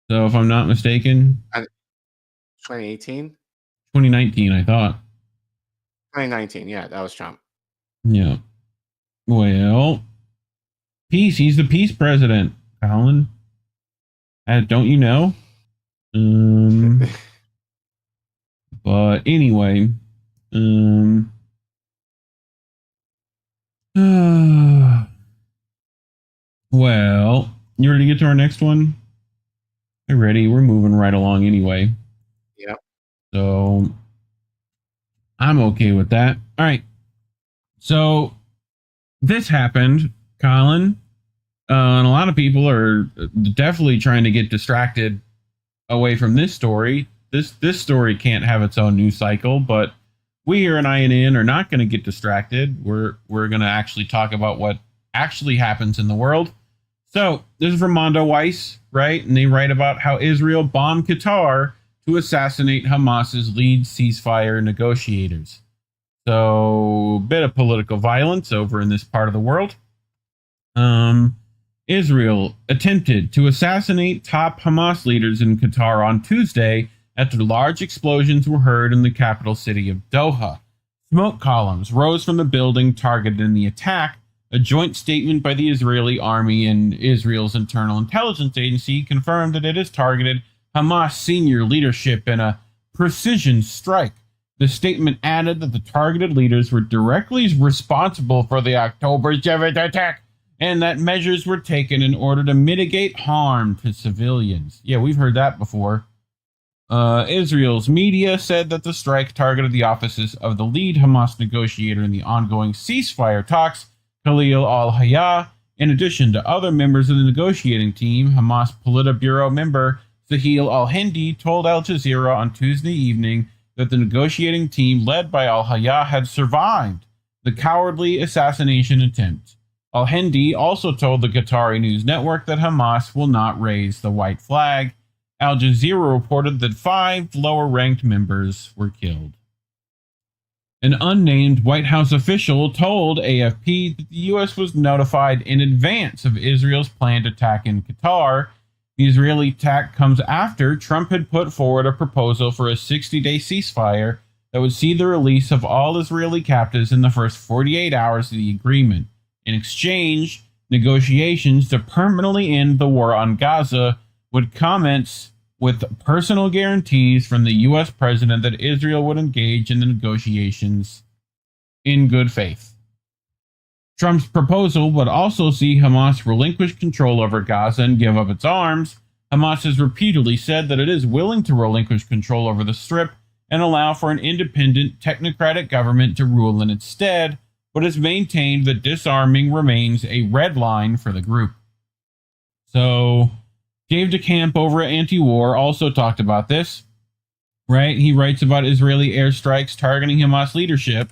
[SPEAKER 7] So, if I'm not mistaken,
[SPEAKER 8] 2018,
[SPEAKER 7] 2019, I thought.
[SPEAKER 8] 2019, yeah, that was Trump.
[SPEAKER 7] Yeah. Well, peace. He's the peace president, Collin. Don't you know? But anyway, well, you ready to get to our next one? We're ready. We're moving right along anyway.
[SPEAKER 8] Yep.
[SPEAKER 7] So I'm okay with that. All right. So this happened, Collin, and a lot of people are definitely trying to get distracted away from this story. This story can't have its own news cycle, but we here at INN are not going to get distracted. We're going to actually talk about what actually happens in the world. So this is from Mondo Weiss, right? And they write about how Israel bombed Qatar to assassinate Hamas's lead ceasefire negotiators. So bit of political violence over in this part of the world. Israel attempted to assassinate top Hamas leaders in Qatar on Tuesday after large explosions were heard in the capital city of Doha. Smoke columns rose from the building targeted in the attack. A joint statement by the Israeli army and Israel's internal intelligence agency confirmed that it has targeted Hamas senior leadership in a precision strike The statement added that the targeted leaders were directly responsible for the October 7th attack and that measures were taken in order to mitigate harm to civilians. Yeah, we've heard that before. Israel's media said that the strike targeted the offices of the lead Hamas negotiator in the ongoing ceasefire talks, Khalil al-Hayya, in addition to other members of the negotiating team. Hamas Politburo member Zahil al-Hindi told Al Jazeera on Tuesday evening that the negotiating team led by al-Hayya had survived the cowardly assassination attempt. Al-Hindi also told the Qatari news network that Hamas will not raise the white flag. Al Jazeera reported that 5 lower-ranked members were killed. An unnamed White House official told AFP that the U.S. was notified in advance of Israel's planned attack in Qatar. The Israeli attack comes after Trump had put forward a proposal for a 60-day ceasefire that would see the release of all Israeli captives in the first 48 hours of the agreement. In exchange, negotiations to permanently end the war on Gaza would commence with personal guarantees from the U.S. president that Israel would engage in the negotiations in good faith. Trump's proposal would also see Hamas relinquish control over Gaza and give up its arms. Hamas has repeatedly said that it is willing to relinquish control over the Strip and allow for an independent, technocratic government to rule in its stead, but has maintained that disarming remains a red line for the group. So, Dave DeCamp over at Anti-War also talked about this, right? He writes about Israeli airstrikes targeting Hamas leadership.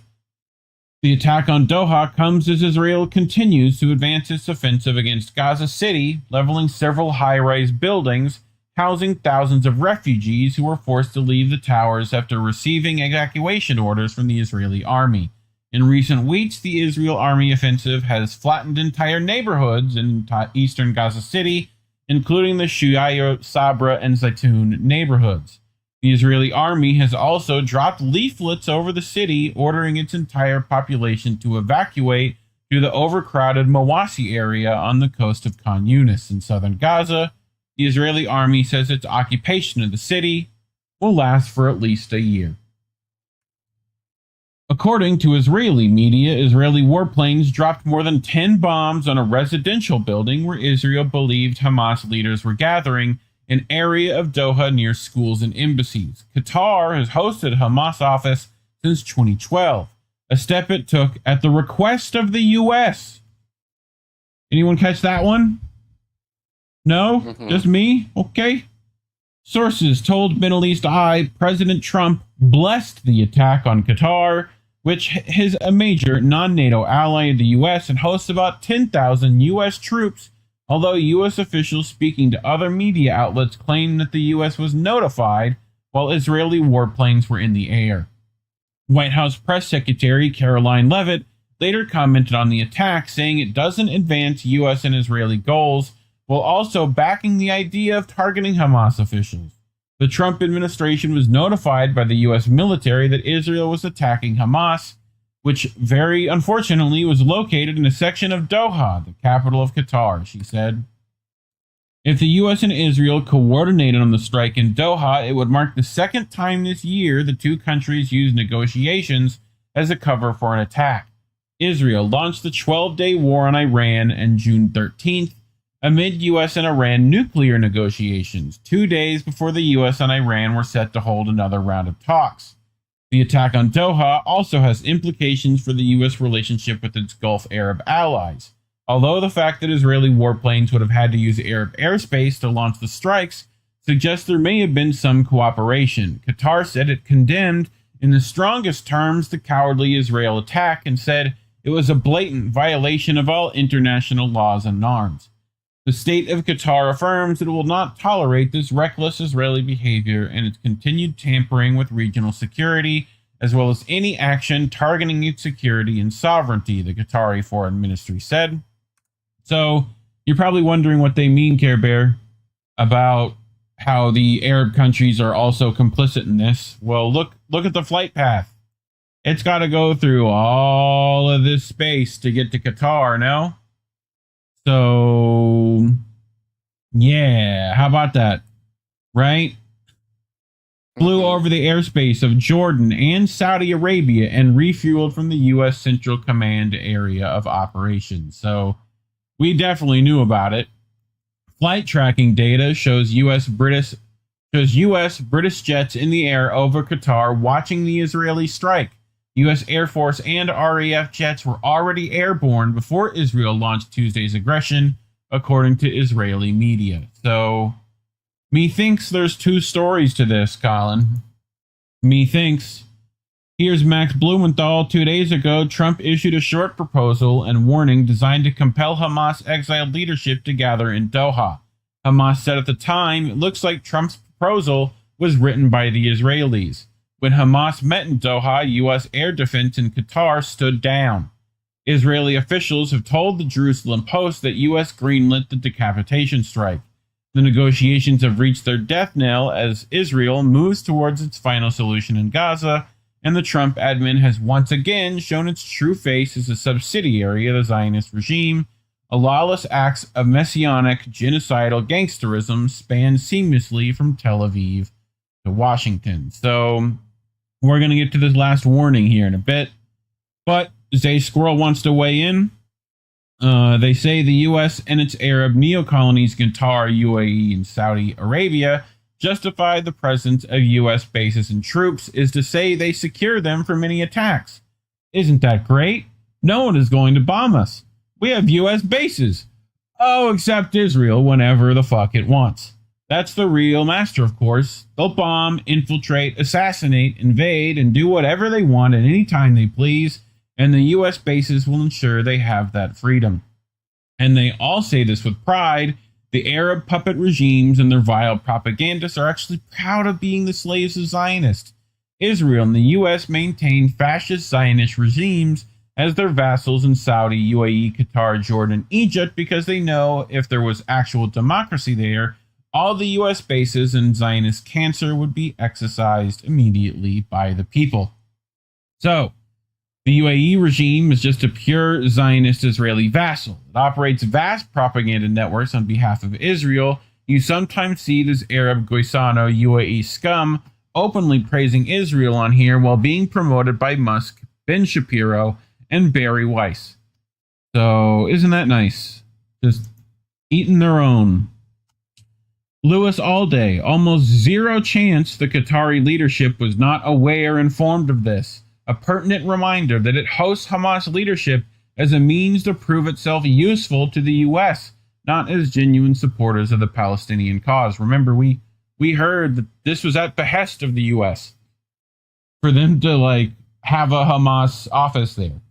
[SPEAKER 7] The attack on Doha comes as Israel continues to advance its offensive against Gaza City, leveling several high-rise buildings, housing thousands of refugees who were forced to leave the towers after receiving evacuation orders from the Israeli army. In recent weeks, the Israel army offensive has flattened entire neighborhoods in eastern Gaza City, including the Shuaya, Sabra, and Zaytun neighborhoods. The Israeli army has also dropped leaflets over the city ordering its entire population to evacuate to the overcrowded Mawasi area on the coast of Khan Yunis in southern Gaza. The Israeli army says its occupation of the city will last for at least a year. According to Israeli media, Israeli warplanes dropped more than 10 bombs on a residential building where Israel believed Hamas leaders were gathering, an area of Doha near schools and embassies. Qatar has hosted a Hamas office since 2012, a step it took at the request of the U.S. Anyone catch that one? No? Just me? Okay. Sources told Middle East Eye President Trump blessed the attack on Qatar, which is a major non-NATO ally of the U.S. and hosts about 10,000 U.S. troops, although U.S. officials speaking to other media outlets claim that the U.S. was notified while Israeli warplanes were in the air. White House Press Secretary Caroline Leavitt later commented on the attack, saying it doesn't advance U.S. and Israeli goals, while also backing the idea of targeting Hamas officials. The Trump administration was notified by the U.S. military that Israel was attacking Hamas, which very unfortunately was located in a section of Doha, the capital of Qatar, she said. If the U.S. and Israel coordinated on the strike in Doha, it would mark the second time this year the two countries used negotiations as a cover for an attack. Israel launched the 12-day war on Iran on June 13th, amid U.S. and Iran nuclear negotiations, 2 days before the U.S. and Iran were set to hold another round of talks. The attack on Doha also has implications for the U.S. relationship with its Gulf Arab allies. Although the fact that Israeli warplanes would have had to use Arab airspace to launch the strikes suggests there may have been some cooperation. Qatar said it condemned in the strongest terms the cowardly Israel attack and said it was a blatant violation of all international laws and norms. The state of Qatar affirms that it will not tolerate this reckless Israeli behavior and its continued tampering with regional security, as well as any action targeting its security and sovereignty, the Qatari Foreign Ministry said. So, you're probably wondering what they mean, Care Bear, about how the Arab countries are also complicit in this. Well, look at the flight path. It's got to go through all of this space to get to Qatar, no? So, yeah, how about that? Right? flew over the airspace of Jordan and Saudi Arabia and refueled from the U.S. Central Command area of operations. So we definitely knew about it. Flight tracking data shows U.S. British jets in the air over Qatar watching the Israeli strike. U.S. Air Force and RAF jets were already airborne before Israel launched Tuesday's aggression, according to Israeli media. So, methinks there's two stories to this, Collin. Methinks. Here's Max Blumenthal. 2 days ago, Trump issued a short proposal and warning designed to compel Hamas exiled leadership to gather in Doha. Hamas said at the time, it looks like Trump's proposal was written by the Israelis. When Hamas met in Doha, U.S. air defense in Qatar stood down. Israeli officials have told the Jerusalem Post that U.S. greenlit the decapitation strike. The negotiations have reached their death knell as Israel moves towards its final solution in Gaza, and the Trump admin has once again shown its true face as a subsidiary of the Zionist regime. A lawless acts of messianic, genocidal gangsterism span seamlessly from Tel Aviv to Washington. So, we're going to get to this last warning here in a bit. But Zay Squirrel wants to weigh in. They say the U.S. and its Arab neo-colonies, Qatar, UAE, and Saudi Arabia, justify the presence of U.S. bases and troops is to say they secure them from any attacks. Isn't that great? No one is going to bomb us. We have U.S. bases. Oh, except Israel whenever the fuck it wants. That's the real master, of course. They'll bomb, infiltrate, assassinate, invade, and do whatever they want at any time they please, and the U.S. bases will ensure they have that freedom. And they all say this with pride. The Arab puppet regimes and their vile propagandists are actually proud of being the slaves of Zionists. Israel and the U.S. maintain fascist Zionist regimes as their vassals in Saudi, UAE, Qatar, Jordan, Egypt, because they know if there was actual democracy there, all the U.S. bases and Zionist cancer would be exorcised immediately by the people. So, the UAE regime is just a pure Zionist Israeli vassal. It operates vast propaganda networks on behalf of Israel. You sometimes see this Arab Guisano UAE scum openly praising Israel on here while being promoted by Musk, Ben Shapiro, and Barry Weiss. So, isn't that nice? Just eating their own. Louis Alday, almost zero chance the Qatari leadership was not aware or informed of this. A pertinent reminder that it hosts Hamas leadership as a means to prove itself useful to the U.S., not as genuine supporters of the Palestinian cause. Remember, we heard that this was at behest of the U.S. for them to, have a Hamas office there.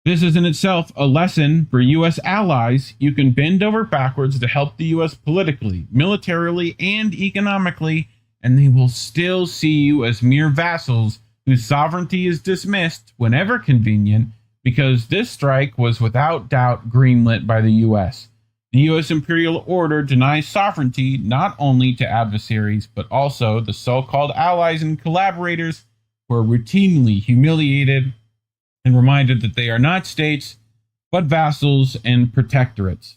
[SPEAKER 7] This is in itself a lesson for U.S. allies. You can bend over backwards to help the U.S. politically, militarily, and economically, and they will still see you as mere vassals whose sovereignty is dismissed whenever convenient, because this strike was without doubt greenlit by the U.S. The U.S. imperial order denies sovereignty not only to adversaries, but also the so-called allies and collaborators who are routinely humiliated and reminded that they are not states, but vassals and protectorates.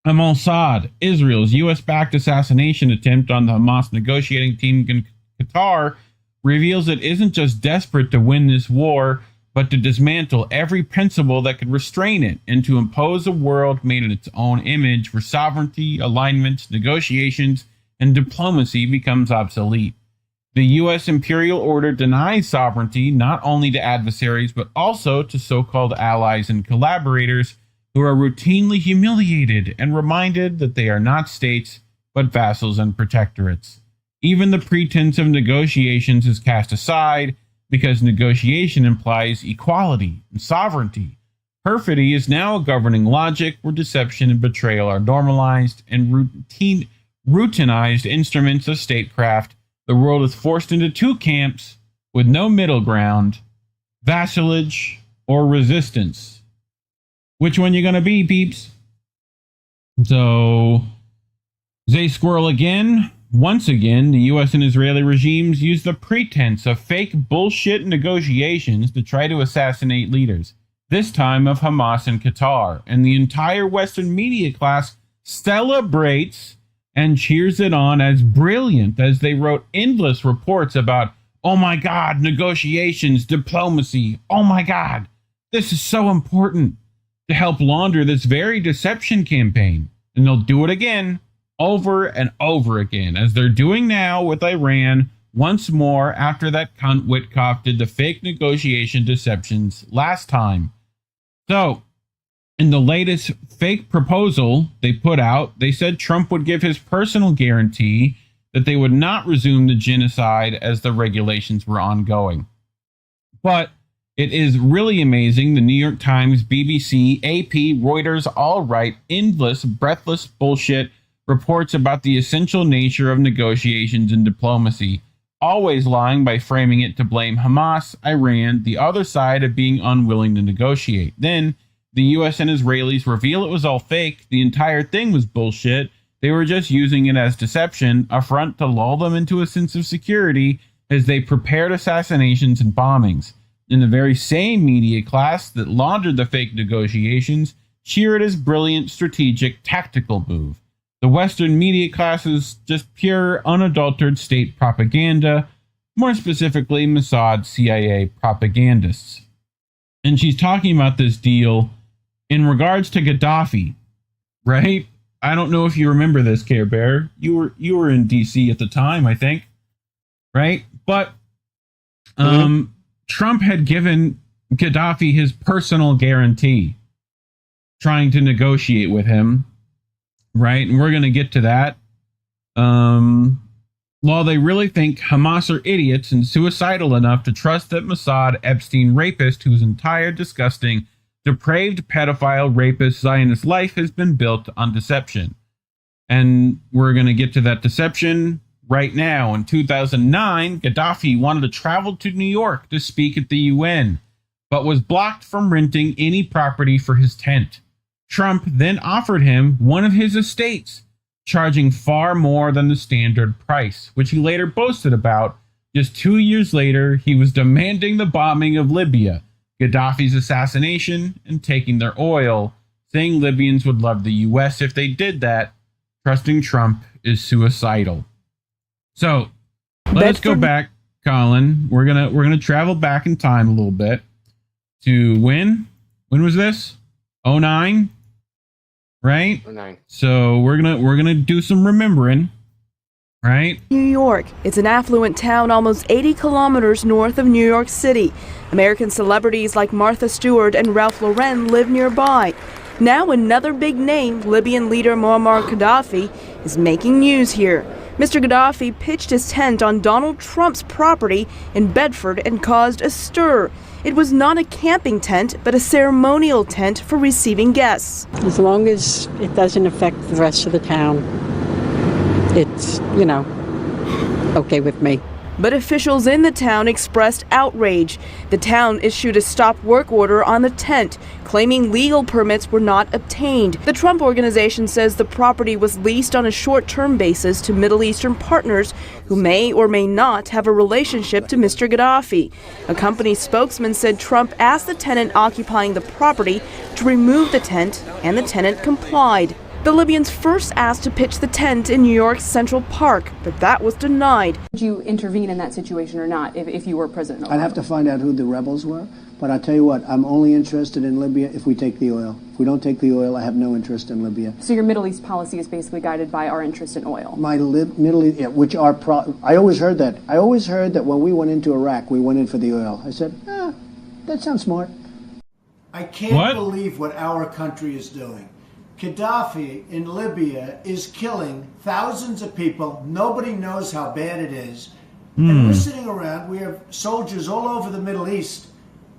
[SPEAKER 7] Amal Saad, Israel's U.S.-backed assassination attempt on the Hamas negotiating team in Qatar, reveals it isn't just desperate to win this war, but to dismantle every principle that could restrain it and to impose a world made in its own image where sovereignty, alignments, negotiations, and diplomacy becomes obsolete. The U.S. imperial order denies sovereignty not only to adversaries, but also to so-called allies and collaborators who are routinely humiliated and reminded that they are not states, but vassals and protectorates. Even the pretense of negotiations is cast aside because negotiation implies equality and sovereignty. Perfidy is now a governing logic where deception and betrayal are normalized and routinized instruments of statecraft. The world is forced into two camps with no middle ground, vassalage or resistance. Which one you gonna be, peeps? So, Zay Squirrel again. Once again, the U.S. and Israeli regimes use the pretense of fake bullshit negotiations to try to assassinate leaders, this time of Hamas and Qatar, and the entire Western media class celebrates and cheers it on as brilliant as they wrote endless reports about, oh my God, negotiations, diplomacy, oh my God, this is so important, to help launder this very deception campaign. And they'll do it again, over and over again, as they're doing now with Iran once more after that cunt Witkoff did the fake negotiation deceptions last time. So, in the latest fake proposal they put out, they said Trump would give his personal guarantee that they would not resume the genocide as the regulations were ongoing. But it is really amazing. The New York Times, BBC, AP, Reuters all write endless, breathless bullshit reports about the essential nature of negotiations and diplomacy, always lying by framing it to blame Hamas, Iran, the other side of being unwilling to negotiate. Then the US and Israelis reveal it was all fake. The entire thing was bullshit. They were just using it as deception, a front to lull them into a sense of security as they prepared assassinations and bombings. In the very same media class that laundered the fake negotiations, cheer it as brilliant, strategic, tactical move. The Western media class is just pure, unadulterated state propaganda, more specifically Mossad CIA propagandists. And she's talking about this deal in regards to Gaddafi, right? I don't know if you remember this, Care Bear. You were in DC at the time, I think, right? But Trump had given Gaddafi his personal guarantee, trying to negotiate with him, right? And we're going to get to that. While they really think Hamas are idiots and suicidal enough to trust that Mossad Epstein rapist, whose entire disgusting, depraved pedophile rapist Zionist life has been built on deception. And we're going to get to that deception right now. In 2009, Gaddafi wanted to travel to New York to speak at the UN, but was blocked from renting any property for his tent. Trump then offered him one of his estates, charging far more than the standard price, which he later boasted about. Just 2 years later, he was demanding the bombing of Libya, Gaddafi's assassination, and taking their oil, saying Libyans would love the US if they did that. Trusting Trump is suicidal. So, let's go back, Collin. We're gonna travel back in time a little bit to when? When was this? 2009, right?
[SPEAKER 8] 2009.
[SPEAKER 7] So we're gonna do some remembering, right?
[SPEAKER 14] New York. It's an affluent town almost 80 kilometers north of New York City. American celebrities like Martha Stewart and Ralph Lauren live nearby. Now another big name, Libyan leader Muammar Gaddafi, is making news here. Mr. Gaddafi pitched his tent on Donald Trump's property in Bedford and caused a stir. It was not a camping tent, but a ceremonial tent for receiving guests.
[SPEAKER 15] As long as it doesn't affect the rest of the town, it's, okay with me.
[SPEAKER 14] But officials in the town expressed outrage. The town issued a stop work order on the tent, claiming legal permits were not obtained. The Trump Organization says the property was leased on a short-term basis to Middle Eastern partners who may or may not have a relationship to Mr. Gaddafi. A company spokesman said Trump asked the tenant occupying the property to remove the tent, and the tenant complied. The Libyans first asked to pitch the tent in New York's Central Park, but that was denied.
[SPEAKER 16] Would you intervene in that situation or not if you were President Obama?
[SPEAKER 17] I'd have to find out who the rebels were, but I'll tell you what, I'm only interested in Libya if we take the oil. If we don't take the oil, I have no interest in Libya.
[SPEAKER 16] So your Middle East policy is basically guided by our interest in oil?
[SPEAKER 17] My Middle East, which are I always heard that. I always heard that when we went into Iraq, we went in for the oil. I said, that sounds smart.
[SPEAKER 18] I can't believe what our country is doing. Gaddafi in Libya is killing thousands of people. Nobody knows how bad it is. And we're sitting around, we have soldiers all over the Middle East,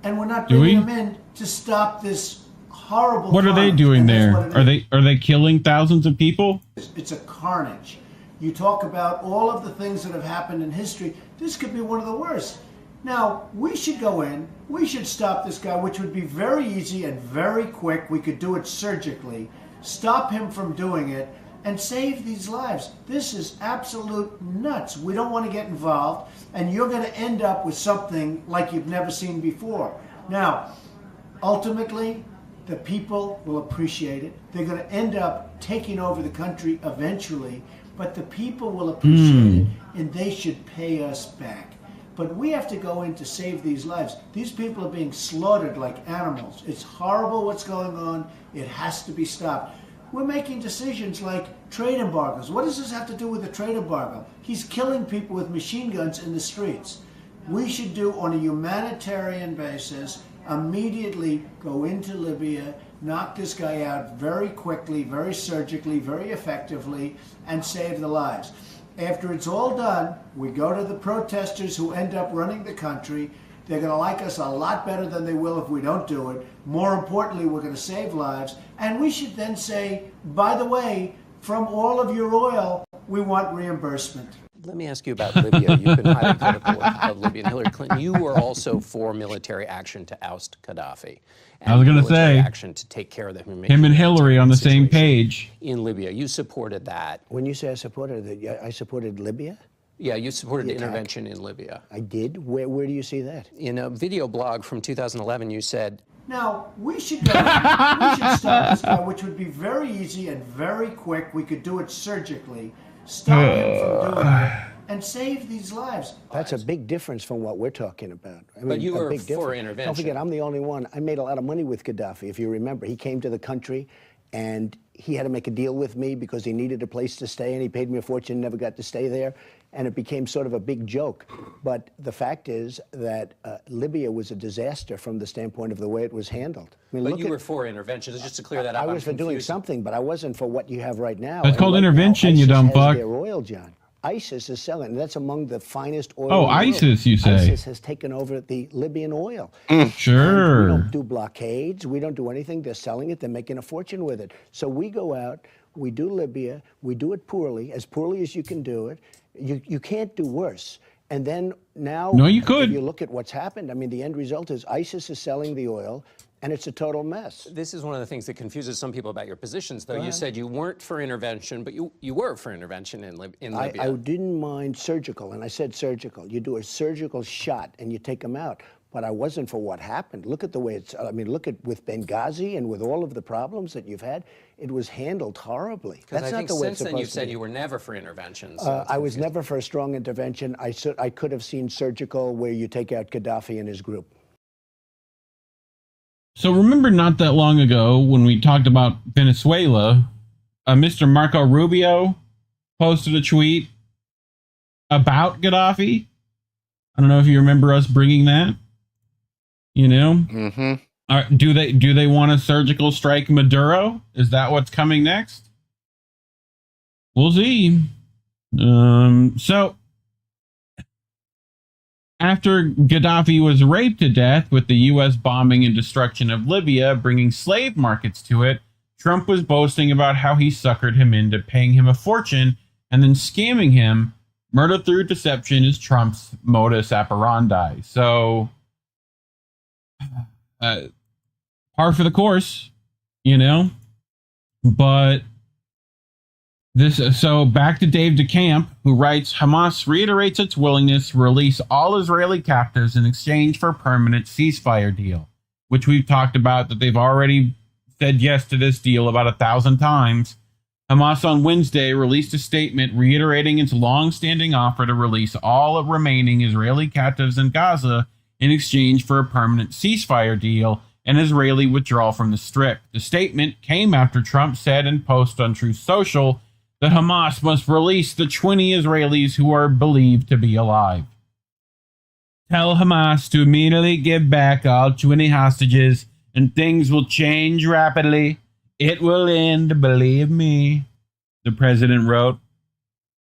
[SPEAKER 18] and we're not bringing them in to stop this horrible
[SPEAKER 7] What are they doing there? Are they killing thousands of people?
[SPEAKER 18] It's a carnage. You talk about all of the things that have happened in history. This could be one of the worst. Now, we should go in, we should stop this guy, which would be very easy and very quick. We could do it surgically. Stop him from doing it and save these lives. This is absolute nuts. We don't want to get involved, and you're going to end up with something like you've never seen before. Now, ultimately, the people will appreciate it. They're going to end up taking over the country eventually, but the people will appreciate it, and they should pay us back. But we have to go in to save these lives. These people are being slaughtered like animals. It's horrible what's going on. It has to be stopped. We're making decisions like trade embargoes. What does this have to do with a trade embargo? He's killing people with machine guns in the streets. We should do, on a humanitarian basis, immediately go into Libya, knock this guy out very quickly, very surgically, very effectively, and save the lives. After it's all done, we go to the protesters who end up running the country. They're going to like us a lot better than they will if we don't do it. More importantly, we're going to save lives. And we should then say, by the way, from all of your oil, we want reimbursement.
[SPEAKER 19] Let me ask you about Libya. You've been highly critical of Libya and Hillary Clinton. You were also for military action to oust Gaddafi.
[SPEAKER 7] I was going to say,
[SPEAKER 19] action to take care of the
[SPEAKER 7] him and Hillary on the same page.
[SPEAKER 19] In Libya, you supported that.
[SPEAKER 17] When you say I supported it, I supported Libya?
[SPEAKER 19] Yeah, you supported intervention in Libya.
[SPEAKER 17] I did? Where do you see that?
[SPEAKER 19] In a video blog from 2011, you said,
[SPEAKER 18] now, we should stop this guy, which would be very easy and very quick. We could do it surgically. Stop him from doing it and save these lives.
[SPEAKER 17] That's a big difference from what we're talking about. I mean,
[SPEAKER 19] but you were
[SPEAKER 17] big
[SPEAKER 19] for intervention.
[SPEAKER 17] Don't forget, I'm the only one. I made a lot of money with Gaddafi. If you remember, he came to the country and he had to make a deal with me because he needed a place to stay, and he paid me a fortune, never got to stay there, and it became sort of a big joke. But the fact is that Libya was a disaster from the standpoint of the way it was handled. I mean,
[SPEAKER 19] but you were for intervention, just to clear that up.
[SPEAKER 17] I was for doing something, but I wasn't for what you have right now.
[SPEAKER 7] That's called intervention, you dumb fuck.
[SPEAKER 17] Their oil, John. ISIS is selling, and that's among the finest oil.
[SPEAKER 7] Oh, ISIS, you say?
[SPEAKER 17] ISIS has taken over the Libyan oil.
[SPEAKER 7] Sure.
[SPEAKER 17] And we don't do blockades. We don't do anything. They're selling it. They're making a fortune with it. So we go out, we do Libya, we do it poorly as you can do it. You can't do worse. And then now,
[SPEAKER 7] no, you could.
[SPEAKER 17] If you look at what's happened, I mean, the end result is ISIS is selling the oil, and it's a total mess.
[SPEAKER 19] This is one of the things that confuses some people about your positions, though. You said you weren't for intervention, but you were for intervention in Libya.
[SPEAKER 17] I didn't mind surgical, and I said surgical. You do a surgical shot, and you take them out. But I wasn't for what happened. Look at the way it's, I mean, look at with Benghazi and with all of the problems that you've had, it was handled horribly.
[SPEAKER 19] That's not the way it's supposed to be. Since then you've said you were never for intervention.
[SPEAKER 17] I was never for a strong intervention. I could have seen surgical where you take out Gaddafi and his group.
[SPEAKER 7] So remember not that long ago when we talked about Venezuela, Mr. Marco Rubio posted a tweet about Gaddafi. I don't know if you remember us bringing that. You know? Mm-hmm. Do they want to surgical strike Maduro? Is that what's coming next? We'll see. So after Gaddafi was raped to death with the U.S. bombing and destruction of Libya, bringing slave markets to it, Trump was boasting about how he suckered him into paying him a fortune and then scamming him. Murder through deception is Trump's modus operandi. So, par for the course, you know. But so back to Dave DeCamp, who writes, Hamas reiterates its willingness to release all Israeli captives in exchange for a permanent ceasefire deal, which we've talked about that they've already said yes to this deal about 1,000 times. Hamas on Wednesday released a statement reiterating its long-standing offer to release all remaining Israeli captives in Gaza in exchange for a permanent ceasefire deal and Israeli withdrawal from the Strip. The statement came after Trump said in post on Truth Social that Hamas must release the 20 Israelis who are believed to be alive. Tell Hamas to immediately give back all 20 hostages and things will change rapidly. It will end, believe me, the president wrote.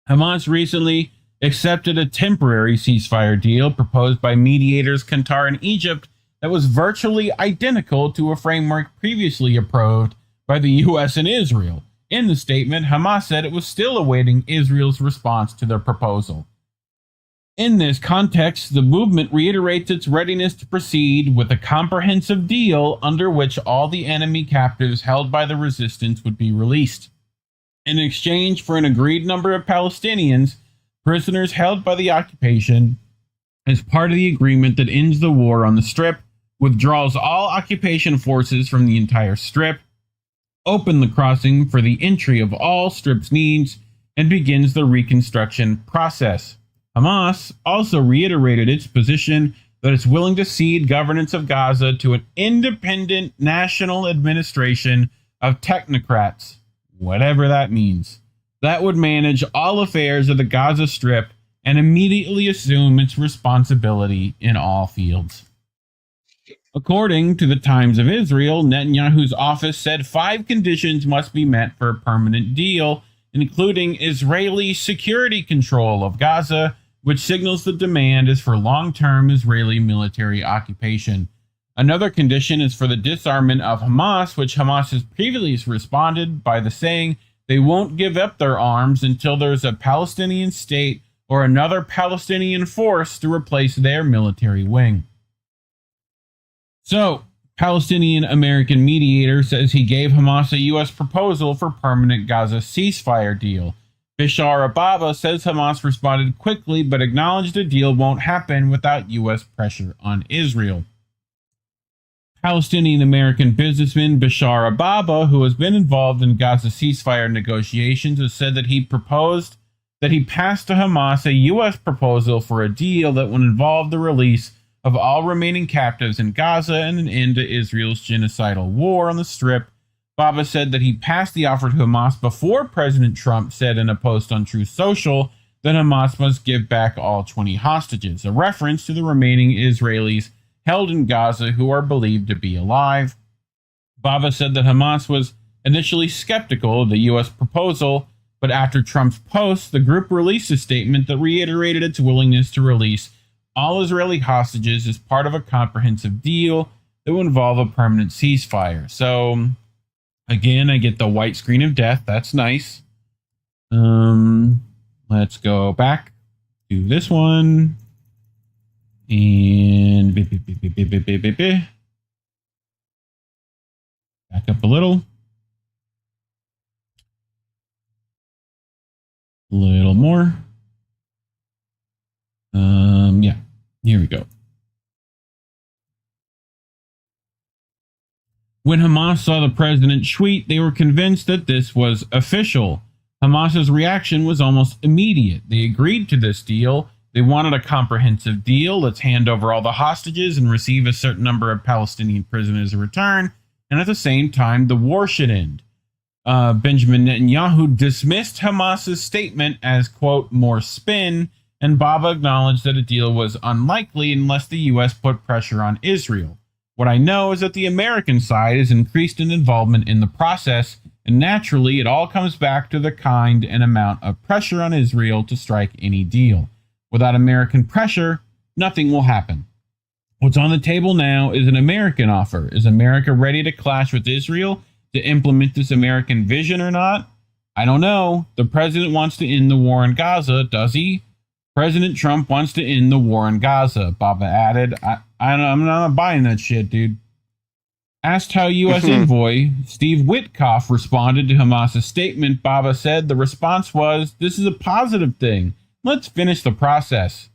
[SPEAKER 7] Hamas recently accepted a temporary ceasefire deal proposed by mediators Qatar and Egypt that was virtually identical to a framework previously approved by the U.S. and Israel. In the statement, Hamas said it was still awaiting Israel's response to their proposal. In this context, the movement reiterates its readiness to proceed with a comprehensive deal under which all the enemy captives held by the resistance would be released. In exchange for an agreed number of Palestinians, prisoners held by the occupation, as part of the agreement that ends the war on the Strip, withdraws all occupation forces from the entire Strip, open the crossing for the entry of all Strip's needs, and begins the reconstruction process. Hamas also reiterated its position that it's willing to cede governance of Gaza to an independent national administration of technocrats, whatever that means, that would manage all affairs of the Gaza Strip and immediately assume its responsibility in all fields. According to the Times of Israel, Netanyahu's office said 5 conditions must be met for a permanent deal, including Israeli security control of Gaza, which signals the demand is for long-term Israeli military occupation. Another condition is for the disarmament of Hamas, which Hamas has previously responded by the saying they won't give up their arms until there's a Palestinian state or another Palestinian force to replace their military wing. So, Palestinian-American mediator says he gave Hamas a U.S. proposal for permanent Gaza ceasefire deal. Bashar al-Baba says Hamas responded quickly but acknowledged a deal won't happen without U.S. pressure on Israel. Palestinian-American businessman Bashar al-Baba, who has been involved in Gaza ceasefire negotiations, has said that he passed to Hamas a U.S. proposal for a deal that would involve the release of all remaining captives in Gaza and an end to Israel's genocidal war on the Strip. Baba said that he passed the offer to Hamas before President Trump said in a post on Truth Social that Hamas must give back all 20 hostages, a reference to the remaining Israelis held in Gaza who are believed to be alive. Baba said that Hamas was initially skeptical of the U.S. proposal, but after Trump's post, the group released a statement that reiterated its willingness to release all Israeli hostages as part of a comprehensive deal that would involve a permanent ceasefire. So, again, I get the white screen of death. That's nice. Let's go back to this one. And back up a little. A little more. Yeah, here we go. When Hamas saw the president tweet, they were convinced that this was official. Hamas's reaction was almost immediate. They agreed to this deal. They wanted a comprehensive deal. Let's hand over all the hostages and receive a certain number of Palestinian prisoners in return. And at the same time, the war should end. Benjamin Netanyahu dismissed Hamas's statement as, quote, more spin, and Baba acknowledged that a deal was unlikely unless the U.S. put pressure on Israel. What I know is that the American side has increased in involvement in the process, and naturally it all comes back to the kind and amount of pressure on Israel to strike any deal. Without American pressure, nothing will happen. What's on the table now is an American offer. Is America ready to clash with Israel to implement this American vision or not? I don't know. The president wants to end the war in Gaza, does he? President Trump wants to end the war in Gaza, Baba added. I'm not buying that shit, dude. Asked how U.S. envoy Steve Witkoff responded to Hamas's statement, Baba said the response was, this is a positive thing. Let's finish the process.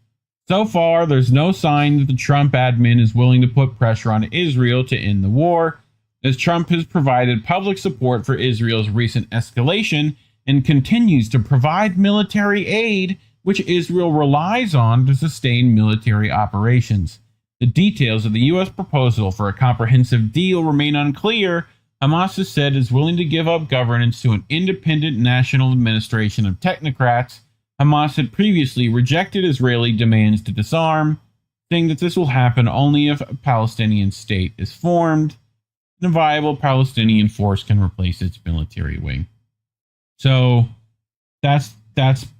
[SPEAKER 7] So far, there's no sign that the Trump admin is willing to put pressure on Israel to end the war, as Trump has provided public support for Israel's recent escalation and continues to provide military aid, which Israel relies on to sustain military operations. The details of the U.S. proposal for a comprehensive deal remain unclear. Hamas has said it is willing to give up governance to an independent national administration of technocrats. Hamas had previously rejected Israeli demands to disarm, saying that this will happen only if a Palestinian state is formed and a viable Palestinian force can replace its military wing. So that's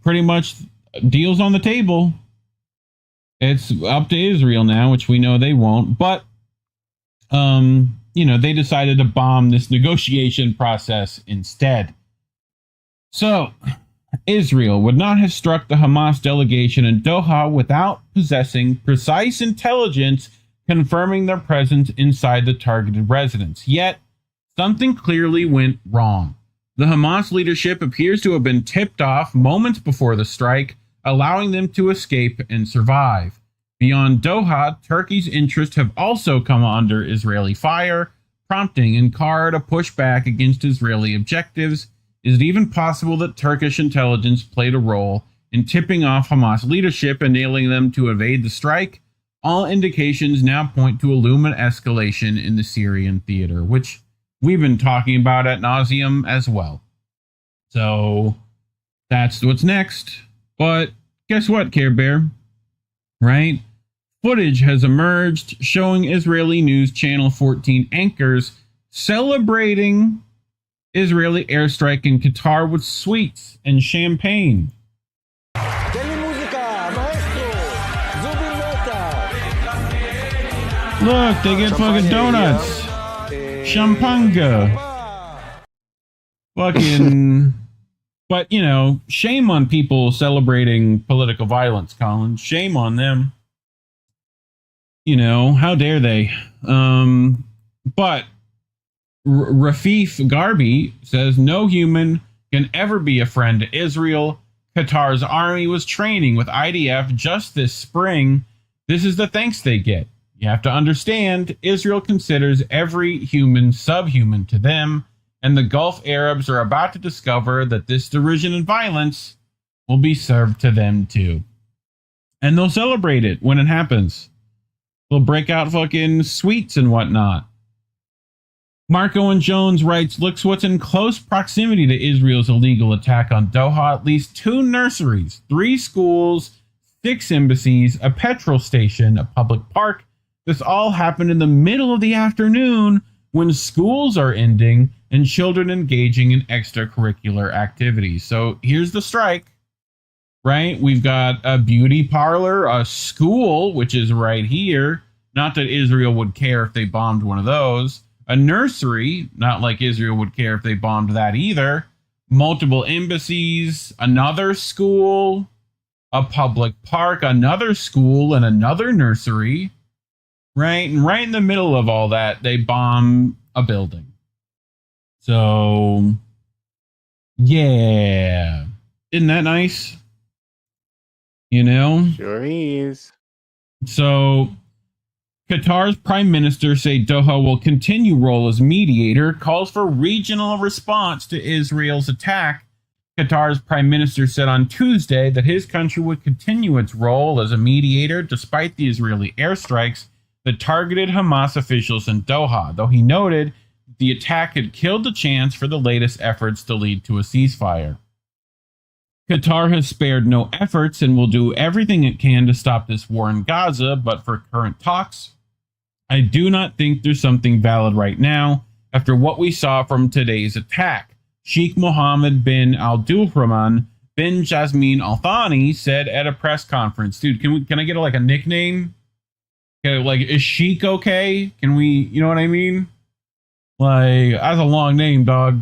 [SPEAKER 7] pretty much deals on the table. It's up to Israel now, which we know they won't. But, they decided to bomb this negotiation process instead. So, Israel would not have struck the Hamas delegation in Doha without possessing precise intelligence confirming their presence inside the targeted residence. Yet, something clearly went wrong. The Hamas leadership appears to have been tipped off moments before the strike, allowing them to escape and survive. Beyond Doha, Turkey's interests have also come under Israeli fire, prompting Ankara to push back against Israeli objectives Is it even possible that Turkish intelligence played a role in tipping off Hamas leadership, enabling them to evade the strike? All indications now point to a looming escalation in the Syrian theater, which we've been talking about ad nauseum as well. So that's what's next. But guess what, Care Bear? Right? Footage has emerged showing Israeli news channel 14 anchors celebrating Israeli airstrike in Qatar with sweets and champagne. Look, they get fucking donuts. Champanga. Fucking. But, you know, shame on people celebrating political violence, Collin. Shame on them. You know, how dare they? But Rafif Garbi says no human can ever be a friend to Israel. Qatar's army was training with IDF just this spring. This is the thanks they get. You have to understand, Israel considers every human subhuman to them, and the Gulf Arabs are about to discover that this derision and violence will be served to them too. And they'll celebrate it when it happens. They'll break out fucking sweets and whatnot. Marco and Jones writes, looks what's in close proximity to Israel's illegal attack on Doha. At least 2 nurseries, 3 schools, 6 embassies, a petrol station, a public park. This all happened in the middle of the afternoon when schools are ending and children engaging in extracurricular activities. So here's the strike, right? We've got a beauty parlor, a school, which is right here. Not that Israel would care if they bombed one of those. A nursery, not like Israel would care if they bombed that either. Multiple embassies, another school, a public park, another school, and another nursery. Right? And right in the middle of all that, they bomb a building. So, yeah. Isn't that nice? You know?
[SPEAKER 8] Sure is.
[SPEAKER 7] So, Qatar's prime minister say Doha will continue role as mediator, calls for regional response to Israel's attack. Qatar's prime minister said on Tuesday that his country would continue its role as a mediator despite the Israeli airstrikes that targeted Hamas officials in Doha, though he noted the attack had killed the chance for the latest efforts to lead to a ceasefire. Qatar has spared no efforts and will do everything it can to stop this war in Gaza, but for current talks, I do not think there's something valid right now after what we saw from today's attack. Sheikh Mohammed bin Abdulrahman bin Jasmine Al Thani said at a press conference, dude, can I get a nickname? Okay, like, is Sheik okay? Can we, you know what I mean? Like, that's a long name, dog.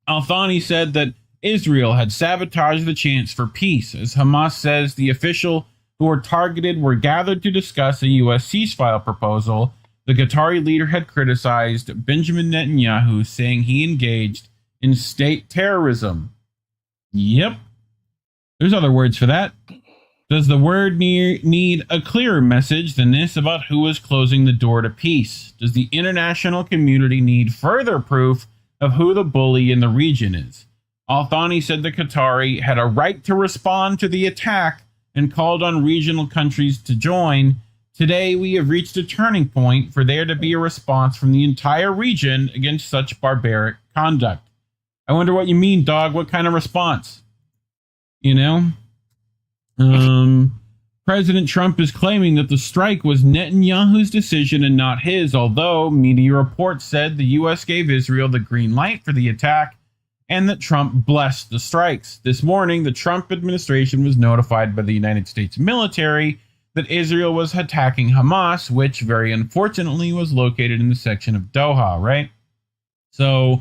[SPEAKER 7] Al Thani said that Israel had sabotaged the chance for peace. As Hamas says, the official who were targeted were gathered to discuss a U.S. ceasefire proposal. The Qatari leader had criticized Benjamin Netanyahu, saying he engaged in state terrorism. Yep. There's other words for that. Does the word need a clearer message than this about who is closing the door to peace? Does the international community need further proof of who the bully in the region is? Al Thani said the Qatari had a right to respond to the attack and called on regional countries to join. Today, we have reached a turning point for there to be a response from the entire region against such barbaric conduct. I wonder what you mean, dog. What kind of response? You know? President Trump is claiming that the strike was Netanyahu's decision and not his, although media reports said the U.S. gave Israel the green light for the attack and that Trump blessed the strikes. This morning, the Trump administration was notified by the United States military that Israel was attacking Hamas, which very unfortunately was located in the section of Doha, right? So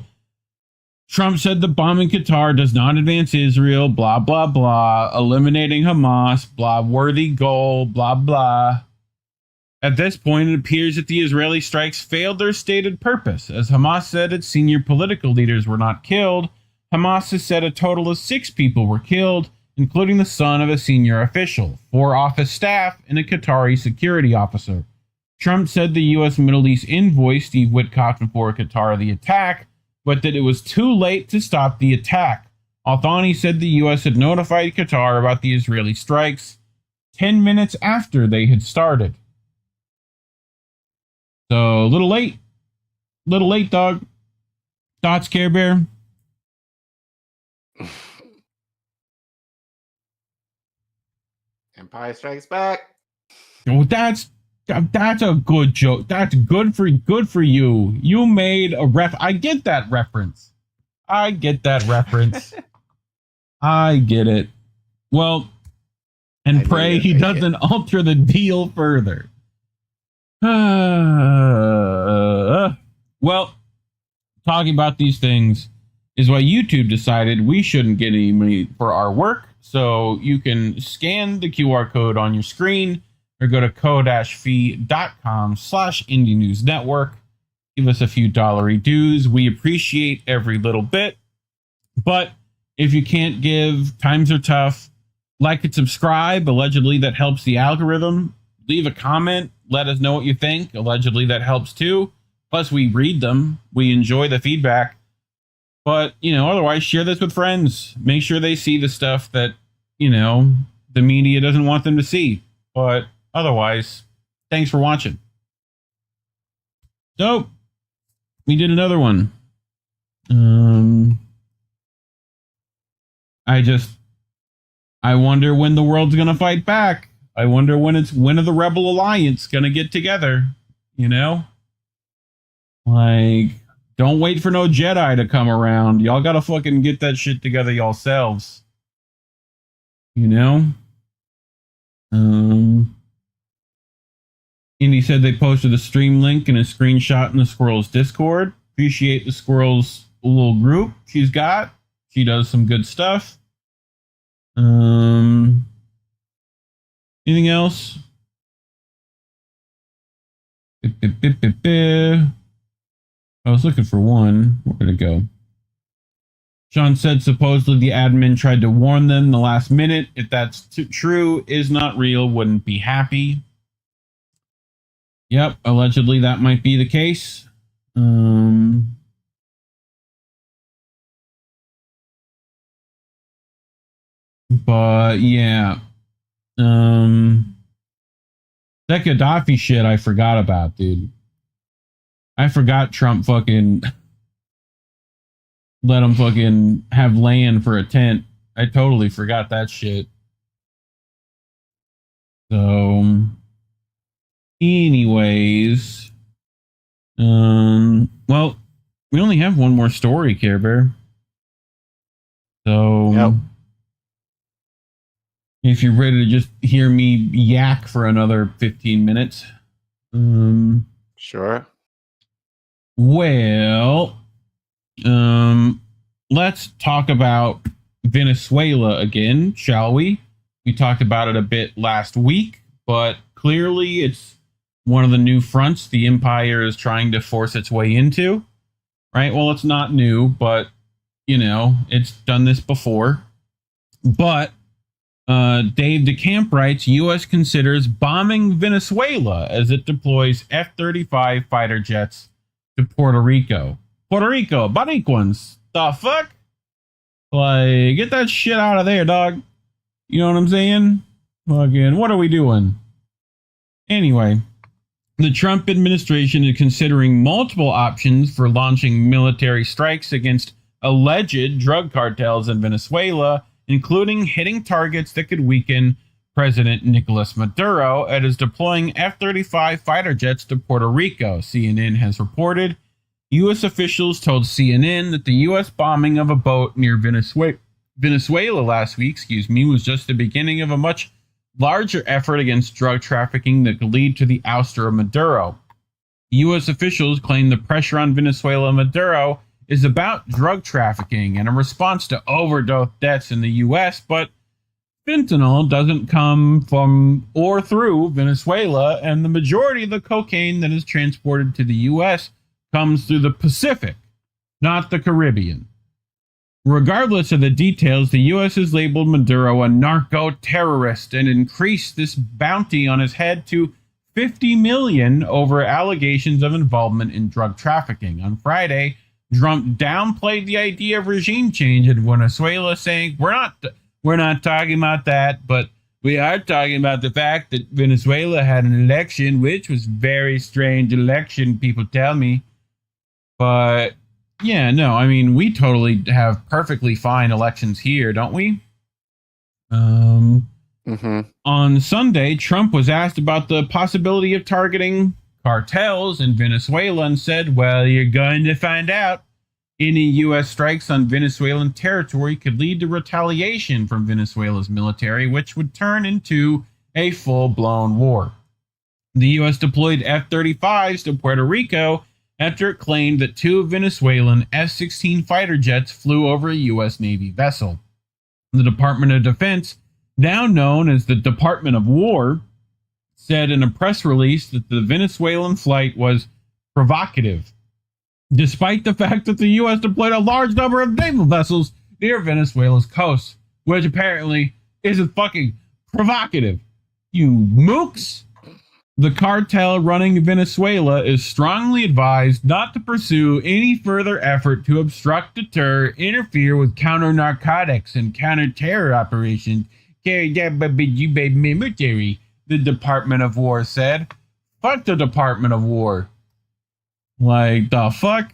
[SPEAKER 7] Trump said the bomb in Qatar does not advance Israel, blah, blah, blah, eliminating Hamas, blah, worthy goal, blah, blah. At this point, it appears that the Israeli strikes failed their stated purpose. As Hamas said its senior political leaders were not killed, Hamas has said a total of 6 people were killed, including the son of a senior official, 4 office staff, and a Qatari security officer. Trump said the U.S. Middle East envoy, Steve Witkoff, informed Qatar of the attack, but that it was too late to stop the attack. Al-Thani said the U.S. had notified Qatar about the Israeli strikes 10 minutes after they had started. So, a little late. Little late, dog. Thoughts, Care Bear?
[SPEAKER 8] Empire Strikes Back.
[SPEAKER 7] Oh, that's a good joke. That's good for you. You made a I get that reference. I get it. Well, and pray he doesn't alter the deal further. Well, talking about these things is why YouTube decided we shouldn't get any money for our work. So you can scan the QR code on your screen or go to ko-fi.com/Indie News Network. Give us a few dollary dues. We appreciate every little bit. But if you can't give, times are tough. Like and subscribe. Allegedly, that helps the algorithm. Leave a comment. Let us know what you think. Allegedly, that helps too. Plus, we read them. We enjoy the feedback. But, otherwise, share this with friends. Make sure they see the stuff that, the media doesn't want them to see. But otherwise, thanks for watching. So, we did another one. I wonder when the world's going to fight back. I wonder when are the Rebel Alliance going to get together, Like, don't wait for no Jedi to come around. Y'all got to fucking get that shit together yourselves. Indy said they posted a stream link and a screenshot in the Squirrels Discord. Appreciate the Squirrels little group she's got. She does some good stuff. Anything else? I was looking for one. Where did it go? Sean said supposedly the admin tried to warn them the last minute. If that's true, is not real, wouldn't be happy. Yep, allegedly that might be the case. But yeah. That Gaddafi shit I forgot about, dude. I forgot Trump fucking let him fucking have land for a tent. I totally forgot that shit. So, anyways, well, we only have one more story, Care Bear. So,
[SPEAKER 8] yep.
[SPEAKER 7] If you're ready to just hear me yak for another 15 minutes.
[SPEAKER 8] Sure.
[SPEAKER 7] Well, let's talk about Venezuela again, shall we? We talked about it a bit last week, but clearly it's one of the new fronts the empire is trying to force its way into, right? Well, it's not new, but, it's done this before. But Dave DeCamp writes, U.S. considers bombing Venezuela as it deploys F-35 fighter jets to Puerto Rico. Puerto Rico, Boricuans. The fuck? Like, get that shit out of there, dog. You know what I'm saying? Fucking, what are we doing? Anyway, the Trump administration is considering multiple options for launching military strikes against alleged drug cartels in Venezuela, including hitting targets that could weaken President Nicolas Maduro, and is deploying F-35 fighter jets to Puerto Rico, CNN has reported. U.S. officials told CNN that the U.S. bombing of a boat near Venezuela last week, was just the beginning of a much larger effort against drug trafficking that could lead to the ouster of Maduro. U.S. officials claim the pressure on Venezuela and Maduro is about drug trafficking and a response to overdose deaths in the U.S., but fentanyl doesn't come from or through Venezuela, and the majority of the cocaine that is transported to the U.S. comes through the Pacific, not the Caribbean. Regardless of the details, the U.S. has labeled Maduro a narco-terrorist and increased this bounty on his head to $50 million over allegations of involvement in drug trafficking. On Friday, Trump downplayed the idea of regime change in Venezuela, saying, we're not talking about that, but we are talking about the fact that Venezuela had an election, which was very strange election, people tell me. But yeah, no, I mean, we totally have perfectly fine elections here, don't we? On Sunday, Trump was asked about the possibility of targeting cartels in Venezuela and said, well, you're going to find out. Any U.S. strikes on Venezuelan territory could lead to retaliation from Venezuela's military, which would turn into a full-blown war. The U.S. deployed F-35s to Puerto Rico after it claimed that 2 Venezuelan F-16 fighter jets flew over a U.S. Navy vessel. The Department of Defense, now known as the Department of War, said in a press release that the Venezuelan flight was provocative, despite the fact that the U.S. deployed a large number of naval vessels near Venezuela's coast, which apparently isn't fucking provocative. You mooks! The cartel running Venezuela is strongly advised not to pursue any further effort to obstruct, deter, interfere with counter-narcotics and counter-terror operations carried out by the U.S. military, the Department of War said. Fuck the Department of War. Like, the fuck?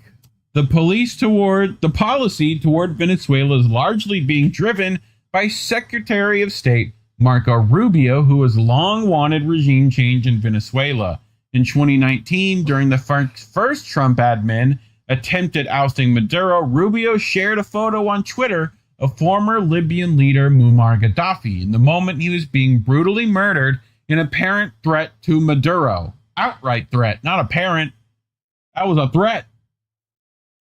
[SPEAKER 7] The policy toward Venezuela is largely being driven by Secretary of State Marco Rubio, who has long wanted regime change in Venezuela. In 2019, during the first Trump admin attempt at ousting Maduro, Rubio shared a photo on Twitter of former Libyan leader Muammar Gaddafi in the moment he was being brutally murdered in apparent threat to Maduro. Outright threat, not apparent. That was a threat.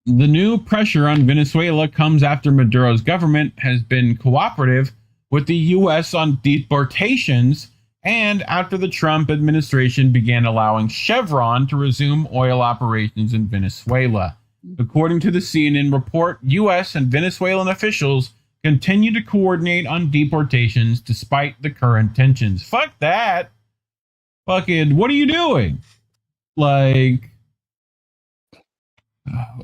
[SPEAKER 7] The new pressure on Venezuela comes after Maduro's government has been cooperative with the U.S. on deportations and after the Trump administration began allowing Chevron to resume oil operations in Venezuela. According to the CNN report, U.S. and Venezuelan officials continue to coordinate on deportations despite the current tensions. Fuck that. Fucking, what are you doing? Like,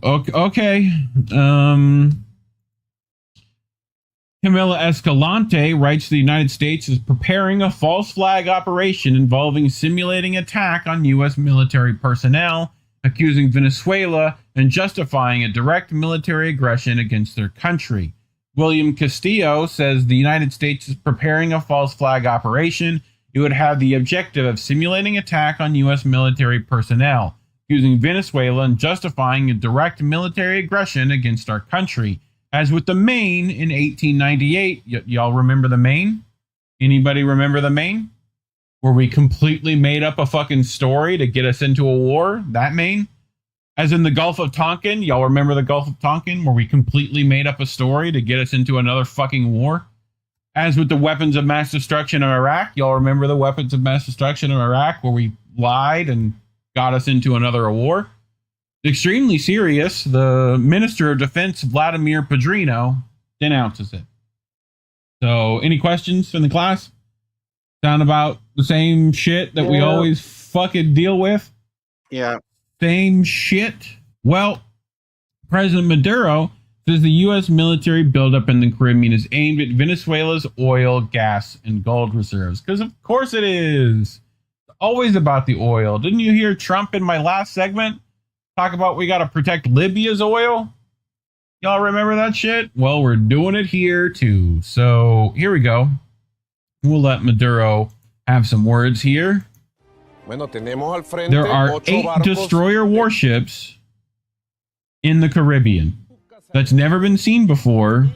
[SPEAKER 7] okay. Camila Escalante writes the United States is preparing a false flag operation involving simulating attack on U.S. military personnel, accusing Venezuela and justifying a direct military aggression against their country. William Castillo says the United States is preparing a false flag operation. It would have the objective of simulating attack on U.S. military personnel, accusing Venezuela and justifying a direct military aggression against our country. As with the Maine in 1898, y'all remember the Maine? Anybody remember the Maine? Where we completely made up a fucking story to get us into a war? That Maine? As in the Gulf of Tonkin, y'all remember the Gulf of Tonkin? Where we completely made up a story to get us into another fucking war? As with the weapons of mass destruction of Iraq, y'all remember the weapons of mass destruction of Iraq? Where we lied and got us into another war? Extremely serious. The Minister of Defense, Vladimir Padrino, denounces it. So, any questions from the class? Sound about the same shit that we always fucking deal with?
[SPEAKER 8] Yeah.
[SPEAKER 7] Same shit? Well, President Maduro says the U.S. military buildup in the Caribbean is aimed at Venezuela's oil, gas, and gold reserves. Because of course it is. It's always about the oil. Didn't you hear Trump in my last segment talk about we got to protect Libya's oil? Y'all remember that shit? Well, we're doing it here too. So here we go. We'll let Maduro have some words here. There are 8 destroyer warships in the Caribbean. That's never been seen before.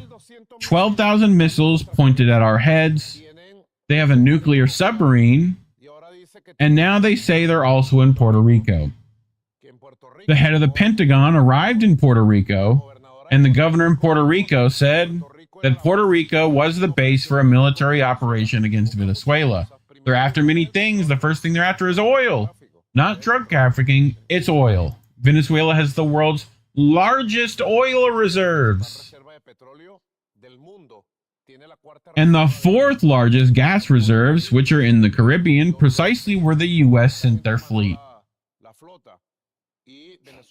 [SPEAKER 7] 12,000 missiles pointed at our heads. They have a nuclear submarine. And now they say they're also in Puerto Rico. The head of the Pentagon arrived in Puerto Rico, and the governor in Puerto Rico said that Puerto Rico was the base for a military operation against Venezuela. They're after many things. The first thing they're after is oil. Not drug trafficking, it's oil. Venezuela has the world's largest oil reserves and the 4th largest gas reserves, which are in the Caribbean, precisely where the U.S. sent their fleet.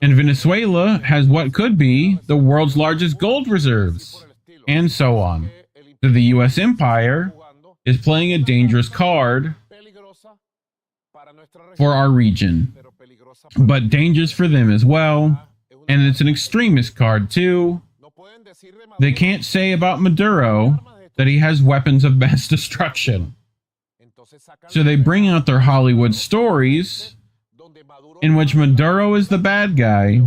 [SPEAKER 7] And Venezuela has what could be the world's largest gold reserves, and so on. So the U.S. empire is playing a dangerous card for our region, but dangerous for them as well. And it's an extremist card too. They can't say about Maduro that he has weapons of mass destruction. So they bring out their Hollywood stories in which Maduro is the bad guy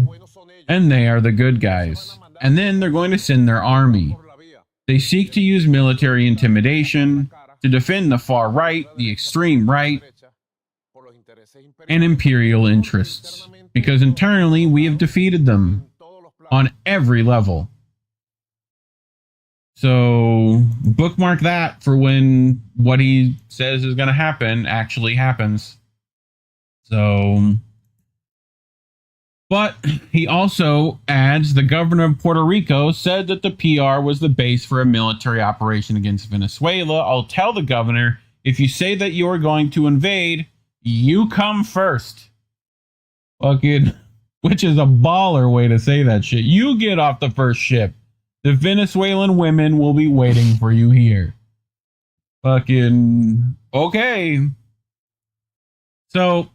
[SPEAKER 7] and they are the good guys. And then they're going to send their army. They seek to use military intimidation to defend the far right, the extreme right, and imperial interests. Because internally, we have defeated them on every level. So bookmark that for when what he says is going to happen actually happens. So, but he also adds the governor of Puerto Rico said that the PR was the base for a military operation against Venezuela. I'll tell the governor, if you say that you are going to invade, you come first. Fucking, which is a baller way to say that shit. You get off the first ship. The Venezuelan women will be waiting for you here. Fucking, okay. So,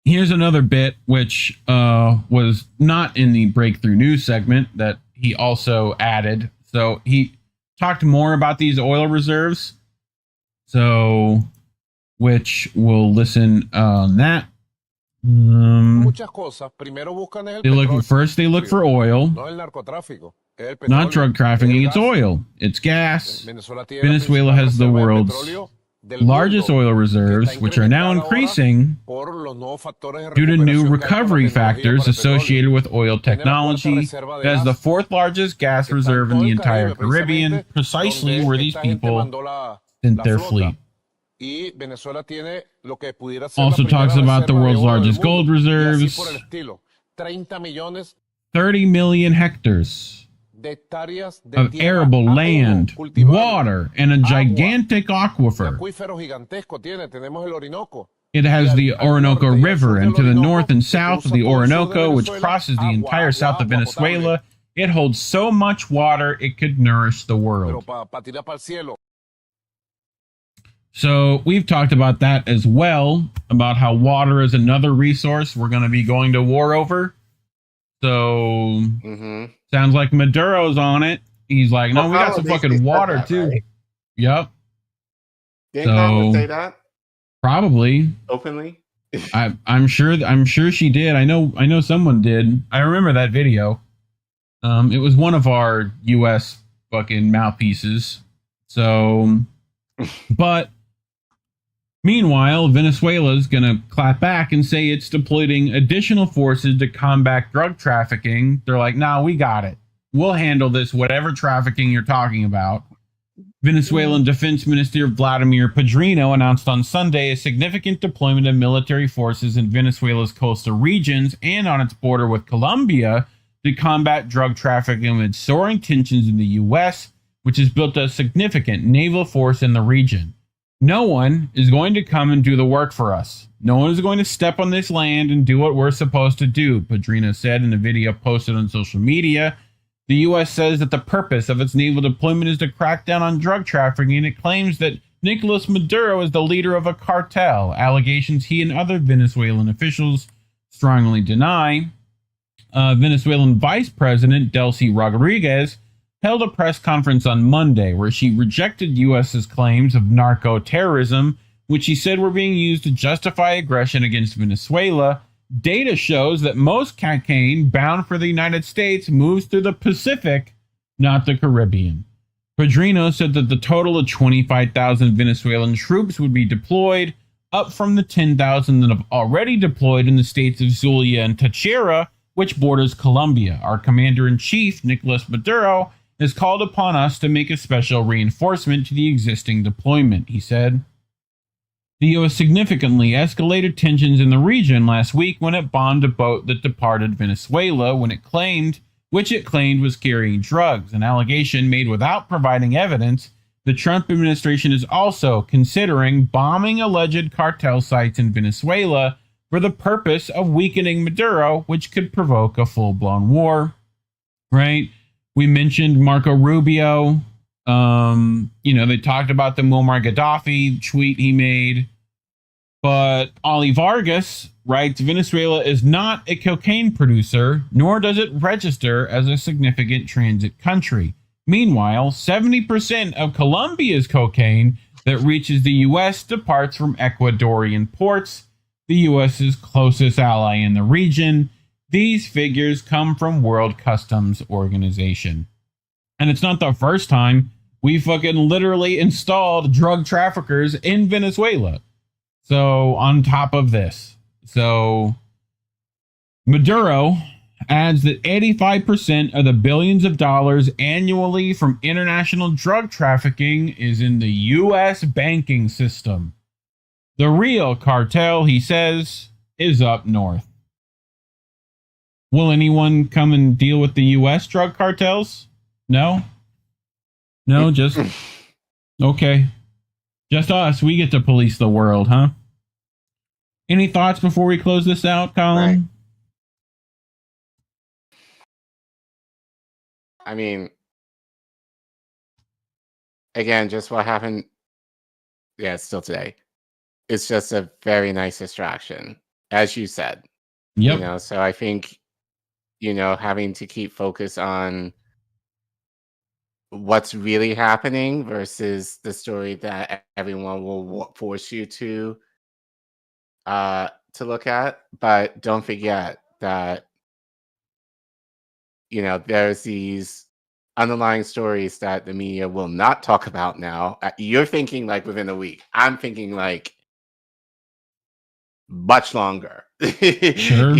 [SPEAKER 7] here's another bit which was not in the breakthrough news segment that he also added. So, he talked more about these oil reserves. So, which we'll listen on that. They look for oil, not drug trafficking. It's oil, it's gas. Venezuela has the world's largest oil reserves, which are now increasing due to new recovery factors associated with oil technology. It has the fourth largest gas reserve in the entire Caribbean, precisely where these people sent their fleet. Also talks about the world's largest gold reserves, 30 million hectares of arable land, water, and a gigantic aquifer. It has the Orinoco River, and to the north and south of the Orinoco, which crosses the entire south of Venezuela, it holds so much water it could nourish the world. So we've talked about that as well, about how water is another resource we're going to be going to war over. So sounds like Maduro's on it. He's like, no, we got some fucking water too. Right? Yep.
[SPEAKER 8] Didn't Congress say that?
[SPEAKER 7] Probably.
[SPEAKER 8] Openly?
[SPEAKER 7] I'm sure she did. I know someone did. I remember that video. It was one of our US fucking mouthpieces. So, but meanwhile, Venezuela's going to clap back and say it's deploying additional forces to combat drug trafficking. They're like, nah, we got it. We'll handle this, whatever trafficking you're talking about. Venezuelan Defense Minister Vladimir Padrino announced on Sunday a significant deployment of military forces in Venezuela's coastal regions and on its border with Colombia to combat drug trafficking amid soaring tensions in the U.S., which has built a significant naval force in the region. No one is going to come and do the work for us. No one is going to step on this land and do what we're supposed to do, Padrino said in a video posted on social media. The U.S. says that the purpose of its naval deployment is to crack down on drug trafficking, and it claims that Nicolas Maduro is the leader of a cartel, allegations he and other Venezuelan officials strongly deny. Venezuelan Vice President Delcy Rodriguez held a press conference on Monday where she rejected U.S.'s claims of narco-terrorism, which she said were being used to justify aggression against Venezuela. Data shows that most cocaine bound for the United States moves through the Pacific, not the Caribbean. Padrino said that the total of 25,000 Venezuelan troops would be deployed, up from the 10,000 that have already deployed in the states of Zulia and Táchira, which borders Colombia. Our commander-in-chief, Nicolas Maduro, has called upon us to make a special reinforcement to the existing deployment, he said. The U.S. significantly escalated tensions in the region last week when it bombed a boat that departed Venezuela which it claimed was carrying drugs, an allegation made without providing evidence. The Trump administration is also considering bombing alleged cartel sites in Venezuela, for the purpose of weakening Maduro, which could provoke a full-blown war, right? We mentioned Marco Rubio. They talked about the Muammar Gaddafi tweet he made. But Ali Vargas writes, Venezuela is not a cocaine producer, nor does it register as a significant transit country. Meanwhile, 70% of Colombia's cocaine that reaches the U.S. departs from Ecuadorian ports, the U.S.'s closest ally in the region. These figures come from World Customs Organization. And it's not the first time we fucking literally installed drug traffickers in Venezuela. So on top of this, Maduro adds that 85% of the billions of dollars annually from international drug trafficking is in the U.S. banking system. The real cartel, he says, is up north. Will anyone come and deal with the U.S. drug cartels? No? No, just... Okay. Just us. We get to police the world, huh? Any thoughts before we close this out, Colin?
[SPEAKER 8] Right. I mean, again, just what happened. Yeah, still today. It's just a very nice distraction, as you said.
[SPEAKER 7] Yep.
[SPEAKER 8] So I think, having to keep focus on what's really happening versus the story that everyone will force you to look at. But don't forget that there's these underlying stories that the media will not talk about now. You're thinking like within a week. I'm thinking like much longer.
[SPEAKER 7] Sure.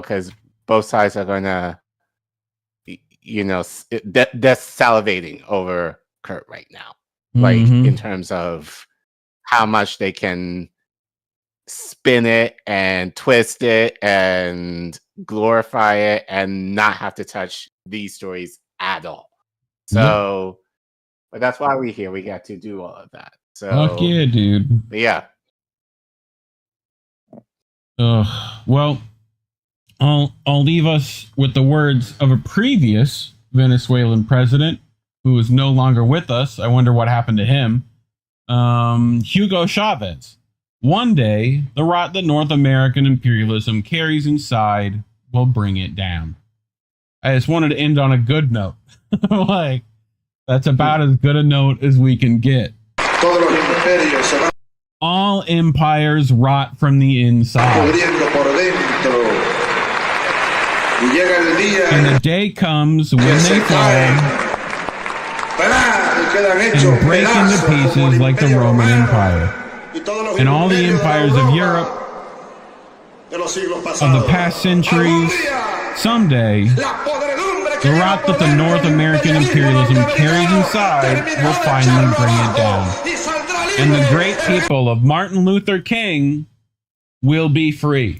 [SPEAKER 8] Because both sides are gonna, they're salivating over Kurt right now. Like in terms of how much they can spin it and twist it and glorify it and not have to touch these stories at all. So, but that's why we're here. We got to do all of that. So,
[SPEAKER 7] fuck yeah, dude.
[SPEAKER 8] Yeah.
[SPEAKER 7] Well, I'll leave us with the words of a previous Venezuelan president who is no longer with us. I wonder what happened to him. Hugo Chavez. One day, the rot that North American imperialism carries inside will bring it down. I just wanted to end on a good note. Like, that's about as good a note as we can get. All empires rot from the inside. And the day comes when they fall and break into pieces like the Roman Empire. And all the empires of Europe of the past centuries, someday, the rot that the North American imperialism carries inside will finally bring it down. And the great people of Martin Luther King will be free.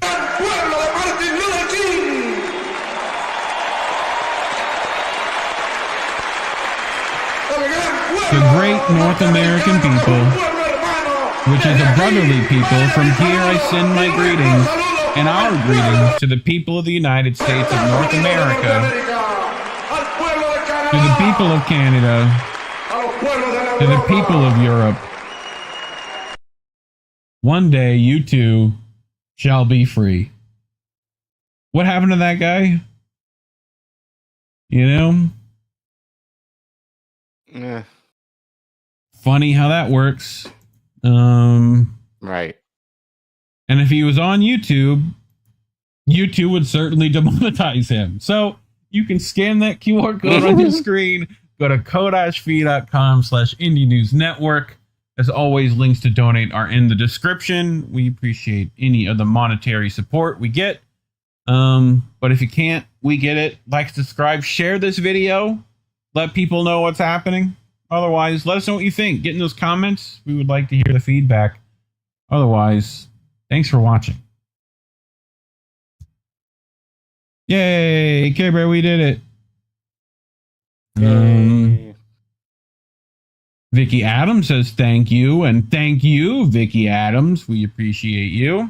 [SPEAKER 7] The great North American people, which is a brotherly people, from here I send my greetings and our greetings to the people of the United States of North America, to the people of Canada, to the people of Europe. One day you too shall be free. What happened to that guy?
[SPEAKER 8] Yeah.
[SPEAKER 7] Funny how that works.
[SPEAKER 8] Right.
[SPEAKER 7] And if he was on YouTube, YouTube would certainly demonetize him. So you can scan that QR code on your screen. Go to ko-fi.com/Indie News Network. As always, links to donate are in the description. We appreciate any of the monetary support we get. But if you can't, we get it. Like, subscribe, share this video. Let people know what's happening. Otherwise, let us know what you think. Get in those comments. We would like to hear the feedback. Otherwise, thanks for watching. Yay! Care Bear, we did it. Vicky Adams says thank you, and thank you, Vicky Adams. We appreciate you.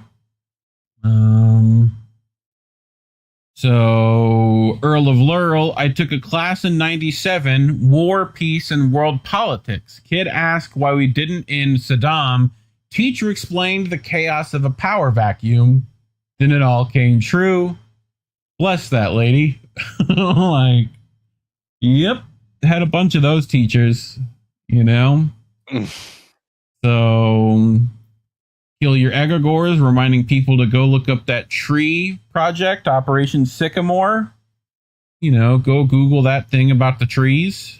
[SPEAKER 7] So Earl of Laurel, I took a class in 97, War, Peace, and World Politics. Kid asked why we didn't end Saddam. Teacher explained the chaos of a power vacuum. Then it all came true. Bless that lady. Like, yep, had a bunch of those teachers, you know. So Kill Your Egregores, reminding people to go look up that tree project, Operation Sycamore. You know, go Google that thing about the trees.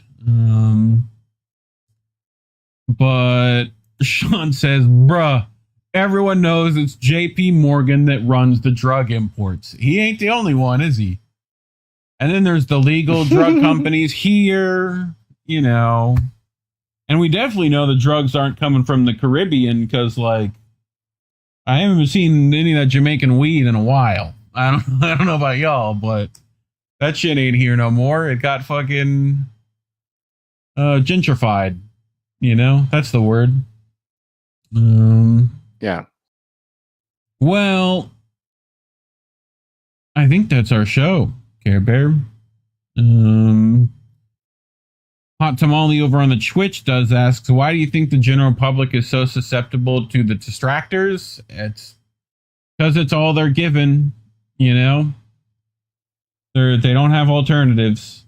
[SPEAKER 7] But Sean says, bruh, everyone knows it's JP Morgan that runs the drug imports. He ain't the only one, is he? And then there's the legal drug companies here, you know. And we definitely know the drugs aren't coming from the Caribbean because, like, I haven't seen any of that Jamaican weed in a while. I don't know about y'all, but that shit ain't here no more. It got fucking gentrified. You know, that's the word.
[SPEAKER 8] Yeah.
[SPEAKER 7] Well, I think that's our show, Care Bear. Hot Tamale over on the Twitch does ask, so why do you think the general public is so susceptible to the distractors? It's because it's all they're given, you know? They don't have alternatives.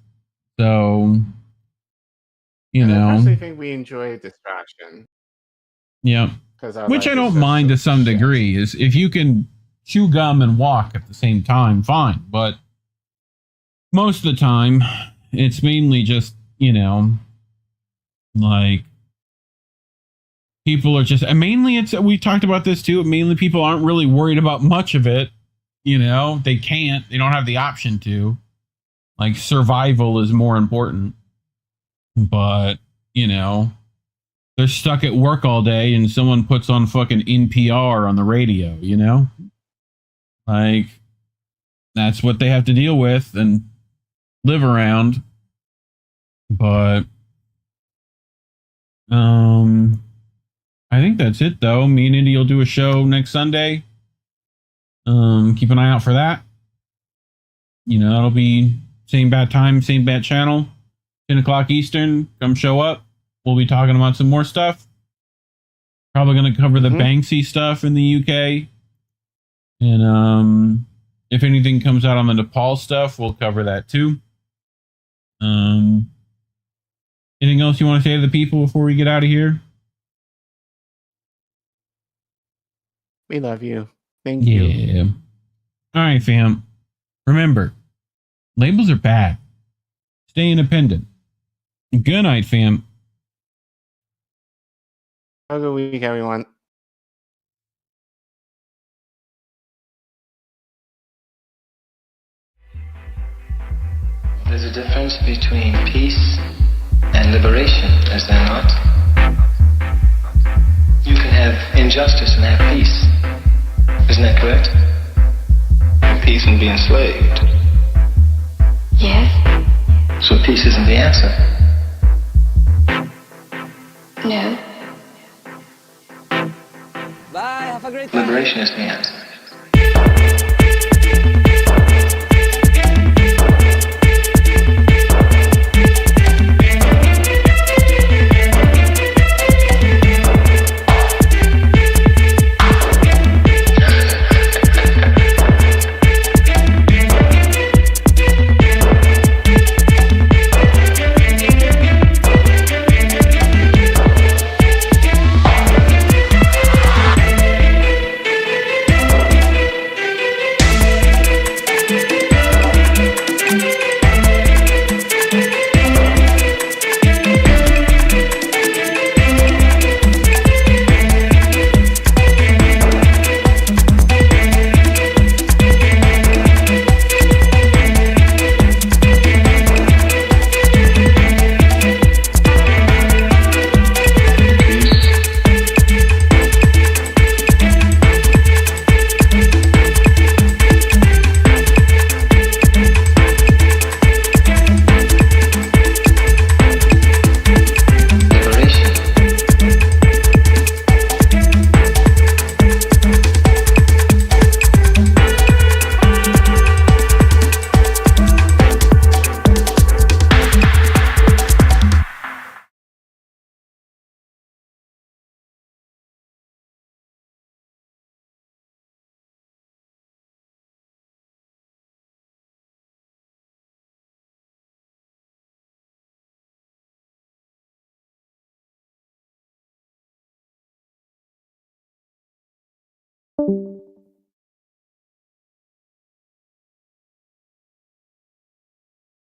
[SPEAKER 7] So, you know.
[SPEAKER 8] I actually think we enjoy a distraction.
[SPEAKER 7] Yeah. Which I don't mind to some degree. Is if you can chew gum and walk at the same time, fine. But most of the time, it's mainly just, you know, like people are just, and mainly it's, we talked about this too, mainly people aren't really worried about much of it, you know, they don't have the option to, like, survival is more important, but, you know, they're stuck at work all day and someone puts on fucking NPR on the radio, you know, like, that's what they have to deal with and live around. But I think that's it though. Me and Indy will do a show next Sunday. Keep an eye out for that. You know, it'll be same bad time, same bad channel, 10 o'clock Eastern. Come show up. We'll be talking about some more stuff. Probably going to cover the Banksy stuff in the UK. And if anything comes out on the Nepal stuff, we'll cover that too. Anything else you want to say to the people before we get out of here?
[SPEAKER 8] We love you. Thank you.
[SPEAKER 7] Yeah. All right, fam. Remember, labels are bad. Stay independent. Good night, fam.
[SPEAKER 8] Have a good week, everyone.
[SPEAKER 5] There's a difference between peace and liberation, is there not? You can have injustice and have peace. Isn't that correct? And peace and be enslaved.
[SPEAKER 6] Yes.
[SPEAKER 5] So peace isn't the answer.
[SPEAKER 6] No.
[SPEAKER 5] Bye, have a great time. Liberation is the answer.
[SPEAKER 20] you.